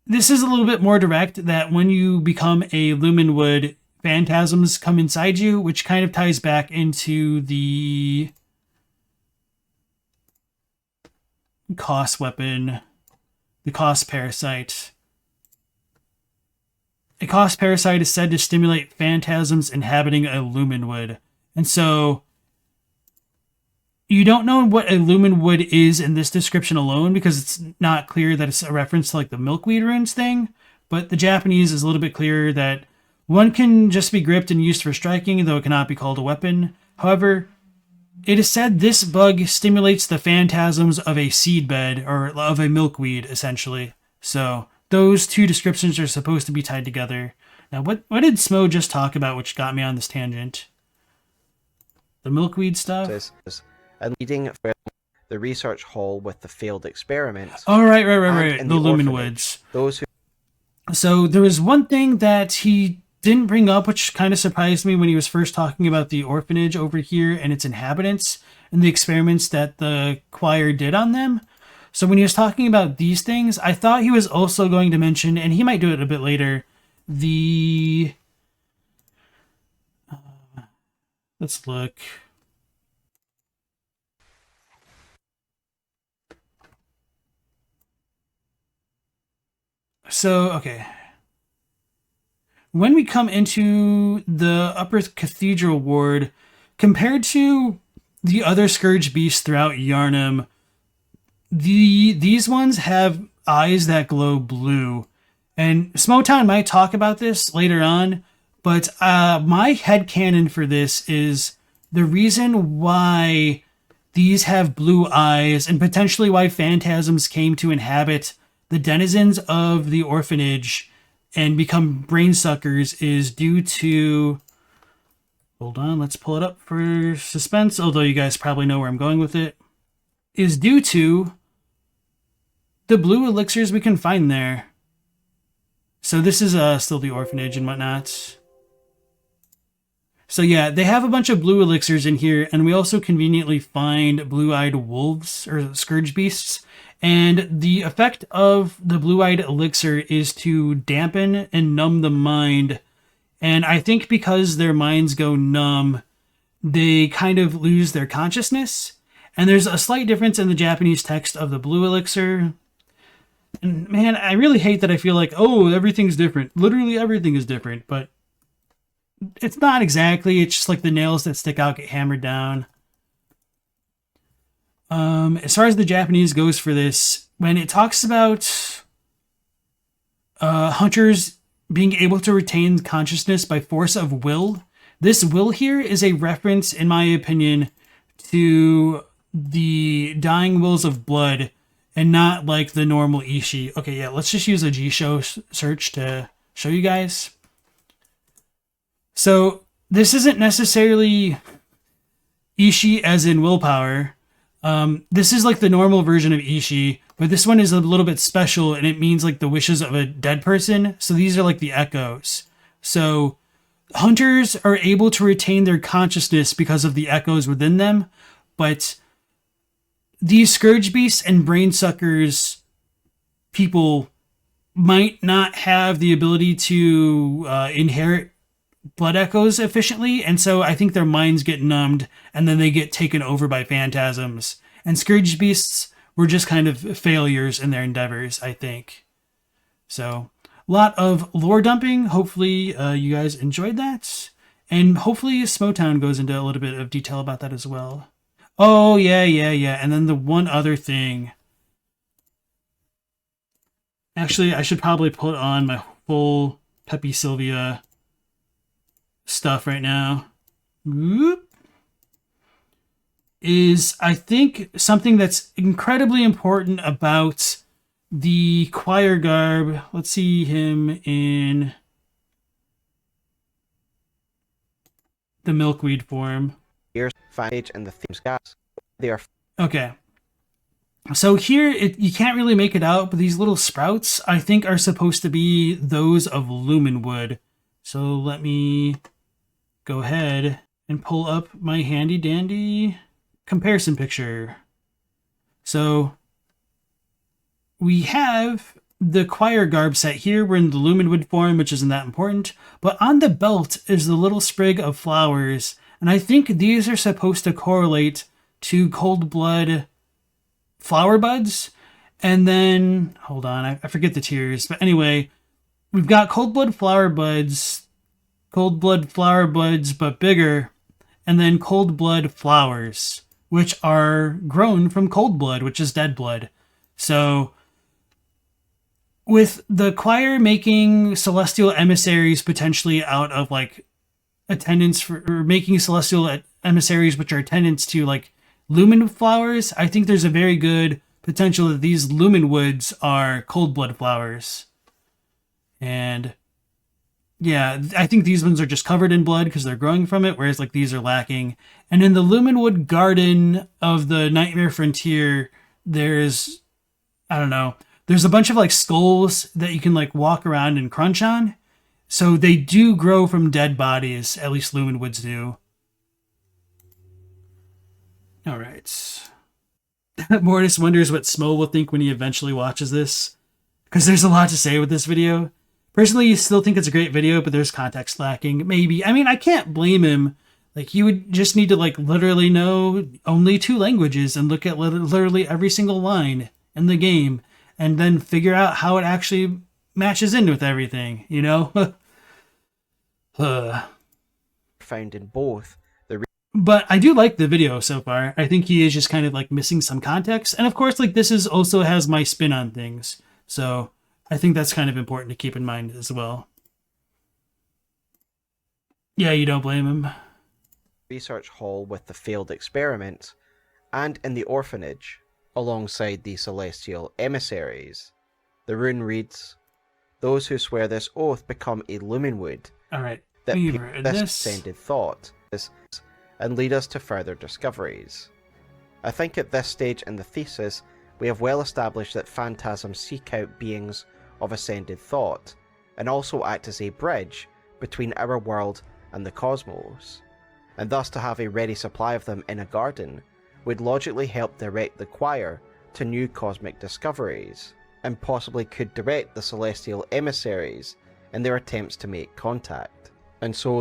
This is a little bit more direct, that when you become a lumenwood, phantasms come inside you, which kind of ties back into the Kos weapon, the Kos parasite. A Kos parasite is said to stimulate phantasms inhabiting a lumenwood. And so you don't know what a lumenwood is in this description alone, because it's not clear that it's a reference to like the milkweed runes thing, but the Japanese is a little bit clearer that one can just be gripped and used for striking, though it cannot be called a weapon. However, it is said this bug stimulates the phantasms of a seedbed, or of a milkweed, essentially. So those two descriptions are supposed to be tied together. Now, what did Smough just talk about, which got me on this tangent? The milkweed stuff? And leading from the research hall with the failed experiments. Oh, right. The lumenwoods. So there was one thing that he didn't bring up, which kind of surprised me when he was first talking about the orphanage over here and its inhabitants and the experiments that the choir did on them. So when he was talking about these things, I thought he was also going to mention, and he might do it a bit later, the... let's look. So, okay. When we come into the Upper Cathedral Ward, compared to the other Scourge beasts throughout Yharnam, these ones have eyes that glow blue. And Smoughtown might talk about this later on, but my headcanon for this is the reason why these have blue eyes, and potentially why phantasms came to inhabit the denizens of the orphanage and become brain suckers, is due to... Hold on, let's pull it up for suspense, although you guys probably know where I'm going with it. Is due to the blue elixirs we can find there. So this is still the orphanage and whatnot. So yeah, they have a bunch of blue elixirs in here, and we also conveniently find blue-eyed wolves, or scourge beasts. And the effect of the blue-eyed elixir is to dampen and numb the mind. And I think because their minds go numb, they kind of lose their consciousness. And there's a slight difference in the Japanese text of the blue elixir. And man, I really hate that I feel like, oh, everything's different. Literally everything is different, but it's not exactly. It's just like the nails that stick out get hammered down. As far as the Japanese goes for this, when it talks about hunters being able to retain consciousness by force of will, this will here is a reference, in my opinion, to the dying wills of blood and not like the normal Ishi. Okay, yeah, let's just use a G-Show search to show you guys. So this isn't necessarily Ishi as in willpower. This is like the normal version of Ishi, but this one is a little bit special and it means like the wishes of a dead person. So these are like the echoes. So hunters are able to retain their consciousness because of the echoes within them, but these scourge beasts and brain suckers people might not have the ability to inherit blood echoes efficiently, and so I think their minds get numbed and then they get taken over by phantasms. And scourge beasts were just kind of failures in their endeavors, I think. So a lot of lore dumping. Hopefully you guys enjoyed that, and hopefully Smoughtown goes into a little bit of detail about that as well. Oh yeah, and then the one other thing, actually I should probably put on my full Peppy Sylvia stuff right now. Whoop. Is I think something that's incredibly important about the choir garb. Let's see him in the milkweed form. Here's fantasms and the themes gas. They are okay. So here you can't really make it out, but these little sprouts I think are supposed to be those of lumenwood. So let me go ahead and pull up my handy dandy comparison picture. So we have the choir garb set here. We're in the lumenwood form, which isn't that important, but on the belt is the little sprig of flowers, and I think these are supposed to correlate to cold blood flower buds. And then hold on, I forget the tiers, but anyway, we've got cold blood flower buds but bigger, and then cold blood flowers, which are grown from cold blood, which is dead blood. So with the choir making celestial emissaries potentially out of like attendants for, or making celestial emissaries which are attendants to like lumen flowers, I think there's a very good potential that these lumen woods are cold blood flowers. And yeah, I think these ones are just covered in blood because they're growing from it, whereas like these are lacking. And in the Lumenwood Garden of the Nightmare Frontier, there's, I don't know, there's a bunch of like skulls that you can like walk around and crunch on. So they do grow from dead bodies, at least Lumenwoods do. All right. Mortis wonders what Smough will think when he eventually watches this, because there's a lot to say with this video. Personally, you still think it's a great video, but there's context lacking. Maybe. I mean, I can't blame him. Like, you would just need to, like, literally know only 2 languages and look at literally every single line in the game and then figure out how it actually matches in with everything, you know? found in both the... But I do like the video so far. I think he is just kind of, like, missing some context. And, of course, like, this is also has my spin on things. So I think that's kind of important to keep in mind as well. Yeah, you don't blame him. Research hall with the failed experiment, and in the orphanage, alongside the celestial emissaries. The rune reads, "Those who swear this oath become a lumenwood." All right. That this ascended thought and lead us to further discoveries. I think at this stage in the thesis, we have well established that phantasms seek out beings of ascended thought, and also act as a bridge between our world and the cosmos, and thus to have a ready supply of them in a garden would logically help direct the choir to new cosmic discoveries, and possibly could direct the celestial emissaries in their attempts to make contact. And so,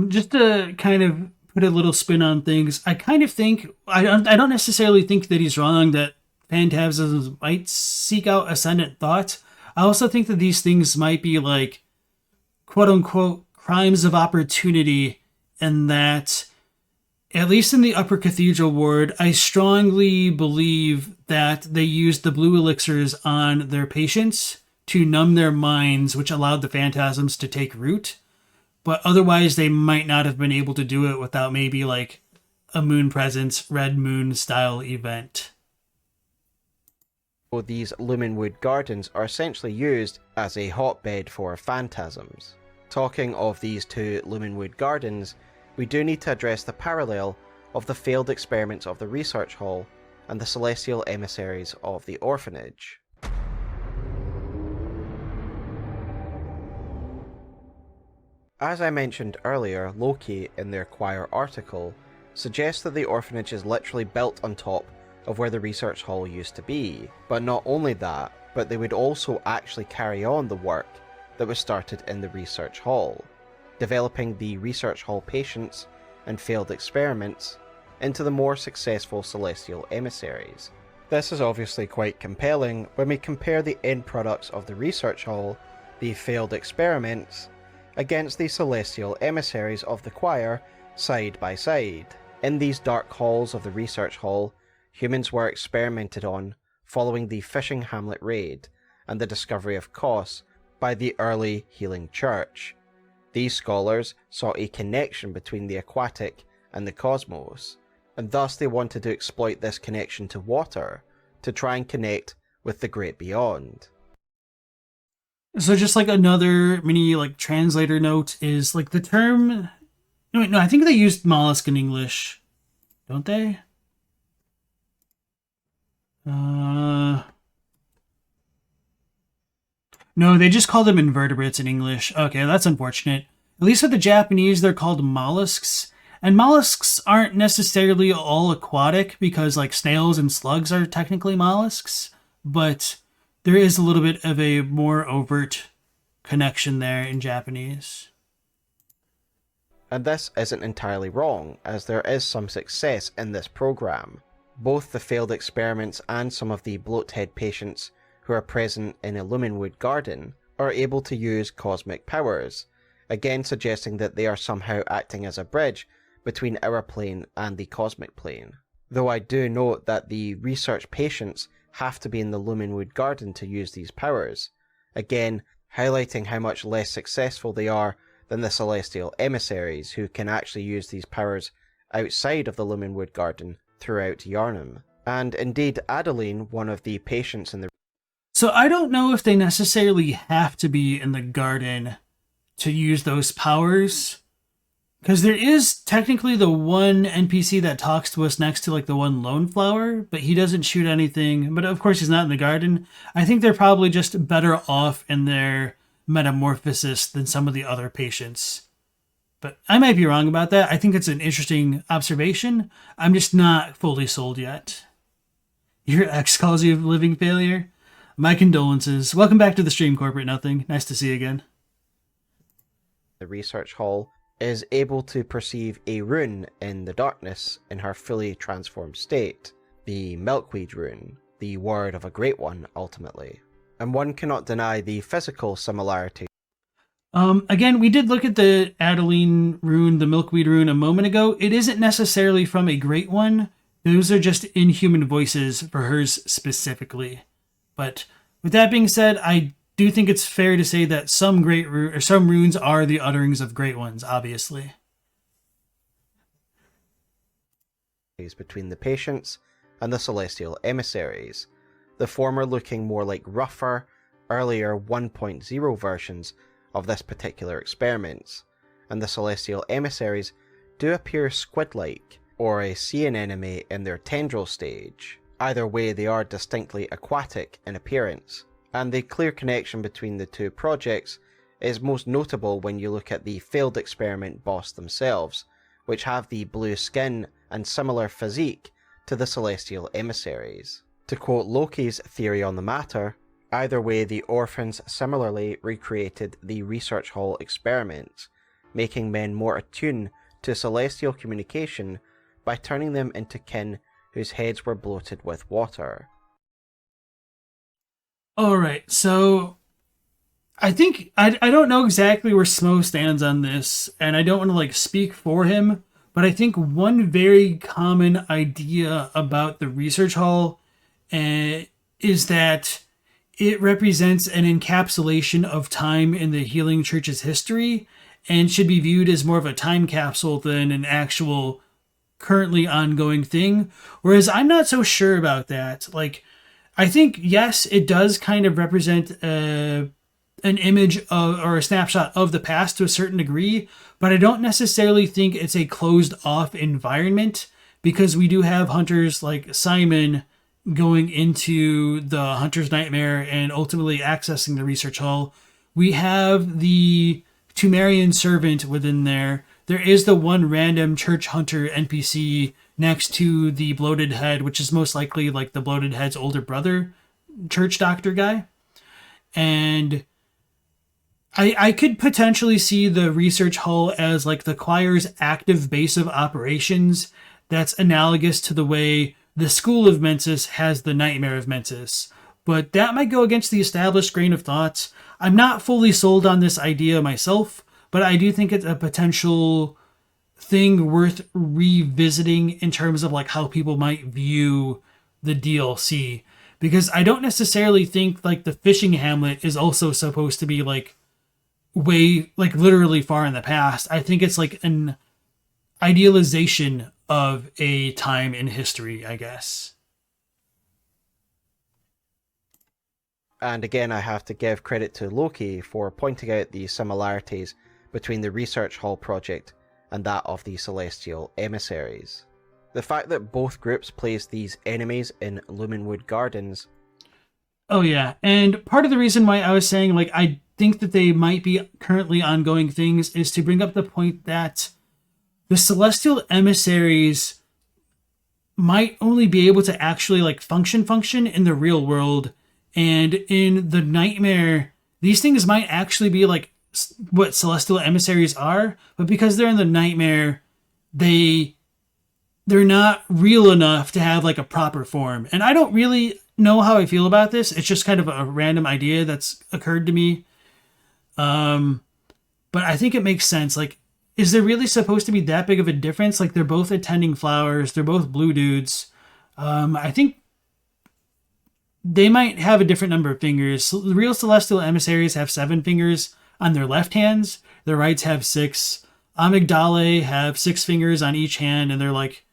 just to kind of put a little spin on things, I kind of think, I don't necessarily think that he's wrong that phantasms might seek out ascendant thought. I also think that these things might be like, quote unquote, crimes of opportunity, and that, at least in the Upper Cathedral ward, I strongly believe that they used the blue elixirs on their patients to numb their minds, which allowed the phantasms to take root. But otherwise, they might not have been able to do it without maybe like a moon presence, red moon style event. these Lumenwood gardens are essentially used as a hotbed for phantasms. Talking of these two Lumenwood gardens, we do need to address the parallel of the failed experiments of the research hall and the celestial emissaries of the orphanage. As I mentioned earlier, Loki, in their choir article, suggests that the orphanage is literally built on top of where the research hall used to be. But not only that, but they would also actually carry on the work that was started in the research hall, developing the research hall patients and failed experiments into the more successful celestial emissaries. This is obviously quite compelling when we compare the end products of the research hall, the failed experiments, against the celestial emissaries of the choir side by side. In these dark halls of the research hall, humans were experimented on following the fishing hamlet raid and the discovery of Kos by the early healing church. These scholars saw a connection between the aquatic and the cosmos, and thus they wanted to exploit this connection to water to try and connect with the great beyond. So just like another mini like translator note is like the term, no, I think they used mollusk in English, don't they? No, they just call them invertebrates in English. Okay, that's unfortunate. At least with the Japanese, they're called mollusks. And mollusks aren't necessarily all aquatic because like snails and slugs are technically mollusks, but there is a little bit of a more overt connection there in Japanese. And this isn't entirely wrong, as there is some success in this program. Both the failed experiments and some of the bloathead patients who are present in a Lumenwood garden are able to use cosmic powers, again suggesting that they are somehow acting as a bridge between our plane and the cosmic plane. Though I do note that the research patients have to be in the Lumenwood garden to use these powers, again highlighting how much less successful they are than the celestial emissaries who can actually use these powers outside of the Lumenwood garden throughout Yharnam. And indeed, Adeline, one of the patients in the... So I don't know if they necessarily have to be in the garden to use those powers, because there is technically the one NPC that talks to us next to like the one lone flower, but he doesn't shoot anything. But of course he's not in the garden. I think they're probably just better off in their metamorphosis than some of the other patients. But I might be wrong about that. I think it's an interesting observation. I'm just not fully sold yet. Your ex calls you a living failure? My condolences. Welcome back to the stream, Corporate Nothing. Nice to see you again. The research hall is able to perceive a rune in the darkness in her fully transformed state, the Milkweed rune, the word of a great one, ultimately. And one cannot deny the physical similarity. Again, we did look at the Adeline rune, the Milkweed rune, a moment ago. It isn't necessarily from a great one. Those are just inhuman voices for hers specifically. But with that being said, I do think it's fair to say that some runes are the utterings of great ones, obviously. Between the patients and the celestial emissaries, the former looking more like rougher, earlier 1.0 versions of this particular experiment, and the celestial emissaries do appear squid-like, or a sea anemone in their tendril stage. Either way, they are distinctly aquatic in appearance, and the clear connection between the two projects It is most notable when you look at the failed experiment boss themselves, which have the blue skin and similar physique to the celestial emissaries. To quote Loki's theory on the matter, either way the orphans similarly recreated the research hall experiments, making men more attuned to celestial communication by turning them into kin whose heads were bloated with water. Alright, so I think I don't know exactly where Smough stands on this, and I don't want to like speak for him, but I think one very common idea about the research hall is that it represents an encapsulation of time in the Healing Church's history and should be viewed as more of a time capsule than an actual currently ongoing thing. Whereas I'm not so sure about that. Like, I think, yes, it does kind of represent an image of, or a snapshot of the past to a certain degree, but I don't necessarily think it's a closed off environment, because we do have hunters like Simon going into the Hunter's Nightmare and ultimately accessing the research hall. We have the Tumerian servant within there. There is the one random church hunter NPC next to the bloated head, which is most likely like the bloated head's older brother, church doctor guy. And I could potentially see the research hall as like the choir's active base of operations that's analogous to the way the School of Mensis has the Nightmare of Mensis. But that might go against the established grain of thoughts. I'm not fully sold on this idea myself, but I do think it's a potential thing worth revisiting in terms of like how people might view the DLC. Because I don't necessarily think like the fishing hamlet is also supposed to be like way, like literally far in the past. I think it's like an idealization of a time in history, I guess. And again, I have to give credit to Loki for pointing out the similarities between the Research Hall project and that of the Celestial Emissaries. The fact that both groups place these enemies in Lumenwood Gardens. Oh yeah, and part of the reason why I was saying like I think that they might be currently ongoing things is to bring up the point that the Celestial Emissaries might only be able to actually like function in the real world, and in the Nightmare these things might actually be like what Celestial Emissaries are, but because they're in the Nightmare they're not real enough to have like a proper form. And I don't really know how I feel about this. It's just kind of a random idea that's occurred to me. But I think it makes sense. Like, is there really supposed to be that big of a difference? Like, they're both attending flowers. They're both blue dudes. I think they might have a different number of fingers. The real Celestial Emissaries have 7 fingers on their left hands. Their rights have 6. Amygdalae have 6 fingers on each hand, and they're like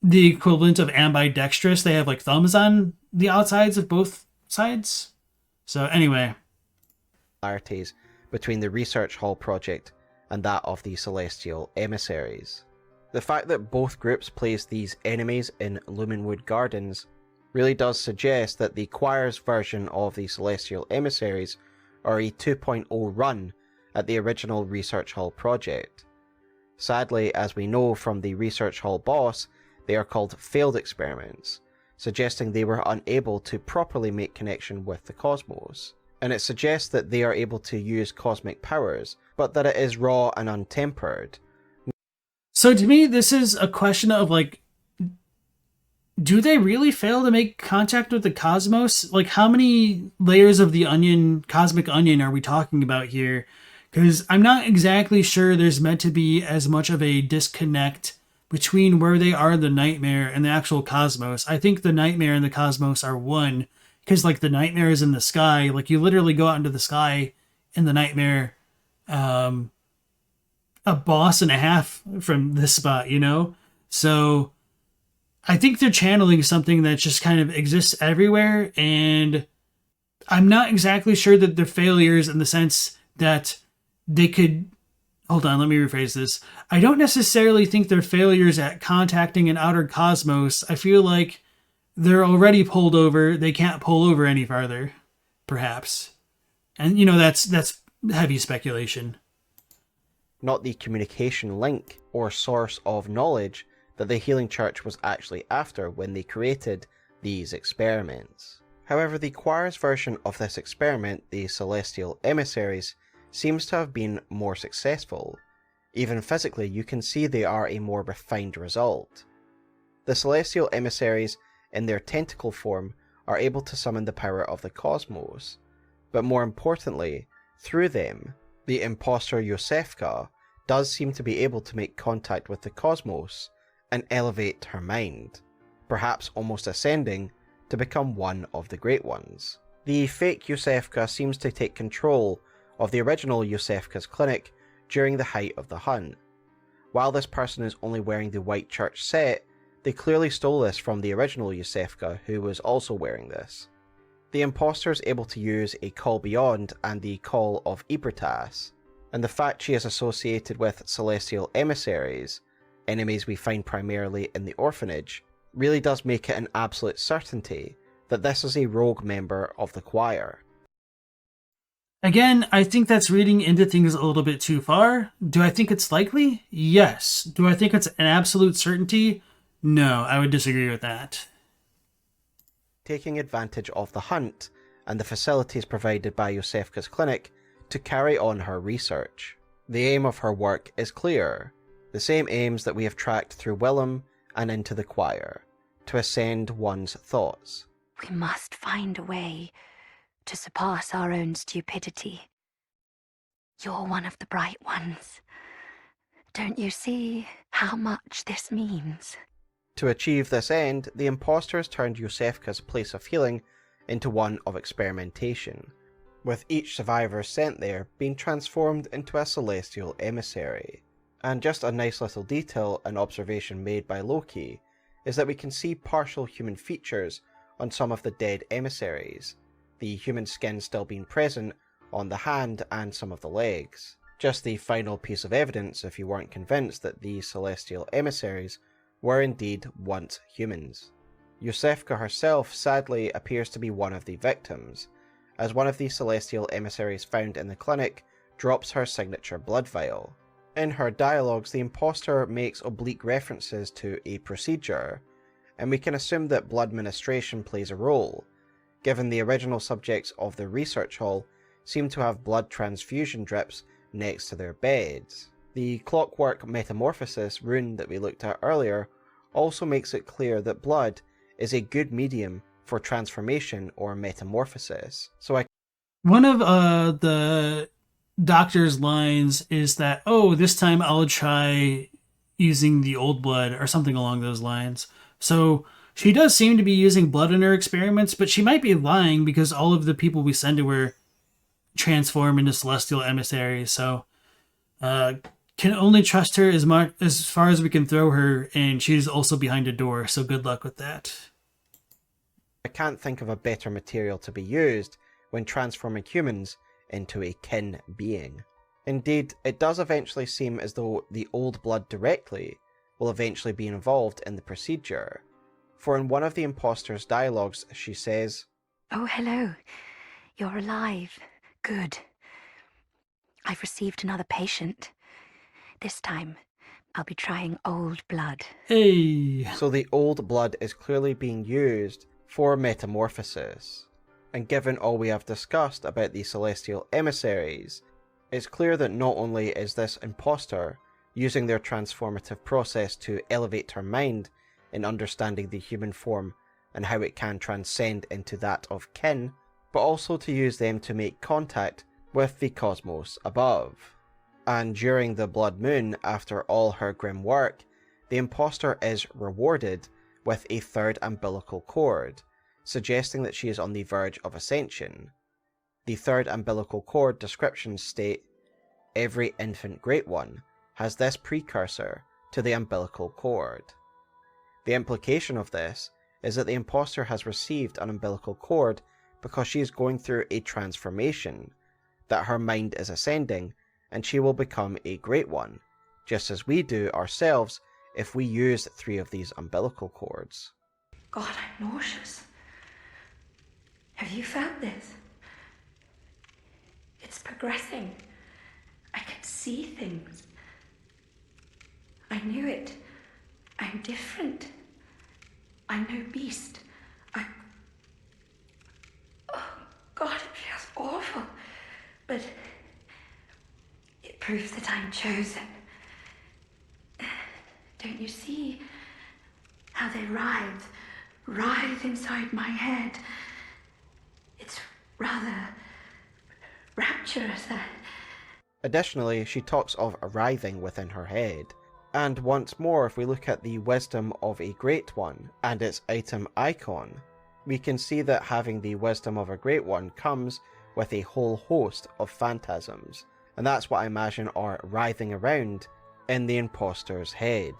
the equivalent of ambidextrous. They have like thumbs on the outsides of both sides. So anyway. Similarities between the Research Hall project and that of the Celestial Emissaries. The fact that both groups place these enemies in Lumenwood Gardens really does suggest that the choir's version of the Celestial Emissaries are a 2.0 run at the original Research Hall project. Sadly, as we know from the Research Hall boss, they are called failed experiments, suggesting they were unable to properly make connection with the cosmos. And it suggests that they are able to use cosmic powers, but that it is raw and untempered. So to me, this is a question of like, do they really fail to make contact with the cosmos? Like, how many layers of the onion, cosmic onion, are we talking about here? Because I'm not exactly sure there's meant to be as much of a disconnect between where they are in the Nightmare and the actual cosmos. I think the Nightmare and the cosmos are one, because like the Nightmare is in the sky. Like, you literally go out into the sky in the Nightmare, a boss and a half from this spot, you know? So I think they're channeling something that just kind of exists everywhere, and I'm not exactly sure that they're failures in the sense that they could... Hold on, let me rephrase this. I don't necessarily think they're failures at contacting an outer cosmos. I feel like they're already pulled over. They can't pull over any farther, perhaps. And, you know, that's heavy speculation. Not the communication link or source of knowledge that the Healing Church was actually after when they created these experiments. However, the choir's version of this experiment, the Celestial Emissaries, seems to have been more successful. Even physically, you can see they are a more refined result. The Celestial Emissaries, in their tentacle form, are able to summon the power of the cosmos, but more importantly, through them, the Imposter Iosefka does seem to be able to make contact with the cosmos and elevate her mind, perhaps almost ascending to become one of the Great Ones. The fake Iosefka seems to take control of the original Iosefka's clinic during the height of the hunt. While this person is only wearing the white church set, they clearly stole this from the original Iosefka, who was also wearing this. The imposter is able to use a Call Beyond and the Call of Ebertas, and the fact she is associated with Celestial Emissaries, enemies we find primarily in the orphanage, really does make it an absolute certainty that this is a rogue member of the choir. Again, I think that's reading into things a little bit too far. Do I think it's likely? Yes. Do I think it's an absolute certainty? No, I would disagree with that. Taking advantage of the hunt and the facilities provided by Iosefka's clinic to carry on her research. The aim of her work is clear, the same aims that we have tracked through Willem and into the choir, to ascend one's thoughts. We must find a way to surpass our own stupidity. You're one of the bright ones. Don't you see how much this means? To achieve this end, the impostors turned Iosefka's place of healing into one of experimentation, with each survivor sent there being transformed into a celestial emissary. And just a nice little detail and observation made by Loki is that we can see partial human features on some of the dead emissaries, the human skin still being present on the hand and some of the legs. Just the final piece of evidence if you weren't convinced that these celestial emissaries were indeed once humans. Iosefka herself sadly appears to be one of the victims, as one of the celestial emissaries found in the clinic drops her signature blood vial. In her dialogues, the imposter makes oblique references to a procedure, and we can assume that blood administration plays a role, given the original subjects of the research hall seem to have blood transfusion drips next to their beds. The clockwork metamorphosis rune that we looked at earlier also makes it clear that blood is a good medium for transformation or metamorphosis. One of the doctor's lines is that, oh, this time I'll try using the old blood or something along those lines. So she does seem to be using blood in her experiments, but she might be lying because all of the people we send to her transform into celestial emissaries. So can only trust her as far as we can throw her, and she's also behind a door, so good luck with that. I can't think of a better material to be used when transforming humans into a kin being. Indeed, it does eventually seem as though the old blood directly will eventually be involved in the procedure, for in one of the imposter's dialogues she says, "Oh, hello. You're alive. Good. I've received another patient. This time, I'll be trying old blood." Hey! So the old blood is clearly being used for metamorphosis. And given all we have discussed about the celestial emissaries, it's clear that not only is this imposter using their transformative process to elevate her mind in understanding the human form and how it can transcend into that of kin, but also to use them to make contact with the cosmos above. And during the Blood Moon, after all her grim work, the imposter is rewarded with a third umbilical cord, suggesting that she is on the verge of ascension. The third umbilical cord descriptions state, "Every infant Great One has this precursor to the umbilical cord." The implication of this is that the imposter has received an umbilical cord because she is going through a transformation, that her mind is ascending, and she will become a Great One, just as we do ourselves if we use 3 of these umbilical cords. God, I'm nauseous. Have you felt this? It's progressive. progressing. I can see things. I knew it. I'm different. I'm no beast. Oh, God, it feels awful. But it proves that I'm chosen. Don't you see how they writhe inside my head? It's rather rapturous. Additionally, she talks of writhing within her head. And once more, if we look at the Wisdom of a Great One and its item icon, we can see that having the Wisdom of a Great One comes with a whole host of phantasms. And that's what I imagine are writhing around in the imposter's head.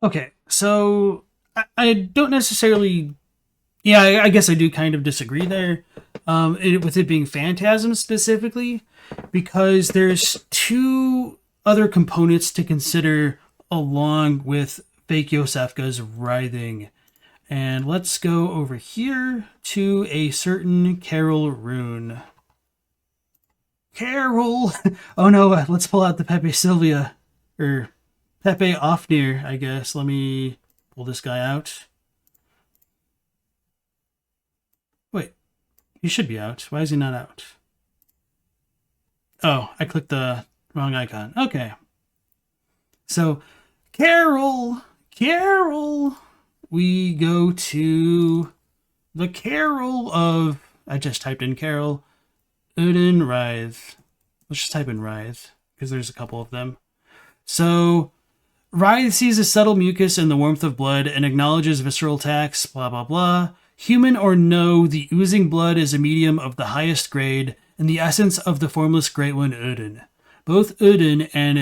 Okay, so I don't necessarily... Yeah, I guess I do kind of disagree there, with it being phantasms specifically, because there's two other components to consider along with fake Iosefka's writhing. And let's go over here to a certain Carol rune. Carol! Oh no, let's pull out the Pepe Sylvia, or Pepe Ofnir, I guess. Let me pull this guy out. Wait, he should be out. Why is he not out? Oh, I clicked the wrong icon. Okay. So, Carol! We go to the Carol of... I just typed in Carol. Odin Writhe. Let's just type in Writhe, because there's a couple of them. So... Writhe sees a subtle mucus in the warmth of blood and acknowledges visceral attacks, blah blah blah. Human or no, the oozing blood is a medium of the highest grade, and the essence of the formless Great One Odin. Both Odin and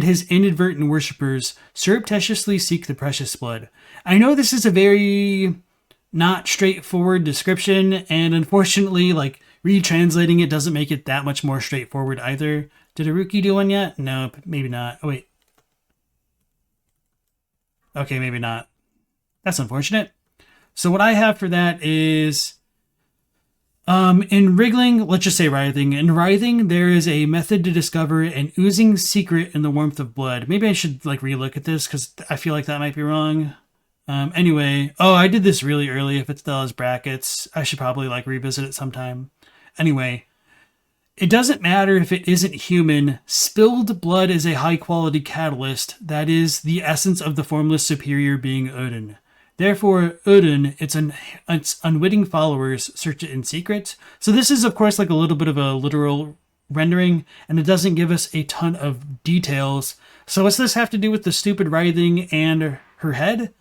his inadvertent worshippers surreptitiously seek the precious blood. I know this is a very not straightforward description, and unfortunately, retranslating it doesn't make it that much more straightforward either. Did Haruki do one yet? No, maybe not. Oh, wait. Okay, maybe not. That's unfortunate. So what I have for that is, in wriggling, let's just say writhing. In writhing, there is a method to discover an oozing secret in the warmth of blood. Maybe I should relook at this because I feel like that might be wrong. Anyway, I did this really early. If it still has brackets, I should probably revisit it sometime. Anyway. It doesn't matter if it isn't human, spilled blood is a high-quality catalyst, that is, the essence of the formless superior being Odin. Therefore, Odin, its unwitting followers, search it in secret. So this is, of course, a little bit of a literal rendering, and it doesn't give us a ton of details. So what's this have to do with the stupid writhing and her head?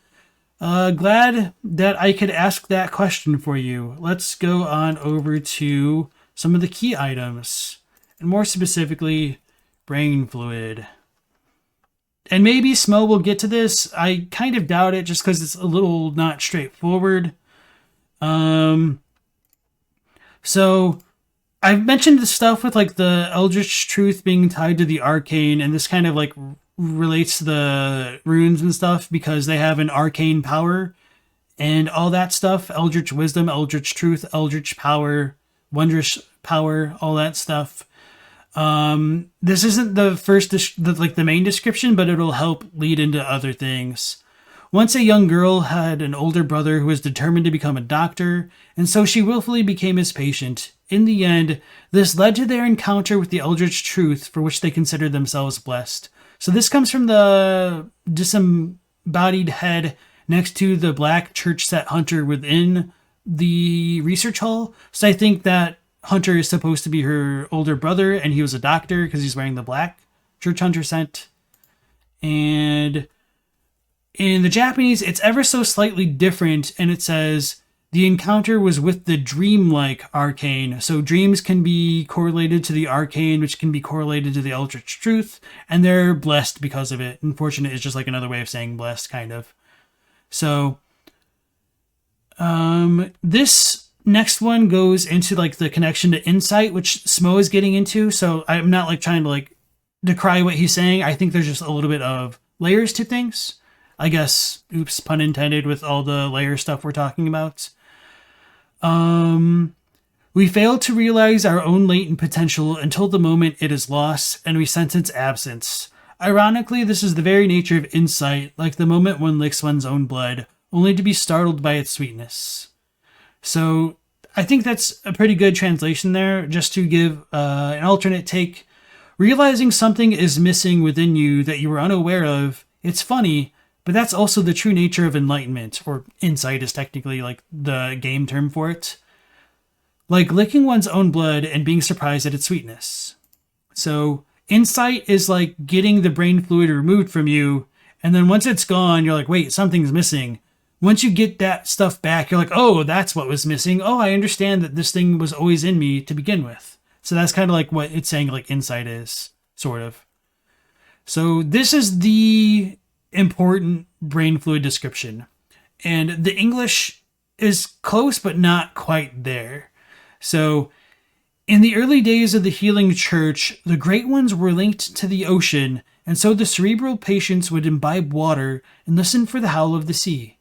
Glad that I could ask that question for you. Let's go on over to some of the key items, and more specifically, brain fluid. And maybe Smough will get to this. I kind of doubt it just because it's a little not straightforward. So I've mentioned the stuff with the Eldritch Truth being tied to the arcane, and this kind of relates to the runes and stuff because they have an arcane power and all that stuff. Eldritch Wisdom, Eldritch Truth, Eldritch Power, Wondrous Power, all that stuff. This isn't the first, the main description, but it'll help lead into other things. Once a young girl had an older brother who was determined to become a doctor, and so she willfully became his patient. In the end, this led to their encounter with the Eldritch Truth, for which they considered themselves blessed. So this comes from the disembodied head next to the black church set hunter within the research hall. So I think that Hunter is supposed to be her older brother, and he was a doctor because he's wearing the black church hunter set. And in the Japanese, it's ever so slightly different, and it says the encounter was with the dreamlike arcane. So dreams can be correlated to the arcane, which can be correlated to the Eldritch Truth, and they're blessed because of it. Unfortunate is just another way of saying blessed, kind of. So this next one goes into the connection to insight, which Smough is getting into. So I'm not trying to decry what he's saying. I think there's just a little bit of layers to things. I guess, oops, pun intended with all the layer stuff we're talking about. We fail to realize our own latent potential until the moment it is lost and we sense its absence. Ironically, this is the very nature of insight, like the moment one licks one's own blood, only to be startled by its sweetness. So I think that's a pretty good translation there, just to give an alternate take. Realizing something is missing within you that you were unaware of, it's funny, but that's also the true nature of enlightenment, or insight is technically like the game term for it. Like licking one's own blood and being surprised at its sweetness. So insight is like getting the brain fluid removed from you, and then once it's gone, you're like, wait, something's missing. Once you get that stuff back, you're like, oh, that's what was missing. Oh, I understand that this thing was always in me to begin with. So that's kind of like what it's saying, like insight is, sort of. So this is the important brain fluid description. And the English is close, but not quite there. So in the early days of the healing church, the great ones were linked to the ocean, and so the cerebral patients would imbibe water and listen for the howl of the sea.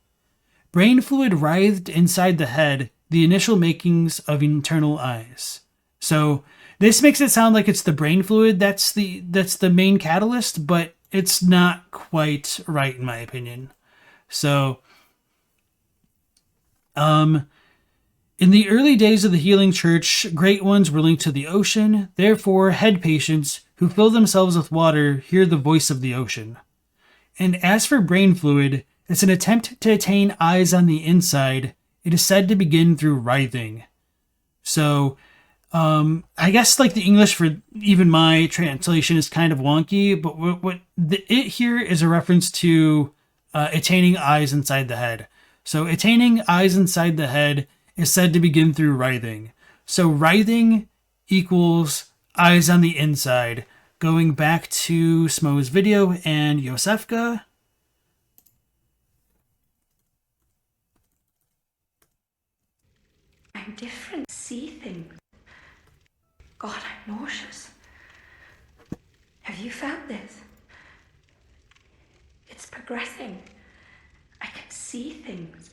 Brain fluid writhed inside the head, the initial makings of internal eyes. So this makes it sound like it's the brain fluid that's the main catalyst, but it's not quite right in my opinion. So, in the early days of the healing church, great ones were linked to the ocean. Therefore, head patients who fill themselves with water hear the voice of the ocean. And as for brain fluid, it's an attempt to attain eyes on the inside. It is said to begin through writhing. So, I guess like the English for even my translation is kind of wonky, but what it here is a reference to attaining eyes inside the head. So attaining eyes inside the head is said to begin through writhing. So writhing equals eyes on the inside. Going back to Smough's video and Iosefka. I'm different. See things. God, I'm nauseous. Have you felt this? It's progressing. I can see things.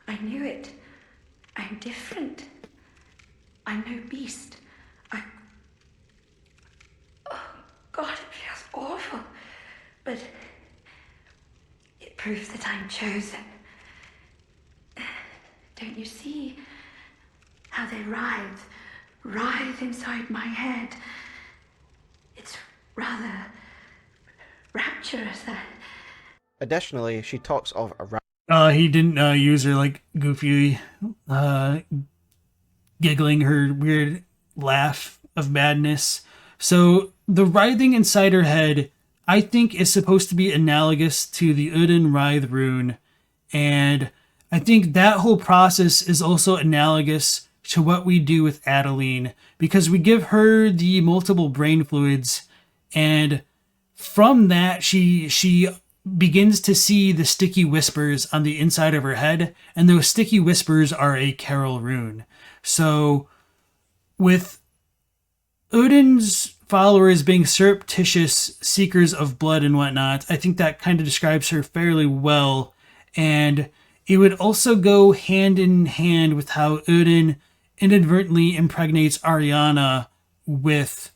I knew it. I'm different. I'm no beast. Oh, God, it feels awful. But it proves that I'm chosen. Don't you see how they writhe inside my head? It's rather rapturous. Additionally, she talks of a he didn't use her like goofy giggling, her weird laugh of madness. So the writhing inside her head, I think, is supposed to be analogous to the Uden writhe rune, and I think that whole process is also analogous to what we do with Adeline, because we give her the multiple brain fluids, and from that she begins to see the sticky whispers on the inside of her head, and those sticky whispers are a Carol rune. So with Odin's followers being surreptitious seekers of blood and whatnot, I think that kind of describes her fairly well, and it would also go hand in hand with how Odin inadvertently impregnates Ariana with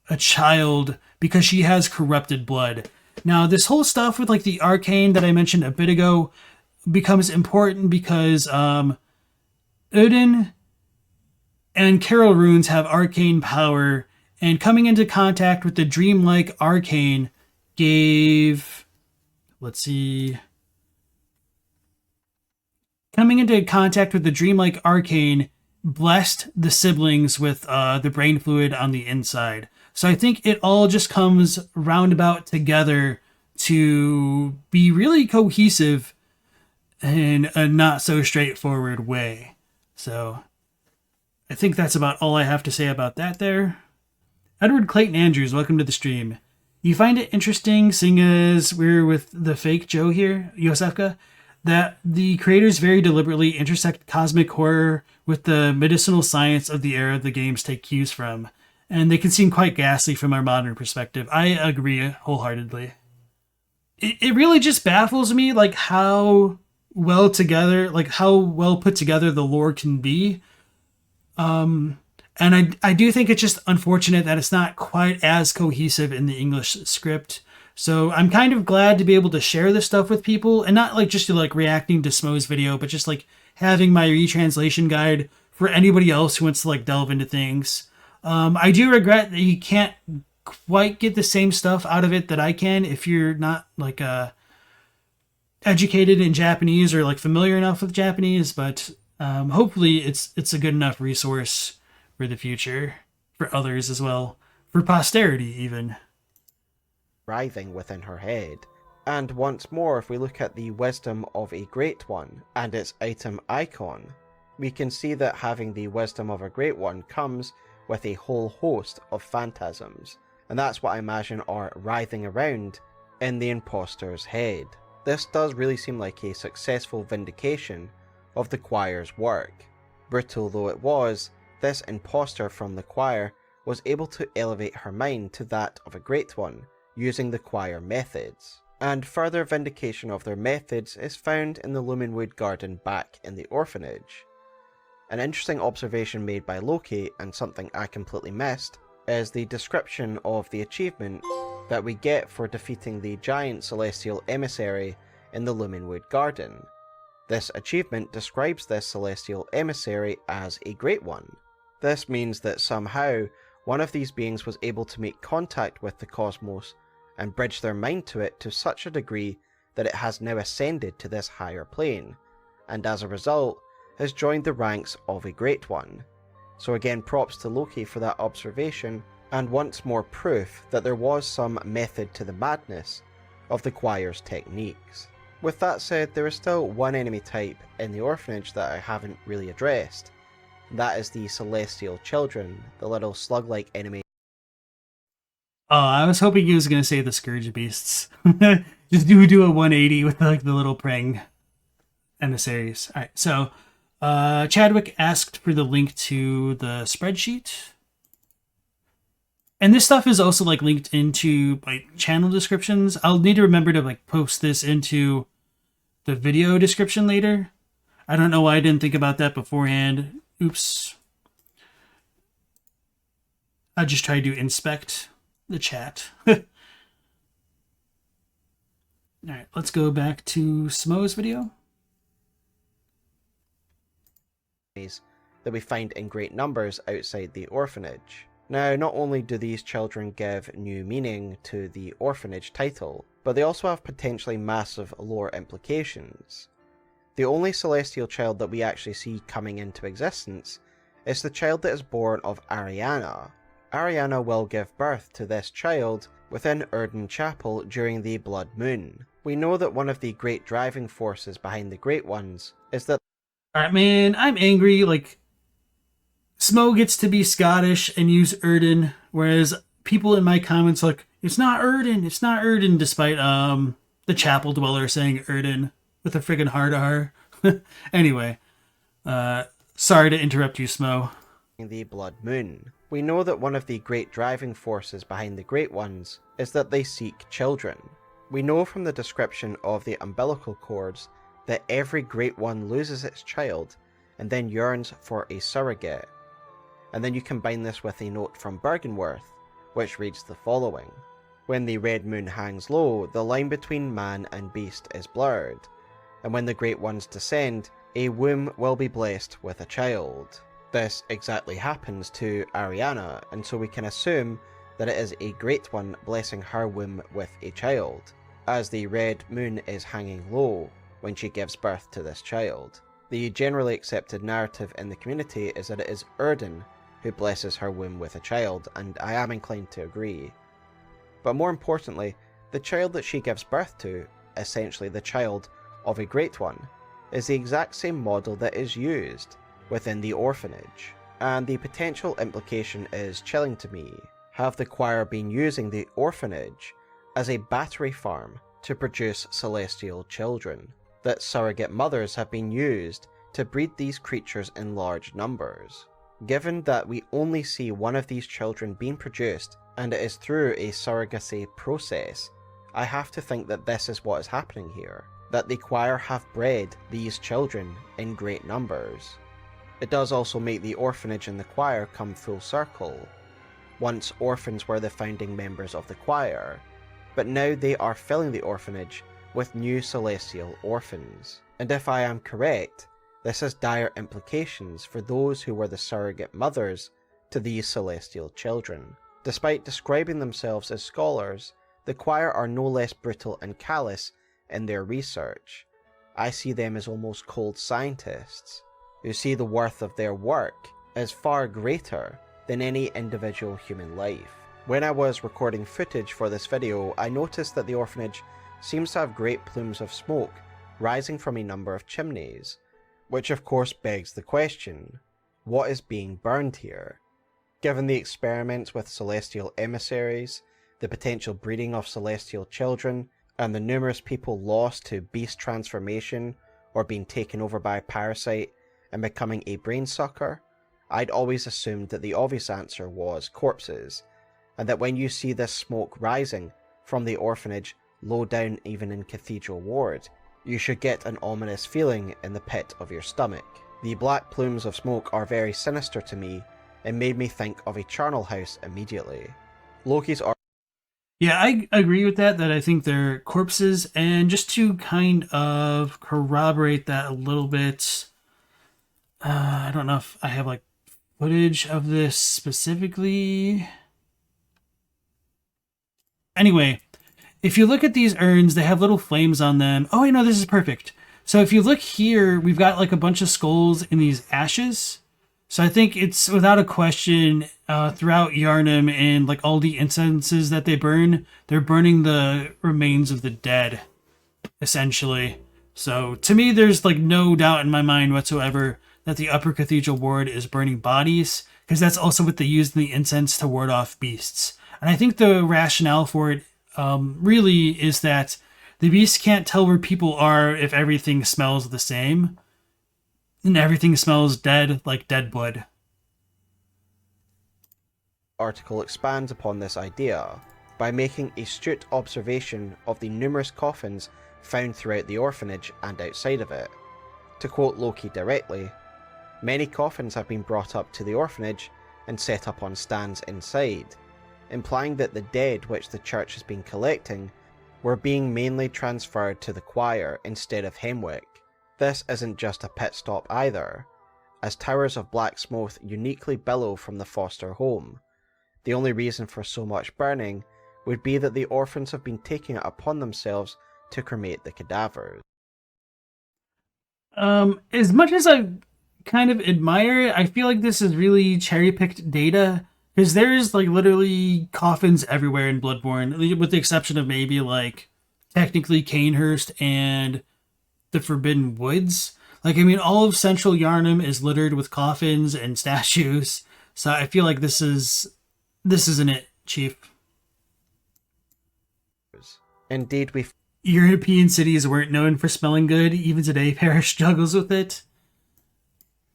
a child because she has corrupted blood. Now, this whole stuff with like the arcane that I mentioned a bit ago becomes important because Odin and Carol runes have arcane power, and coming into contact with the dreamlike arcane gave, coming into contact with the dreamlike arcane blessed the siblings with the brain fluid on the inside. So I think it all just comes roundabout together to be really cohesive in a not so straightforward way. So I think that's about all I have to say about that there. Edward Clayton Andrews, welcome to the stream. You find it interesting, seeing as we're with the fake Joe here, Iosefka, that the creators very deliberately intersect cosmic horror with the medicinal science of the era the games take cues from, and they can seem quite ghastly from our modern perspective. I agree wholeheartedly. It really just baffles me, how well put together the lore can be, And I do think it's just unfortunate that it's not quite as cohesive in the English script. So I'm kind of glad to be able to share this stuff with people, and not like just to like reacting to Smough's video, but just like having my retranslation guide for anybody else who wants to like delve into things. I do regret that you can't quite get the same stuff out of it that I can if you're not like educated in Japanese or like familiar enough with Japanese, but hopefully it's a good enough resource for the future, for others as well, for posterity even. Writhing within her head. And once more, if we look at the wisdom of a great one and its item icon, we can see that having the wisdom of a great one comes with a whole host of phantasms, and that's what I imagine are writhing around in the imposter's head. This does really seem like a successful vindication of the choir's work. Brutal though it was, this imposter from the choir was able to elevate her mind to that of a great one using the choir methods. And further vindication of their methods is found in the Lumenwood garden back in the orphanage. An interesting observation made by Loki, and something I completely missed, is the description of the achievement that we get for defeating the giant celestial emissary in the Lumenwood garden. This achievement describes this celestial emissary as a great one. This means that somehow one of these beings was able to make contact with the cosmos and bridge their mind to it to such a degree that it has now ascended to this higher plane, and as a result has joined the ranks of a great one. So again, props to Loki for that observation, and once more proof that there was some method to the madness of the choir's techniques. With that said, there is still one enemy type in the orphanage that I haven't really addressed. That is the celestial children, the little slug-like enemy. Oh, I was hoping he was going to say the scourge beasts. Just do a 180 with like the little praying emissaries. All right, so Chadwick asked for the link to the spreadsheet. And this stuff is also like linked into like channel descriptions. I'll need to remember to like post this into the video description later. I don't know why I didn't think about that beforehand. Oops. I just tried to inspect the chat. Alright, let's go back to Smough's video. That we find in great numbers outside the orphanage. Now, not only do these children give new meaning to the orphanage title, but they also have potentially massive lore implications. The only celestial child that we actually see coming into existence is the child that is born of Ariana. Ariana will give birth to this child within Urden Chapel during the Blood Moon. We know that one of the great driving forces behind the Great Ones is that... Alright, man, I'm angry. Like, Smough gets to be Scottish and use Urden, whereas people in my comments like, it's not Urden, despite the chapel dweller saying Urden with a friggin' hard R. Anyway, sorry to interrupt you, Smough. The Blood Moon. We know that one of the great driving forces behind the Great Ones is that they seek children. We know from the description of the umbilical cords that every Great One loses its child and then yearns for a surrogate. And then you combine this with a note from Bergenworth, which reads the following. When the red moon hangs low, the line between man and beast is blurred, and when the Great Ones descend, a womb will be blessed with a child. This exactly happens to Ariana, and so we can assume that it is a Great One blessing her womb with a child, as the red moon is hanging low when she gives birth to this child. The generally accepted narrative in the community is that it is Urden who blesses her womb with a child, and I am inclined to agree. But more importantly, the child that she gives birth to, essentially the child of a Great One, is the exact same model that is used within the orphanage. And the potential implication is chilling to me. Have the choir been using the orphanage as a battery farm to produce celestial children? That surrogate mothers have been used to breed these creatures in large numbers? Given that we only see one of these children being produced, and it is through a surrogacy process, I have to think that this is what is happening here. That the choir have bred these children in great numbers. It does also make the orphanage and the choir come full circle. Once orphans were the founding members of the choir, but now they are filling the orphanage with new celestial orphans. And if I am correct, this has dire implications for those who were the surrogate mothers to these celestial children. Despite describing themselves as scholars, the choir are no less brutal and callous in their research. I see them as almost cold scientists, who see the worth of their work as far greater than any individual human life. When I was recording footage for this video, I noticed that the orphanage seems to have great plumes of smoke rising from a number of chimneys, which of course begs the question, what is being burned here? Given the experiments with celestial emissaries, the potential breeding of celestial children, and the numerous people lost to beast transformation or being taken over by a parasite and becoming a brain sucker, I'd always assumed that the obvious answer was corpses, and that when you see this smoke rising from the orphanage low down even in Cathedral Ward, you should get an ominous feeling in the pit of your stomach. The black plumes of smoke are very sinister to me and made me think of a charnel house immediately. Loki's Yeah, I agree with that I think they're corpses, and just to kind of corroborate that a little bit, I don't know if I have like footage of this specifically. Anyway, if you look at these urns, they have little flames on them. Oh, I know, this is perfect. So if you look here, we've got like a bunch of skulls in these ashes. So I think it's without a question throughout Yharnam and like all the incenses that they burn, they're burning the remains of the dead, essentially. So to me, there's like no doubt in my mind whatsoever that the Upper Cathedral Ward is burning bodies, because that's also what they used in the incense to ward off beasts. And I think the rationale for it really is that the beasts can't tell where people are if everything smells the same. And everything smells dead, like dead blood. Article expands upon this idea by making a astute observation of the numerous coffins found throughout the orphanage and outside of it. To quote Loki directly, many coffins have been brought up to the orphanage and set up on stands inside, implying that the dead which the church has been collecting were being mainly transferred to the choir instead of Hemwick. This isn't just a pit stop either, as towers of black smoke uniquely billow from the foster home. The only reason for so much burning would be that the orphans have been taking it upon themselves to cremate the cadavers. As much as I kind of admire it, I feel like this is really cherry-picked data, because there's like literally coffins everywhere in Bloodborne, with the exception of maybe like technically Canehurst and the Forbidden Woods. Like, I mean, all of central Yharnam is littered with coffins and statues, so I feel like this isn't it, Chief. Indeed, European cities weren't known for smelling good. Even today, Paris struggles with it.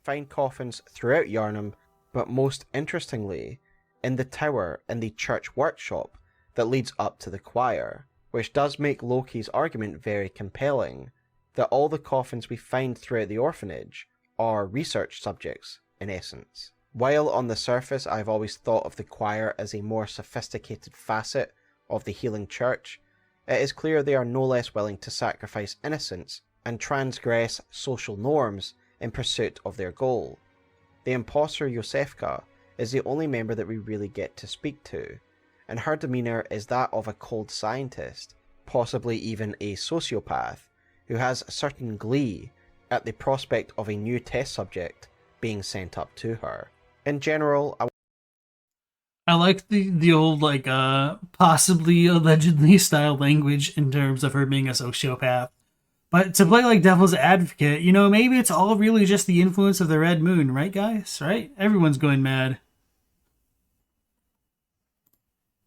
Find coffins throughout Yharnam, but most interestingly, in the tower in the church workshop that leads up to the choir, which does make Loki's argument very compelling, that all the coffins we find throughout the orphanage are research subjects, in essence. While on the surface I've always thought of the choir as a more sophisticated facet of the healing church, it is clear they are no less willing to sacrifice innocence and transgress social norms in pursuit of their goal. The Imposter Iosefka is the only member that we really get to speak to, and her demeanour is that of a cold scientist, possibly even a sociopath, who has a certain glee at the prospect of a new test subject being sent up to her. In general, I like the old, like, possibly, allegedly style language in terms of her being a sociopath. But to play like devil's advocate, you know, maybe it's all really just the influence of the Red Moon, right, guys? Right? Everyone's going mad.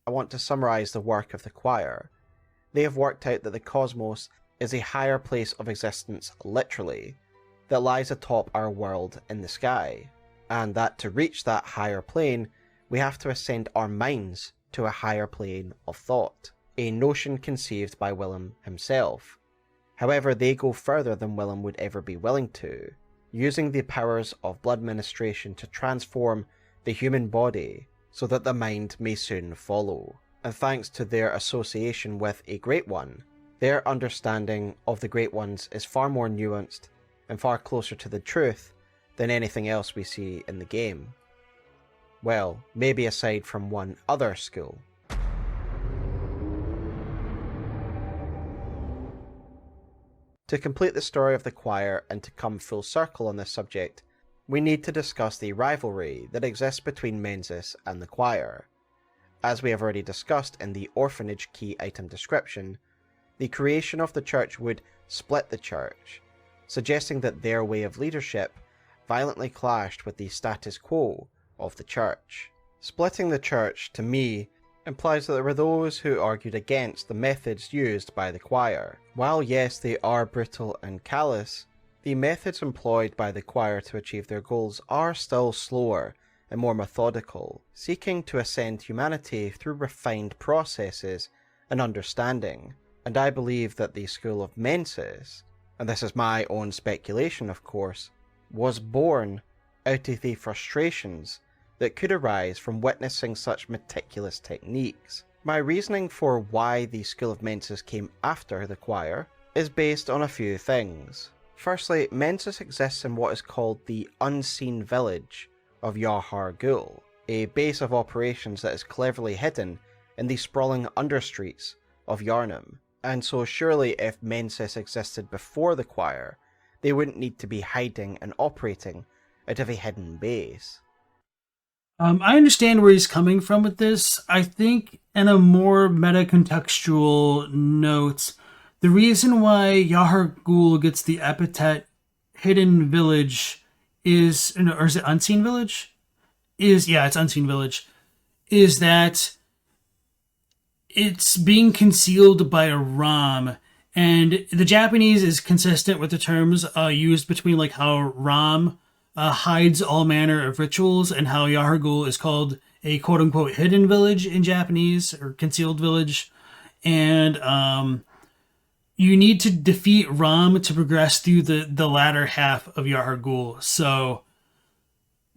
I want to summarise the work of the choir. They have worked out that the cosmos is a higher place of existence, literally, that lies atop our world in the sky, and that to reach that higher plane, we have to ascend our minds to a higher plane of thought, a notion conceived by Willem himself. However, they go further than Willem would ever be willing to. using the powers of blood ministration to transform the human body so that the mind may soon follow. And thanks to their association with a Great One, their understanding of the Great Ones is far more nuanced and far closer to the truth than anything else we see in the game. Well, maybe aside from one other school. To complete the story of the choir and to come full circle on this subject, we need to discuss the rivalry that exists between Mensis and the choir. As we have already discussed in the orphanage key item description, the creation of the church would split the church, suggesting that their way of leadership violently clashed with the status quo of the church. Splitting the church, to me, implies that there were those who argued against the methods used by the choir. While yes, they are brutal and callous, the methods employed by the choir to achieve their goals are still slower and more methodical, seeking to ascend humanity through refined processes and understanding. And I believe that the school of Mensis, and this is my own speculation of course, was born out of the frustrations that could arise from witnessing such meticulous techniques. My reasoning for why the school of Mensis came after the choir is based on a few things. Firstly, Mensis exists in what is called the Unseen Village of Yahar Ghul, a base of operations that is cleverly hidden in the sprawling understreets of Yharnam. And so surely if Mensis existed before the choir, they wouldn't need to be hiding and operating out of a hidden base. I understand where he's coming from with this. I think in a more meta-contextual note, the reason why Yahar Ghul gets the epithet Hidden Village is, or is it Unseen Village? It's Unseen Village. Is that it's being concealed by a Ram, and the Japanese is consistent with the terms used between like how Ram hides all manner of rituals and how Yahar Ghul is called a quote-unquote hidden village in Japanese, or concealed village. And you need to defeat Ram to progress through the latter half of Yahar Ghul. So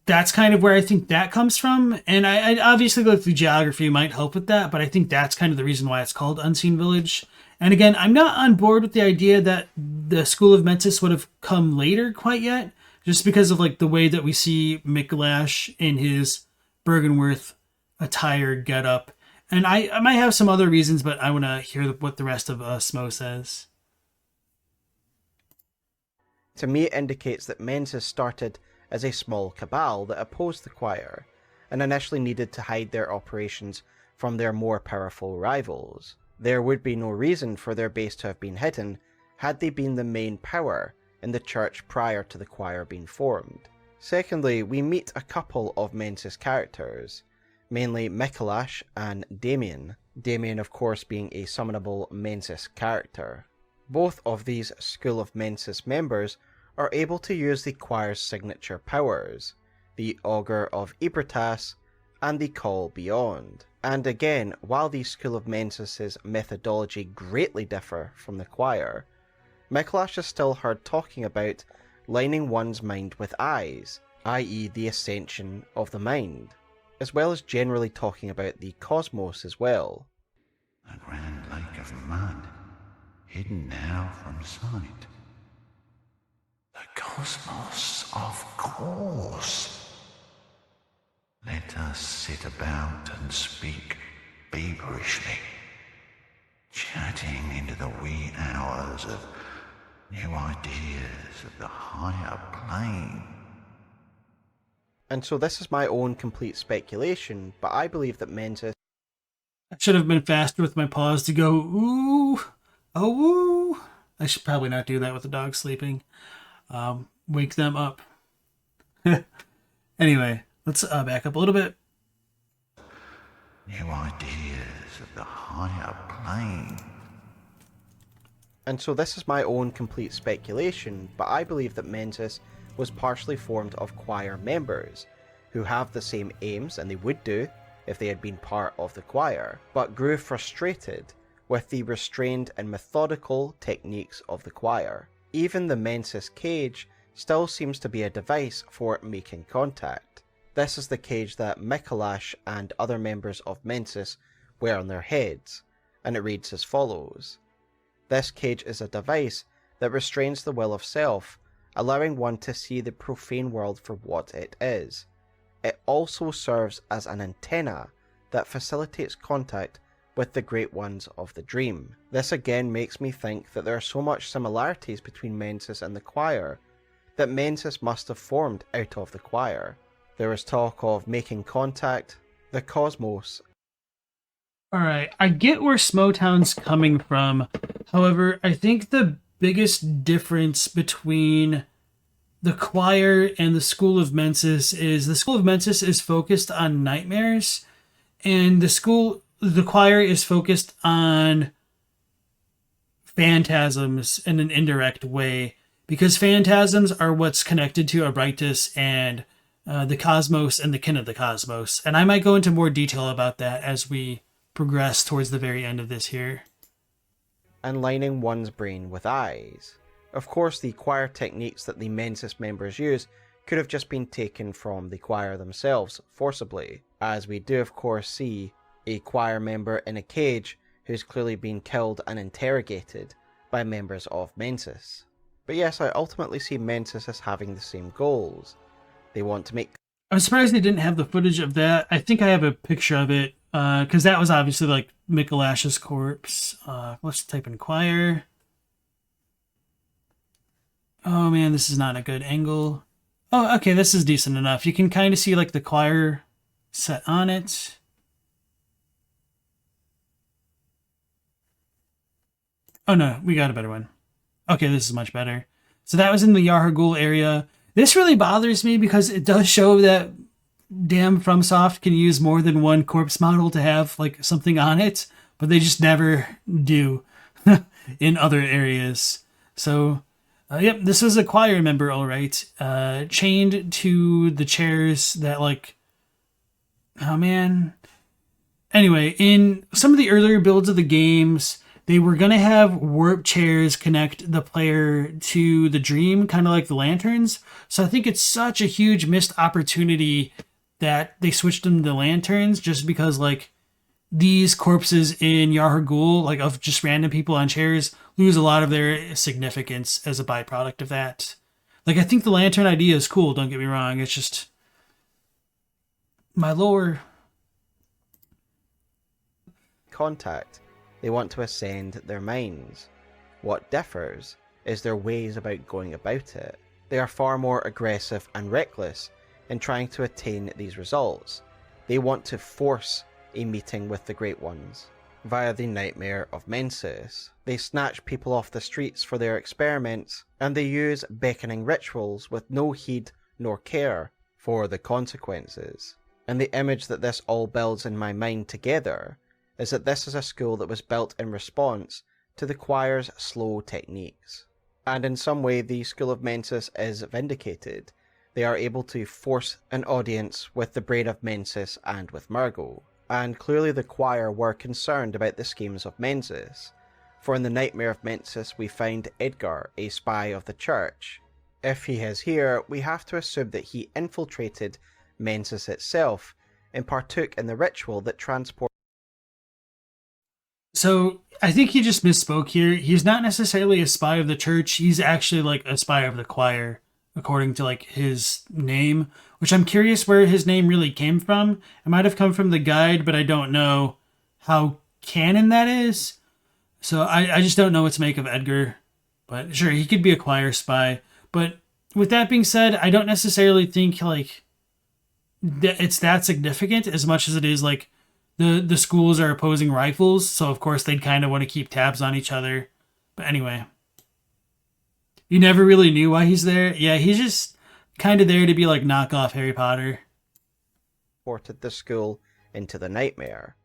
that's kind of where I think that comes from. And I obviously like the geography might help with that, but I think that's kind of the reason why it's called Unseen Village. And again, I'm not on board with the idea that the School of Mensis would have come later quite yet, just because of like the way that we see Mikolash in his Bergenworth attire getup. And I might have some other reasons, but I want to hear what the rest of Smough says. To me, it indicates that Mensis started as a small cabal that opposed the choir, and initially needed to hide their operations from their more powerful rivals. There would be no reason for their base to have been hidden had they been the main power in the church prior to the choir being formed. Secondly, we meet a couple of Mensis characters, mainly Mikolash and Damien. Damien, of course, being a summonable Mensis character. Both of these School of Mensis members are able to use the choir's signature powers, the Augur of Ebertas and the Call Beyond. And again, while the School of Mensis' methodology greatly differ from the choir, Mikolash is still heard talking about lining one's mind with eyes, i.e. the ascension of the mind, as well as generally talking about the cosmos as well. A grand lake of mud, hidden now from sight. The cosmos, of course. Let us sit about and speak feverishly, chatting into the wee hours of new ideas of the higher plane. And so this is my own complete speculation, but I believe that Mensis... I should have been faster with my pause to go, ooh, oh, woo. I should probably not do that with the dog sleeping. Wake them up. Anyway, let's back up a little bit. New ideas of the higher plane. And so this is my own complete speculation, but I believe that Mensis was partially formed of choir members, who have the same aims, and they would do if they had been part of the choir, but grew frustrated with the restrained and methodical techniques of the choir. Even the Mensis cage still seems to be a device for making contact. This is the cage that Mikolash and other members of Mensis wear on their heads, and it reads as follows. This cage is a device that restrains the will of self, allowing one to see the profane world for what it is. It also serves as an antenna that facilitates contact with the Great Ones of the Dream. This again makes me think that there are so much similarities between Mensis and the Choir, that Mensis must have formed out of the Choir. There is talk of making contact, the cosmos. Alright, I get where Smoughtown's coming from. However, I think the biggest difference between the Choir and the School of Mensis is the School of Mensis is focused on nightmares, and the Choir is focused on phantasms in an indirect way, because phantasms are what's connected to Abritus and the cosmos and the kin of the cosmos. And I might go into more detail about that as we progress towards the very end of this here. And lining one's brain with eyes. Of course, the Choir techniques that the Mensis members use could have just been taken from the Choir themselves forcibly, as we do of course see a Choir member in a cage who's clearly been killed and interrogated by members of Mensis. But yes, I ultimately see Mensis as having the same goals. They want to make... I'm surprised they didn't have the footage of that. I think I have a picture of it, because that was obviously like Mikolash's corpse. Let's type in Choir. Oh man, this is not a good angle. Oh, okay, this is decent enough. You can kind of see like the Choir set on it. Oh no, we got a better one. Okay, this is much better. So that was in the Yarhagul area. This really bothers me because it does show that damn FromSoft can use more than one corpse model to have like something on it, but they just never do in other areas. So, yep, this was a Choir member, all right, chained to the chairs that like, oh man. Anyway, in some of the earlier builds of the games, they were going to have warp chairs connect the player to the dream, kind of like the lanterns. So I think it's such a huge missed opportunity that they switched them to lanterns, just because like these corpses in Yarhagul, like of just random people on chairs, lose a lot of their significance as a byproduct of that. Like, I think the lantern idea is cool, don't get me wrong. It's just my lore. Contact. They want to ascend their minds. What differs is their ways about going about it. They are far more aggressive and reckless in trying to attain these results. They want to force a meeting with the Great Ones via the nightmare of Mensis. They snatch people off the streets for their experiments, and they use beckoning rituals with no heed nor care for the consequences. And the image that this all builds in my mind together is that this is a school that was built in response to the Choir's slow techniques. And in some way, the School of Mensis is vindicated. They are able to force an audience with the brain of Mensis and with Murgle. And clearly the Choir were concerned about the schemes of Mensis, for in the Nightmare of Mensis we find Edgar, a spy of the Church. If he is here, we have to assume that he infiltrated Mensis itself and partook in the ritual that transported... So I think he just misspoke here. He's not necessarily a spy of the Church. He's actually like a spy of the Choir, according to like his name, which I'm curious where his name really came from. It might have come from the guide, but I don't know how canon that is. So I just don't know what to make of Edgar. But sure, he could be a Choir spy. But with that being said, I don't necessarily think like it's that significant as much as it is like the schools are opposing rifles, so of course they'd kind of want to keep tabs on each other. But anyway, you never really knew why he's there. Yeah, he's just kind of there to be like knockoff Harry Potter. ...ported the school into the nightmare.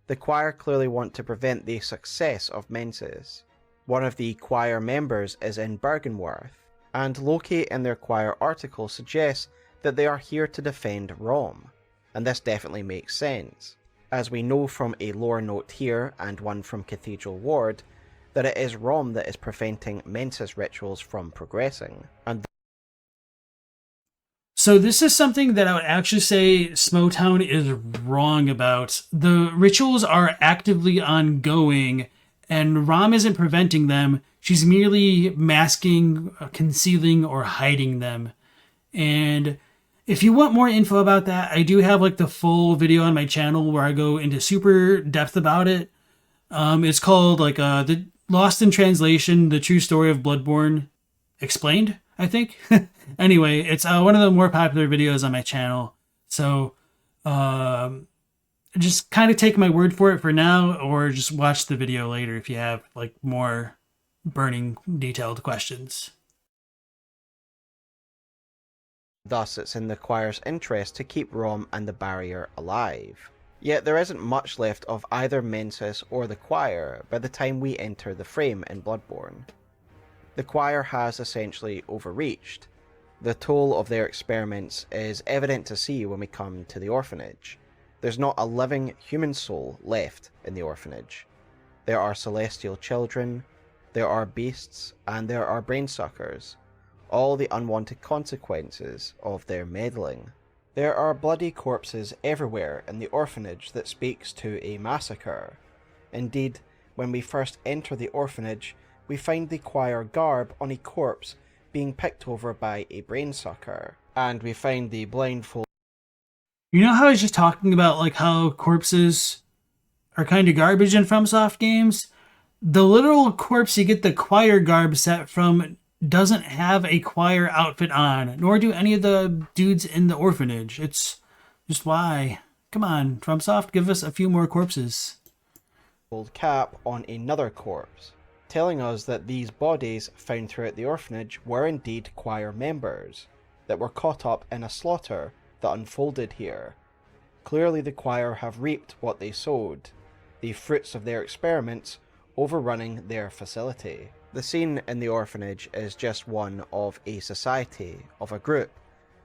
The Choir clearly want to prevent the success of Mensis. One of the Choir members is in Bergenworth, and Loki in their Choir article suggests that they are here to defend Rom, and this definitely makes sense, as we know from a lore note here and one from Cathedral Ward that it is Rom that is preventing Mensis rituals from progressing, and So this is something that I would actually say Smoughtown is wrong about. The rituals are actively ongoing, and Rom isn't preventing them. She's merely masking, concealing, or hiding them. And if you want more info about that, I do have like the full video on my channel where I go into super depth about it. It's called like the Lost in Translation: The True Story of Bloodborne Explained, I think. Anyway, it's one of the more popular videos on my channel. So just kind of take my word for it for now, or just watch the video later if you have like more burning detailed questions. Thus, it's in the choir's interest to keep Rom and the barrier alive. Yet there isn't much left of either Mensis or the choir by the time we enter the frame in Bloodborne. The choir has essentially overreached. The toll of their experiments is evident to see when we come to the orphanage. There's not a living human soul left in the orphanage. There are celestial children, there are beasts, and there are brainsuckers, all the unwanted consequences of their meddling. There are bloody corpses everywhere in the orphanage that speaks to a massacre. Indeed, when we first enter the orphanage, we find the choir garb on a corpse being picked over by a brainsucker, and we find the blindfold. You know how I was just talking about like how corpses are kind of garbage in FromSoft games? The literal corpse you get the choir garb set from doesn't have a choir outfit on, nor do any of the dudes in the orphanage. It's just why. Come on, FromSoft, give us a few more corpses. Old cap on another corpse, telling us that these bodies found throughout the orphanage were indeed choir members that were caught up in a slaughter that unfolded here. Clearly the choir have reaped what they sowed, the fruits of their experiments overrunning their facility. The scene in the orphanage is just one of a society, of a group,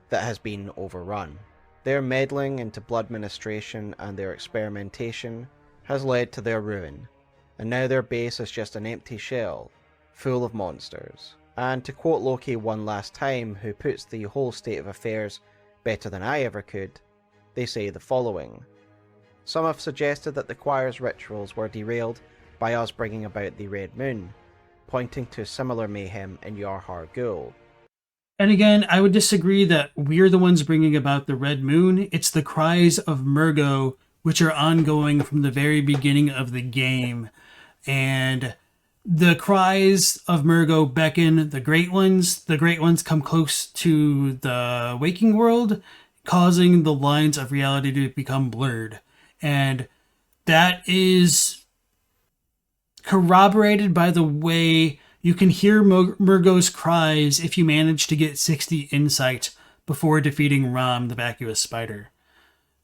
that has been overrun. Their meddling into blood ministration and their experimentation has led to their ruin, and now their base is just an empty shell, full of monsters. And to quote Loki one last time, who puts the whole state of affairs better than I ever could, they say the following: "Some have suggested that the choir's rituals were derailed by us bringing about the Red Moon, pointing to similar mayhem in Yarhar Ghul." And again, I would disagree that we're the ones bringing about the Red Moon. It's the cries of Murgo, which are ongoing from the very beginning of the game. And the cries of Murgo beckon the Great Ones. The Great Ones come close to the waking world, causing the lines of reality to become blurred. And that is corroborated by the way you can hear Murgo's cries if you manage to get 60 insight before defeating Rom, the vacuous spider.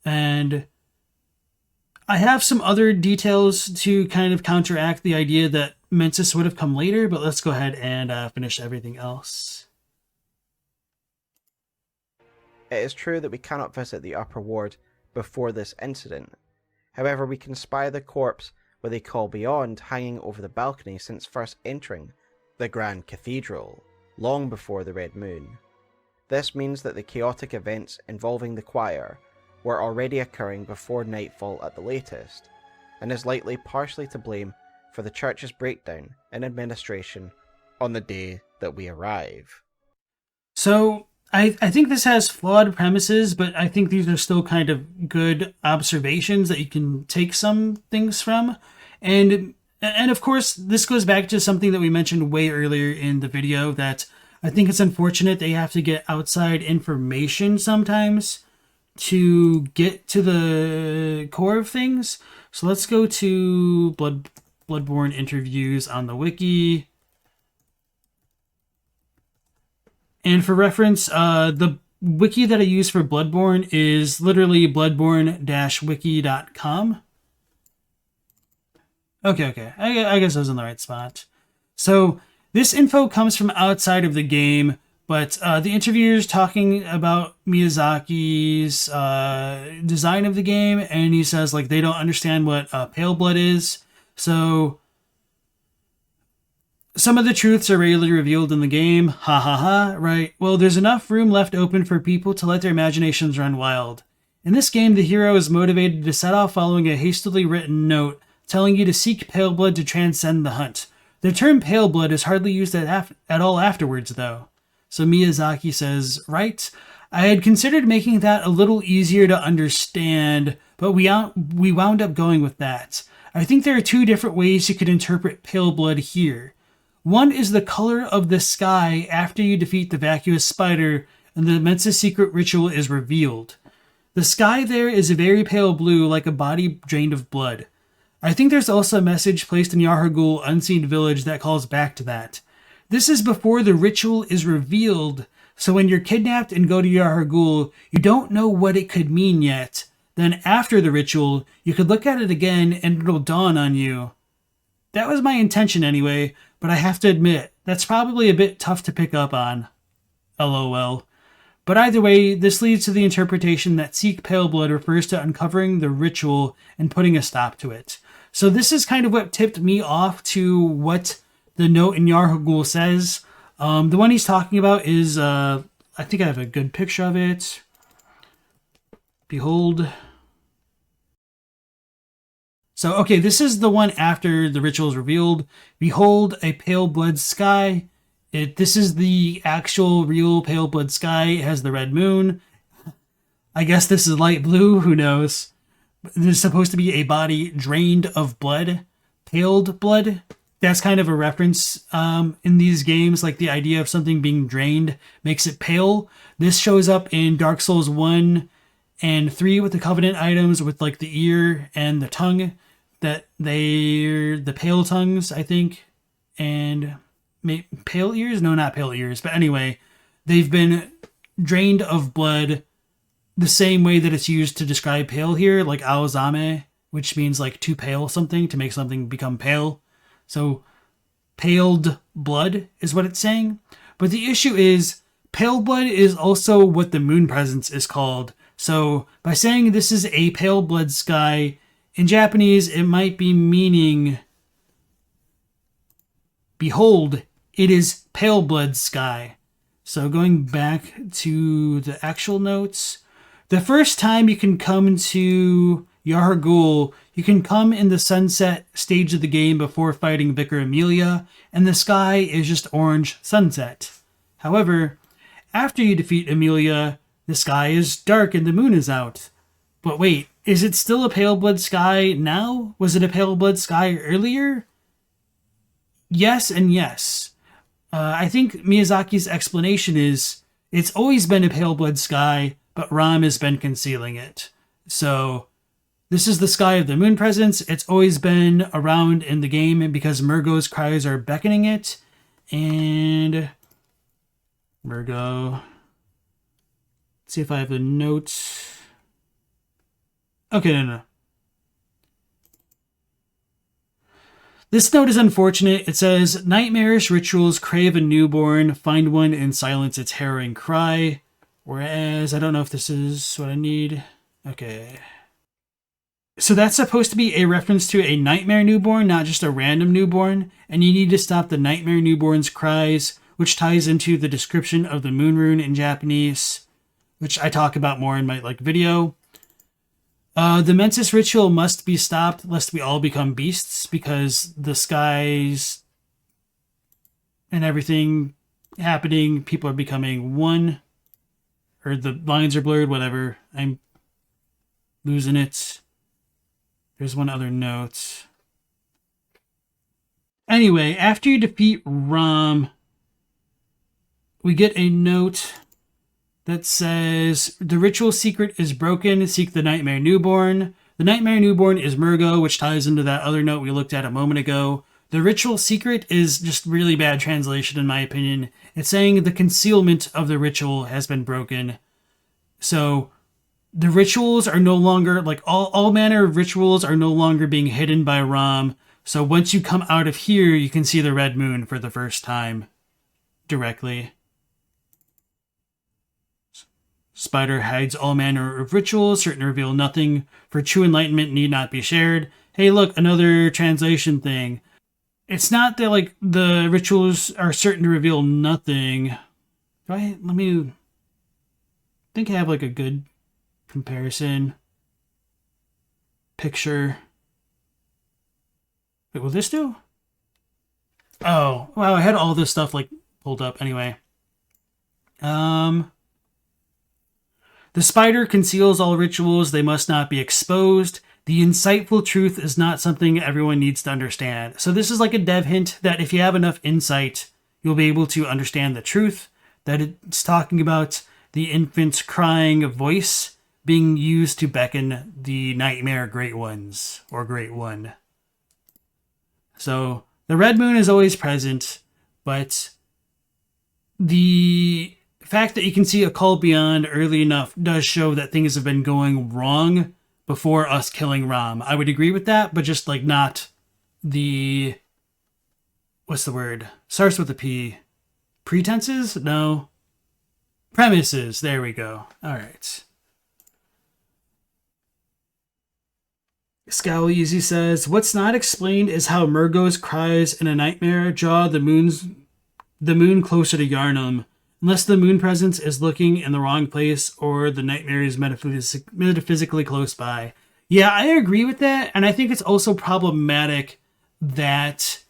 And I have some other details to kind of counteract the idea that Mensis would have come later, but let's go ahead and finish everything else. It is true that we cannot visit the upper ward before this incident. However, we can spy the corpse with a call beyond hanging over the balcony since first entering the Grand Cathedral, long before the Red Moon. This means that the chaotic events involving the choir were already occurring before nightfall at the latest, and is likely partially to blame for the church's breakdown in administration on the day that we arrive. So, I think this has flawed premises, but I think these are still kind of good observations that you can take some things from. And of course, this goes back to something that we mentioned way earlier in the video, that I think it's unfortunate they have to get outside information sometimes to get to the core of things. So let's go to Bloodborne interviews on the wiki. And for reference, the wiki that I use for Bloodborne is literally bloodborne-wiki.com. Okay. I guess I was in the right spot. So this info comes from outside of the game, but the interviewer's talking about Miyazaki's design of the game, and he says like they don't understand what paleblood is. So Some of the truths are rarely revealed in the game. Ha ha ha, right? Well, there's enough room left open for people to let their imaginations run wild. In this game, the hero is motivated to set off following a hastily written note telling you to seek pale blood to transcend the hunt. The term pale blood is hardly used at all afterwards, though. So Miyazaki says, right? I had considered making that a little easier to understand, but we wound up going with that. I think there are two different ways you could interpret pale blood here. One is the color of the sky after you defeat the vacuous spider and the Mensis secret ritual is revealed. The sky there is a very pale blue, like a body drained of blood. I think there's also a message placed in Yarhagul Unseen Village that calls back to that. This is before the ritual is revealed, so when you're kidnapped and go to Yarhagul, you don't know what it could mean yet. Then after the ritual, you could look at it again and it'll dawn on you. That was my intention anyway, but I have to admit, that's probably a bit tough to pick up on. LOL. But either way, this leads to the interpretation that Seek Pale Blood refers to uncovering the ritual and putting a stop to it. So this is kind of what tipped me off to what the note in Yarhagul says. The one he's talking about is, I think I have a good picture of it. Behold. So, okay, this is the one after the ritual is revealed. Behold, a pale blood sky. This is the actual real pale blood sky. It has the red moon. I guess this is light blue. Who knows? There's supposed to be a body drained of blood. Paled blood. That's kind of a reference in these games. Like the idea of something being drained makes it pale. This shows up in Dark Souls 1 and 3 with the Covenant items with like the ear and the tongue. That they're the pale tongues, I think. And... pale ears? No, not pale ears. But anyway, they've been drained of blood the same way that it's used to describe pale here, like aozame, which means like to pale something, to make something become pale. So paled blood is what it's saying. But the issue is, pale blood is also what the moon presence is called. So by saying this is a pale blood sky, in Japanese, it might be meaning, behold, it is pale blood sky. So going back to the actual notes, the first time you can come to Yarhagul, you can come in the sunset stage of the game before fighting Vicar Amelia, and the sky is just orange sunset. However, after you defeat Amelia, the sky is dark and the moon is out. But wait, is it still a pale blood sky now? Was it a pale blood sky earlier? Yes and yes. I think Miyazaki's explanation is it's always been a pale blood sky, but Ram has been concealing it. So this is the sky of the moon presence. It's always been around in the game, and because Murgo's cries are beckoning it. And Murgo. Let's see if I have the notes. Okay, no. This note is unfortunate. It says, nightmarish rituals crave a newborn, find one and silence its harrowing cry. Whereas, I don't know if this is what I need. Okay. So that's supposed to be a reference to a nightmare newborn, not just a random newborn. And you need to stop the nightmare newborn's cries, which ties into the description of the moon rune in Japanese, which I talk about more in my video. The Mensis ritual must be stopped lest we all become beasts, because the skies and everything happening, people are becoming one, or the lines are blurred, whatever. I'm losing it. There's one other note. Anyway, after you defeat Ram, we get a note that says, the ritual secret is broken, seek the Nightmare Newborn. The Nightmare Newborn is Murgo, which ties into that other note we looked at a moment ago. The ritual secret is just really bad translation in my opinion. It's saying the concealment of the ritual has been broken. So the rituals are no longer, all manner of rituals are no longer being hidden by Ram. So once you come out of here, you can see the red moon for the first time directly. Spider hides all manner of rituals, certain reveal nothing, for true enlightenment need not be shared. Hey look, another translation thing. it's not that like the rituals are certain to reveal nothing. Let me think I have like a good comparison picture. Wait, will this do? Oh, wow, I had all this stuff like pulled up anyway. The spider conceals all rituals. They must not be exposed. The insightful truth is not something everyone needs to understand. So this is like a dev hint that if you have enough insight, you'll be able to understand the truth. That it's talking about the infant's crying voice being used to beckon the nightmare great ones, or great one. So the red moon is always present, but the fact that you can see a call beyond early enough does show that things have been going wrong before us killing Ram. I would agree with that, but just like not the... What's the word? Starts with a P. Pretenses? No. Premises. There we go. All right. Scowl Easy says, what's not explained is how Murgo's cries in a nightmare draw the moon closer to Yharnam, unless the moon presence is looking in the wrong place or the nightmare is metaphysically close by. Yeah, I agree with that, and I think it's also problematic that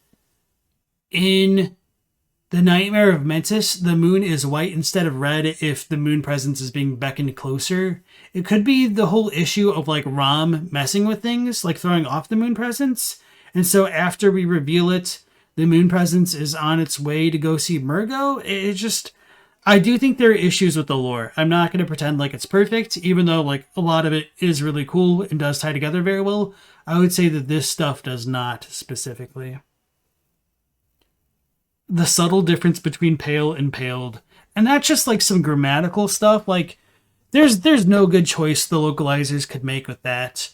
in the Nightmare of Mensis, the moon is white instead of red if the moon presence is being beckoned closer. It could be the whole issue of like Ram messing with things, like throwing off the moon presence. And so after we reveal it, the moon presence is on its way to go see Murgo. I do think there are issues with the lore. I'm not going to pretend like it's perfect, even though like a lot of it is really cool and does tie together very well. I would say that this stuff does not specifically. The subtle difference between pale and paled. And that's just like some grammatical stuff. Like there's no good choice the localizers could make with that.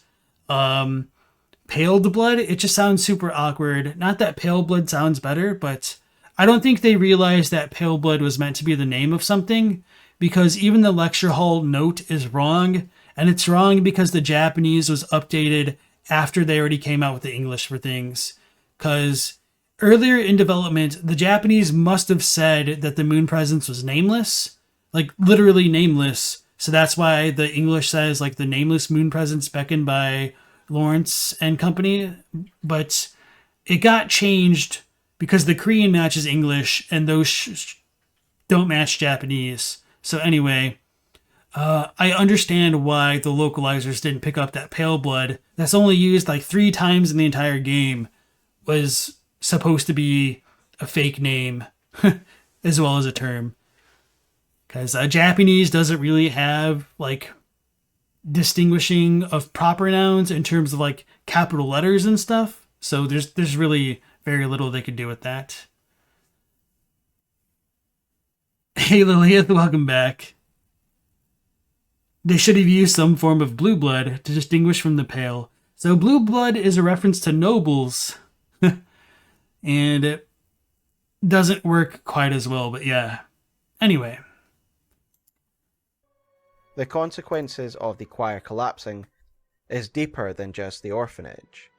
Paled blood, it just sounds super awkward. Not that pale blood sounds better, but I don't think they realized that pale blood was meant to be the name of something, because even the lecture hall note is wrong, and it's wrong because the Japanese was updated after they already came out with the English for things. Because earlier in development, the Japanese must have said that the moon presence was nameless, like literally nameless. So that's why the English says like the nameless moon presence beckoned by Lawrence and company. But it got changed because the Korean matches English and those don't match Japanese. So anyway, I understand why the localizers didn't pick up that pale blood that's only used like 3 times in the entire game was supposed to be a fake name as well as a term, because Japanese doesn't really have like distinguishing of proper nouns in terms of like capital letters and stuff, so there's really very little they could do with that. Hey Lilith, welcome back. They should have used some form of blue blood to distinguish from the pale. So blue blood is a reference to nobles. And it doesn't work quite as well, but yeah. Anyway. The consequences of the choir collapsing is deeper than just the orphanage.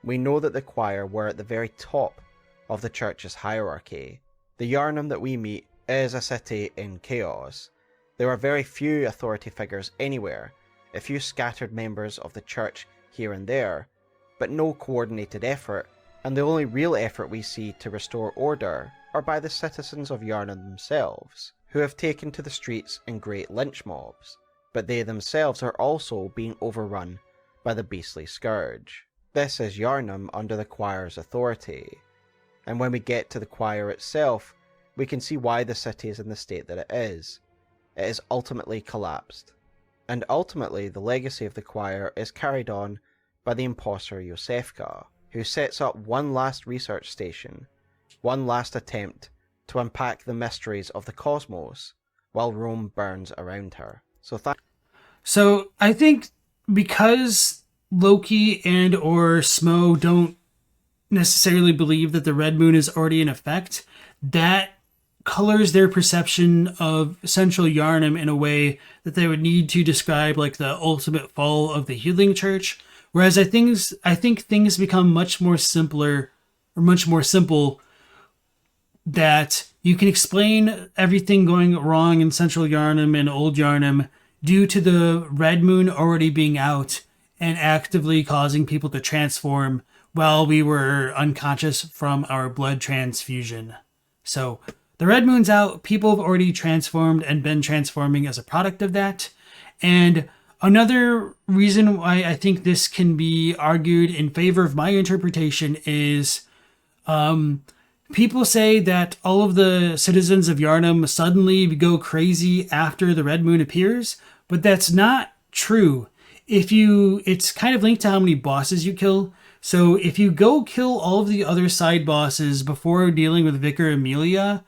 We know that the choir were at the very top of the church's hierarchy. The Yharnam that we meet is a city in chaos. There are very few authority figures anywhere, a few scattered members of the church here and there, but no coordinated effort. And the only real effort we see to restore order are by the citizens of Yharnam themselves, who have taken to the streets in great lynch mobs, but they themselves are also being overrun by the beastly scourge. This is Yharnam under the choir's authority, and when we get to the choir itself, we can see why the city is in the state that it is. It is ultimately collapsed, and ultimately the legacy of the choir is carried on by the Imposter Iosefka, who sets up one last research station, one last attempt to unpack the mysteries of the cosmos while Rome burns around her. So I think because Loki and or Smough don't necessarily believe that the red moon is already in effect, that colors their perception of Central Yharnam in a way that they would need to describe like the ultimate fall of the healing church. Whereas I think things become much more simpler much more simple, that you can explain everything going wrong in Central Yharnam and Old Yharnam due to the Red Moon already being out and actively causing people to transform while we were unconscious from our blood transfusion. So the Red Moon's out, people have already transformed and been transforming as a product of that. And another reason why I think this can be argued in favor of my interpretation is people say that all of the citizens of Yharnam suddenly go crazy after the Red Moon appears, but that's not true. It's kind of linked to how many bosses you kill. So if you go kill all of the other side bosses before dealing with Vicar Amelia,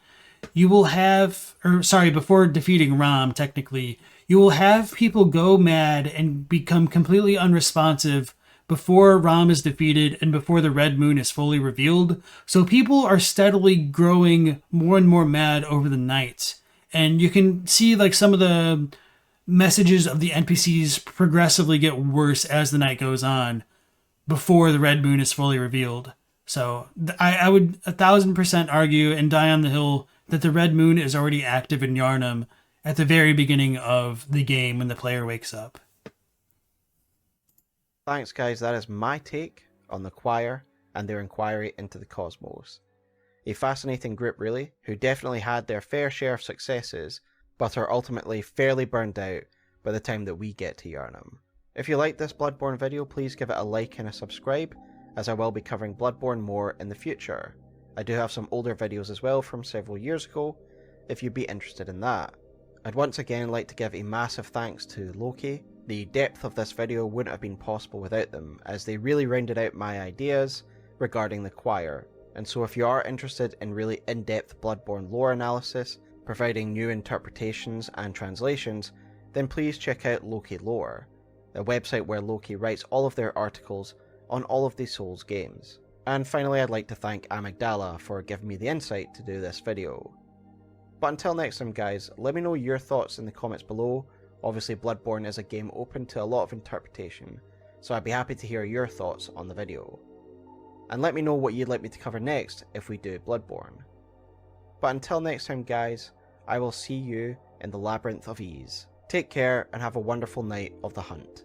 you will have, before defeating Rom, technically, you will have people go mad and become completely unresponsive before Rom is defeated and before the Red Moon is fully revealed. So people are steadily growing more and more mad over the night. And you can see like some of the messages of the NPCs progressively get worse as the night goes on before the Red Moon is fully revealed. So I would 1000% argue and die on the hill that the Red Moon is already active in Yharnam at the very beginning of the game when the player wakes up. Thanks guys, that is my take on the choir and their inquiry into the cosmos. A fascinating group really, who definitely had their fair share of successes, but are ultimately fairly burned out by the time that we get to Yharnam. If you liked this Bloodborne video, please give it a like and a subscribe, as I will be covering Bloodborne more in the future. I do have some older videos as well from several years ago, if you'd be interested in that. I'd once again like to give a massive thanks to Loki. The depth of this video wouldn't have been possible without them, as they really rounded out my ideas regarding the choir. And so if you are interested in really in-depth Bloodborne lore analysis, providing new interpretations and translations, then please check out Loki Lore, a website where Loki writes all of their articles on all of the Souls games. And finally, I'd like to thank Amygdala for giving me the insight to do this video. But until next time guys, let me know your thoughts in the comments below. Obviously Bloodborne is a game open to a lot of interpretation, so I'd be happy to hear your thoughts on the video. And let me know what you'd like me to cover next if we do Bloodborne. But until next time guys, I will see you in the Labyrinth of Ease. Take care and have a wonderful night of the hunt.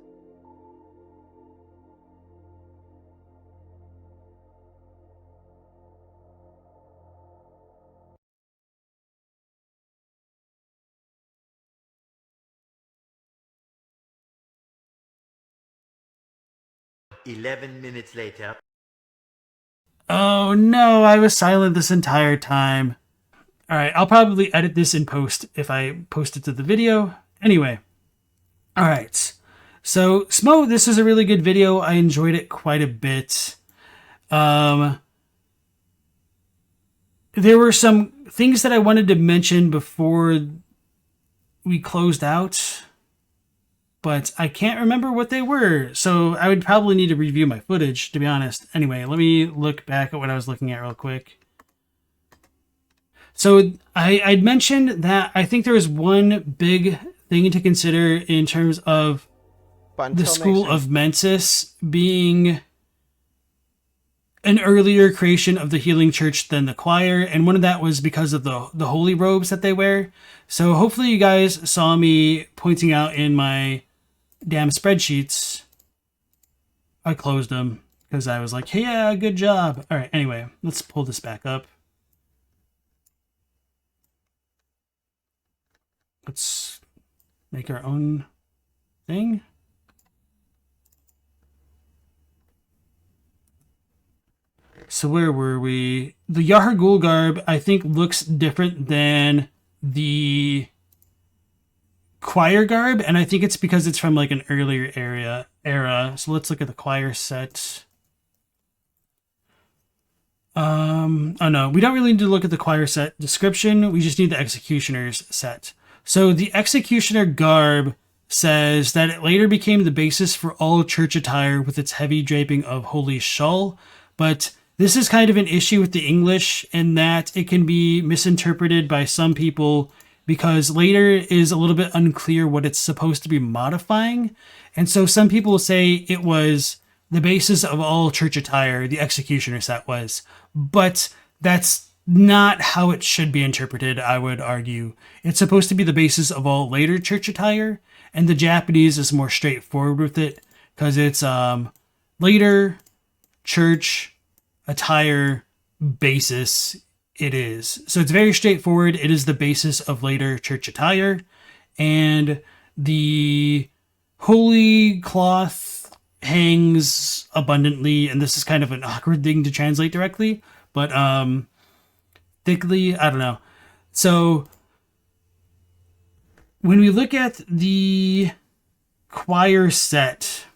"11 minutes later." Oh no, I was silent this entire time. Alright, I'll probably edit this in post if I post it to the video. Anyway. Alright. So, Smough, this is a really good video. I enjoyed it quite a bit. There were some things that I wanted to mention before we closed out, but I can't remember what they were, so I would probably need to review my footage, to be honest. Anyway, let me look back at what I was looking at real quick. So I'd mentioned that I think there was one big thing to consider in terms of the School of Mensis being an earlier creation of the Healing Church than the choir, and one of that was because of the holy robes that they wear. So hopefully you guys saw me pointing out in my damn spreadsheets. I closed them because I was like, hey, yeah, good job. All right, anyway, let's pull this back up. Let's make our own thing. So where were we? The Yahar'gul garb, I think, looks different than the choir garb, and I think it's because it's from like an earlier era. So let's look at the choir set. Oh no, we don't really need to look at the choir set description. We just need the executioner's set. So the executioner garb says that it later became the basis for all church attire with its heavy draping of holy shawl, but this is kind of an issue with the English in that it can be misinterpreted by some people because later is a little bit unclear what it's supposed to be modifying. And so some people say it was the basis of all church attire, the executioner set was. But that's not how it should be interpreted, I would argue. It's supposed to be the basis of all later church attire, and the Japanese is more straightforward with it, because it's later church attire basis it is. So it's very straightforward. It is the basis of later church attire, and the holy cloth hangs abundantly, and this is kind of an awkward thing to translate directly, but thickly, I don't know. So when we look at the choir set,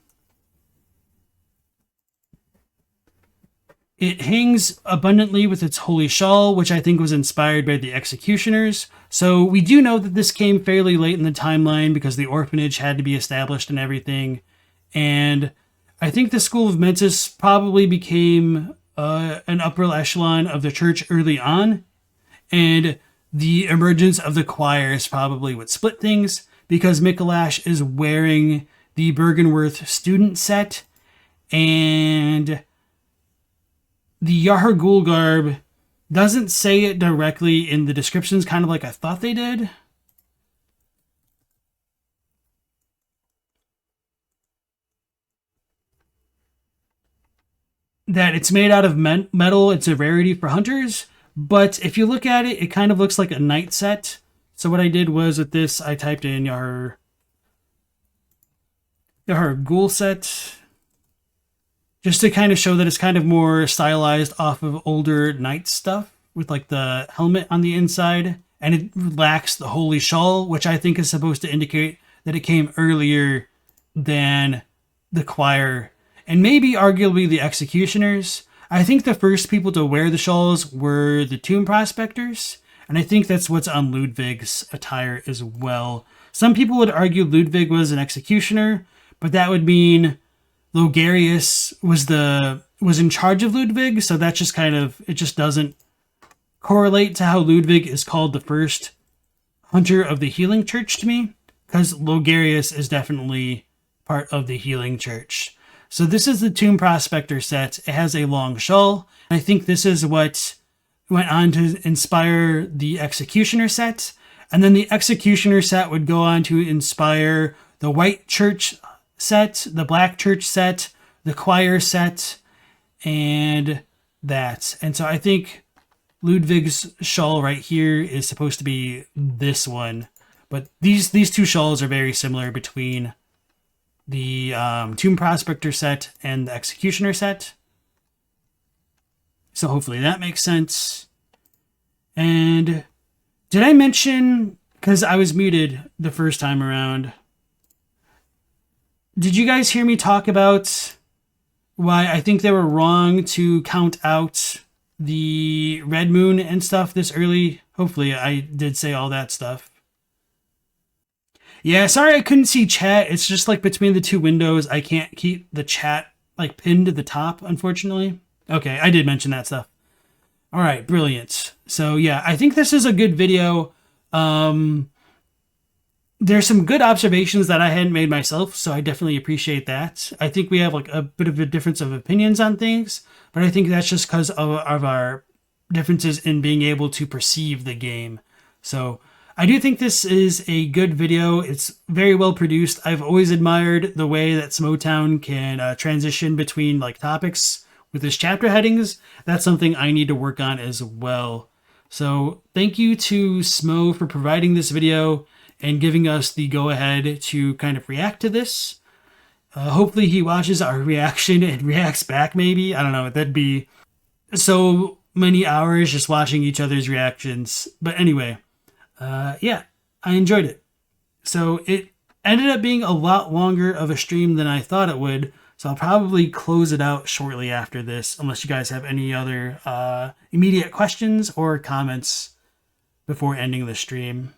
it hangs abundantly with its holy shawl, which I think was inspired by the executioners. So we do know that this came fairly late in the timeline because the orphanage had to be established and everything. And I think the School of Mensis probably became an upper echelon of the church early on. And the emergence of the choir is probably what split things, because Mikolash is wearing the Bergenworth student set, and the Yahar'gul garb doesn't say it directly in the descriptions, kind of like I thought they did. That it's made out of metal, it's a rarity for hunters, but if you look at it, it kind of looks like a knight set. So what I did was with this, I typed in Yahar'gul set, just to kind of show that it's kind of more stylized off of older knight stuff with like the helmet on the inside, and it lacks the holy shawl, which I think is supposed to indicate that it came earlier than the choir and maybe arguably the executioners. I think the first people to wear the shawls were the tomb prospectors, and I think that's what's on Ludwig's attire as well. Some people would argue Ludwig was an executioner, but that would mean Logarius was in charge of Ludwig, so that just kind of, it just doesn't correlate to how Ludwig is called the first hunter of the healing church to me, because Logarius is definitely part of the healing church. So this is the Tomb Prospector set. It has a long shawl. I think this is what went on to inspire the Executioner set. And then the Executioner set would go on to inspire the White Church set, the Black Church set, the Choir set, and that. And so I think Ludwig's shawl right here is supposed to be this one. But these two shawls are very similar between the Tomb Prospector set and the Executioner set. So hopefully that makes sense. And did I mention, because I was muted the first time around, did you guys hear me talk about why I think they were wrong to count out the red moon and stuff this early? Hopefully I did say all that stuff. Yeah, sorry I couldn't see chat. It's just like between the two windows, I can't keep the chat like pinned to the top, unfortunately. Okay, I did mention that stuff. All right, brilliant. So yeah, I think this is a good video. There's some good observations that I hadn't made myself, so I definitely appreciate that. I think we have like a bit of a difference of opinions on things, but I think that's just because of our differences in being able to perceive the game. So I do think this is a good video. It's very well produced. I've always admired the way that Smoughtown can transition between like topics with his chapter headings. That's something I need to work on as well. So thank you to Smough for providing this video and giving us the go-ahead to kind of react to this. Hopefully he watches our reaction and reacts back maybe. I don't know. That'd be so many hours just watching each other's reactions. But anyway. Yeah, I enjoyed it. So it ended up being a lot longer of a stream than I thought it would. So I'll probably close it out shortly after this, unless you guys have any other immediate questions or comments before ending the stream.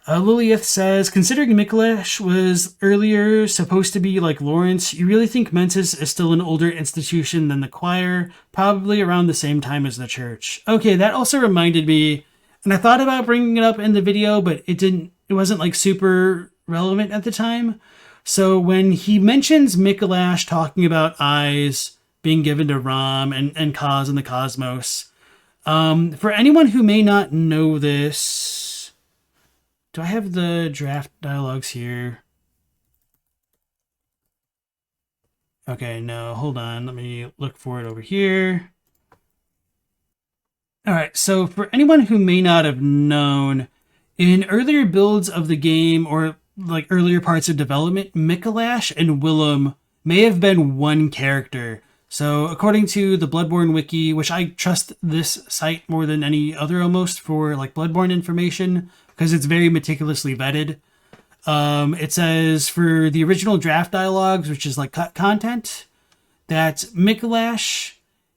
Lilith says, considering Mikolash was earlier supposed to be like Lawrence, you really think Mensis is still an older institution than the choir, probably around the same time as the church. Okay, that also reminded me, and I thought about bringing it up in the video, but it wasn't like super relevant at the time. So when he mentions Mikolash talking about eyes being given to Ram and Kaz and the cosmos, for anyone who may not know this, do I have the draft dialogues here? Okay, no, hold on. Let me look for it over here. All right, so for anyone who may not have known, in earlier builds of the game or like earlier parts of development, Mikolash and Willem may have been one character. So according to the Bloodborne wiki, which I trust this site more than any other almost for like Bloodborne information because it's very meticulously vetted. It says for the original draft dialogues, which is like cut content, that Mikolash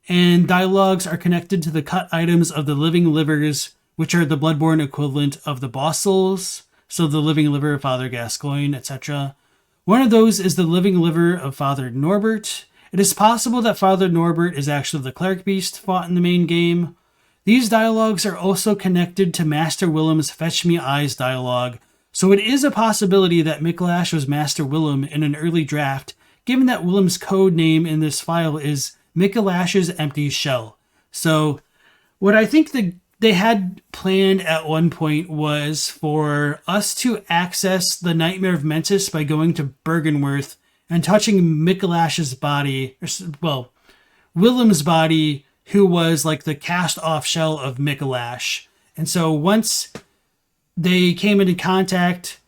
and dialogues are connected to the cut items of the living livers, which are the Bloodborne equivalent of the boss souls. So the living liver of Father Gascoigne, etc. One of those is the living liver of Father Norbert. It is possible that Father Norbert is actually the cleric beast fought in the main game. These dialogues are also connected to Master Willem's Fetch Me Eyes dialogue, so it is a possibility that Mikolash was Master Willem in an early draft, given that Willem's code name in this file is Mikolash's Empty Shell. So what I think they had planned at one point was for us to access the Nightmare of Mensis by going to Bergenworth and touching Mikolash's body, well, Willem's body, who was like the cast-off shell of Mikolash. And so once they came into contact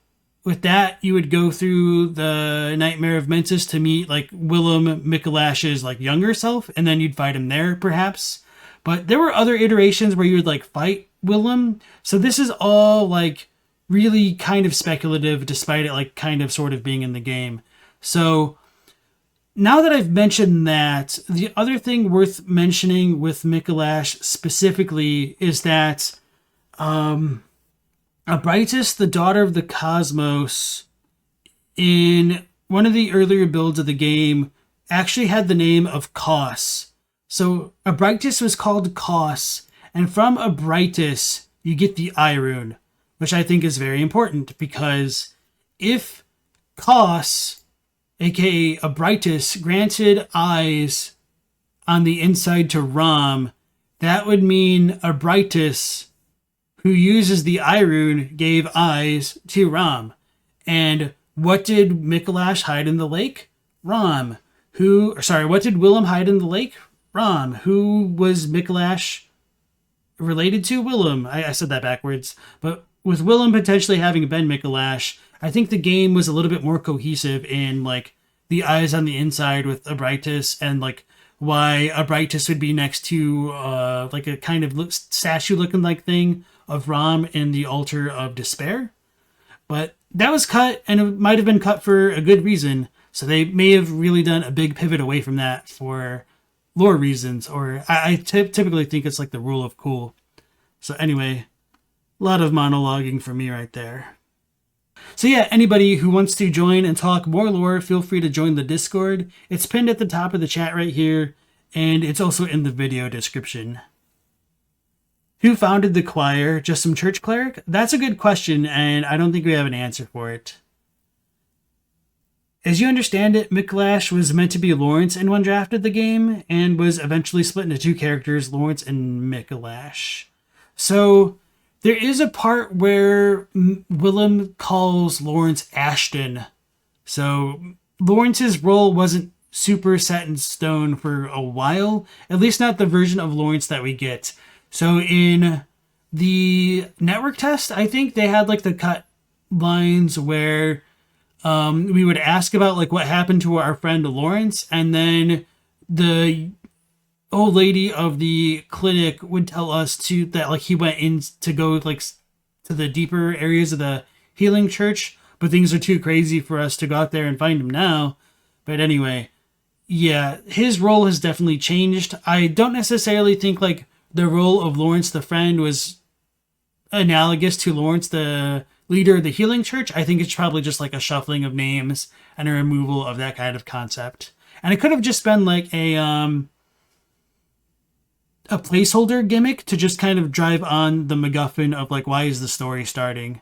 with that, you would go through the Nightmare of Mensis to meet like Willem, Mikolash's like younger self, and then you'd fight him there, perhaps. But there were other iterations where you would like fight Willem. So this is all like really kind of speculative, despite it like kind of sort of being in the game. So now that I've mentioned that, the other thing worth mentioning with Mikolash specifically is that Abritus, the daughter of the cosmos, in one of the earlier builds of the game, actually had the name of Kos. So Abritus was called Kos, and from Abritus, you get the eye rune, which I think is very important, because if Kos, aka Abritus, granted eyes on the inside to Ram, that would mean Abritus, who uses the eye rune, gave eyes to Ram. And what did Mikolash hide in the lake? Ram. What did Willem hide in the lake? Ram. Who was Mikolash related to? Willem. I said that backwards. But with Willem potentially having been Mikolash, I think the game was a little bit more cohesive in like the eyes on the inside with Abritus, and like why Abritus would be next to like a kind of statue looking like thing of Ram in the Altar of Despair. But that was cut, and it might have been cut for a good reason. So they may have really done a big pivot away from that for lore reasons, or I typically think it's like the rule of cool. So anyway, a lot of monologuing for me right there. So yeah, anybody who wants to join and talk more lore, feel free to join the Discord. It's pinned at the top of the chat right here, and it's also in the video description. Who founded the choir? Just some church cleric? That's a good question, and I don't think we have an answer for it. As you understand it, Mikolash was meant to be Lawrence in one draft of the game, and was eventually split into two characters, Lawrence and Mikolash. So there is a part where Willem calls Lawrence Ashton. So Lawrence's role wasn't super set in stone for a while, at least not the version of Lawrence that we get. So in the network test, I think they had like the cut lines where we would ask about like what happened to our friend Lawrence, and then the old lady of the clinic would tell us that like he went in to go like to the deeper areas of the healing church, but things are too crazy for us to go out there and find him now. But anyway, yeah, his role has definitely changed. I don't necessarily think like the role of Lawrence the Friend was analogous to Lawrence the leader of the healing church. I think it's probably just like a shuffling of names and a removal of that kind of concept. And it could have just been like a placeholder gimmick to just kind of drive on the MacGuffin of like, why is the story starting?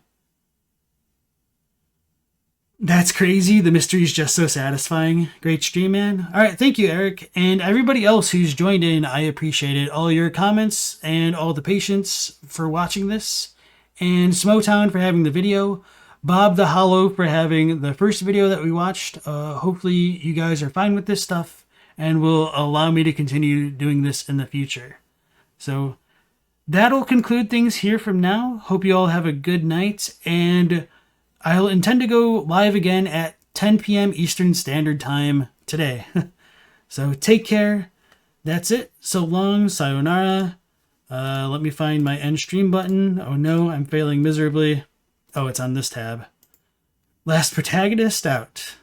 That's crazy. The mystery is just so satisfying. Great stream, man. All right, thank you, Eric. And everybody else who's joined in, I appreciate it. All your comments and all the patience for watching this. And Smoughtown for having the video. Bob the Hollow for having the first video that we watched. Hopefully you guys are fine with this stuff and will allow me to continue doing this in the future. So that'll conclude things here from now. Hope you all have a good night, and I'll intend to go live again at 10 p.m. Eastern Standard Time today. So take care. That's it. So long. Sayonara. Let me find my end stream button. Oh no, I'm failing miserably. Oh, it's on this tab. LastProtagonist out.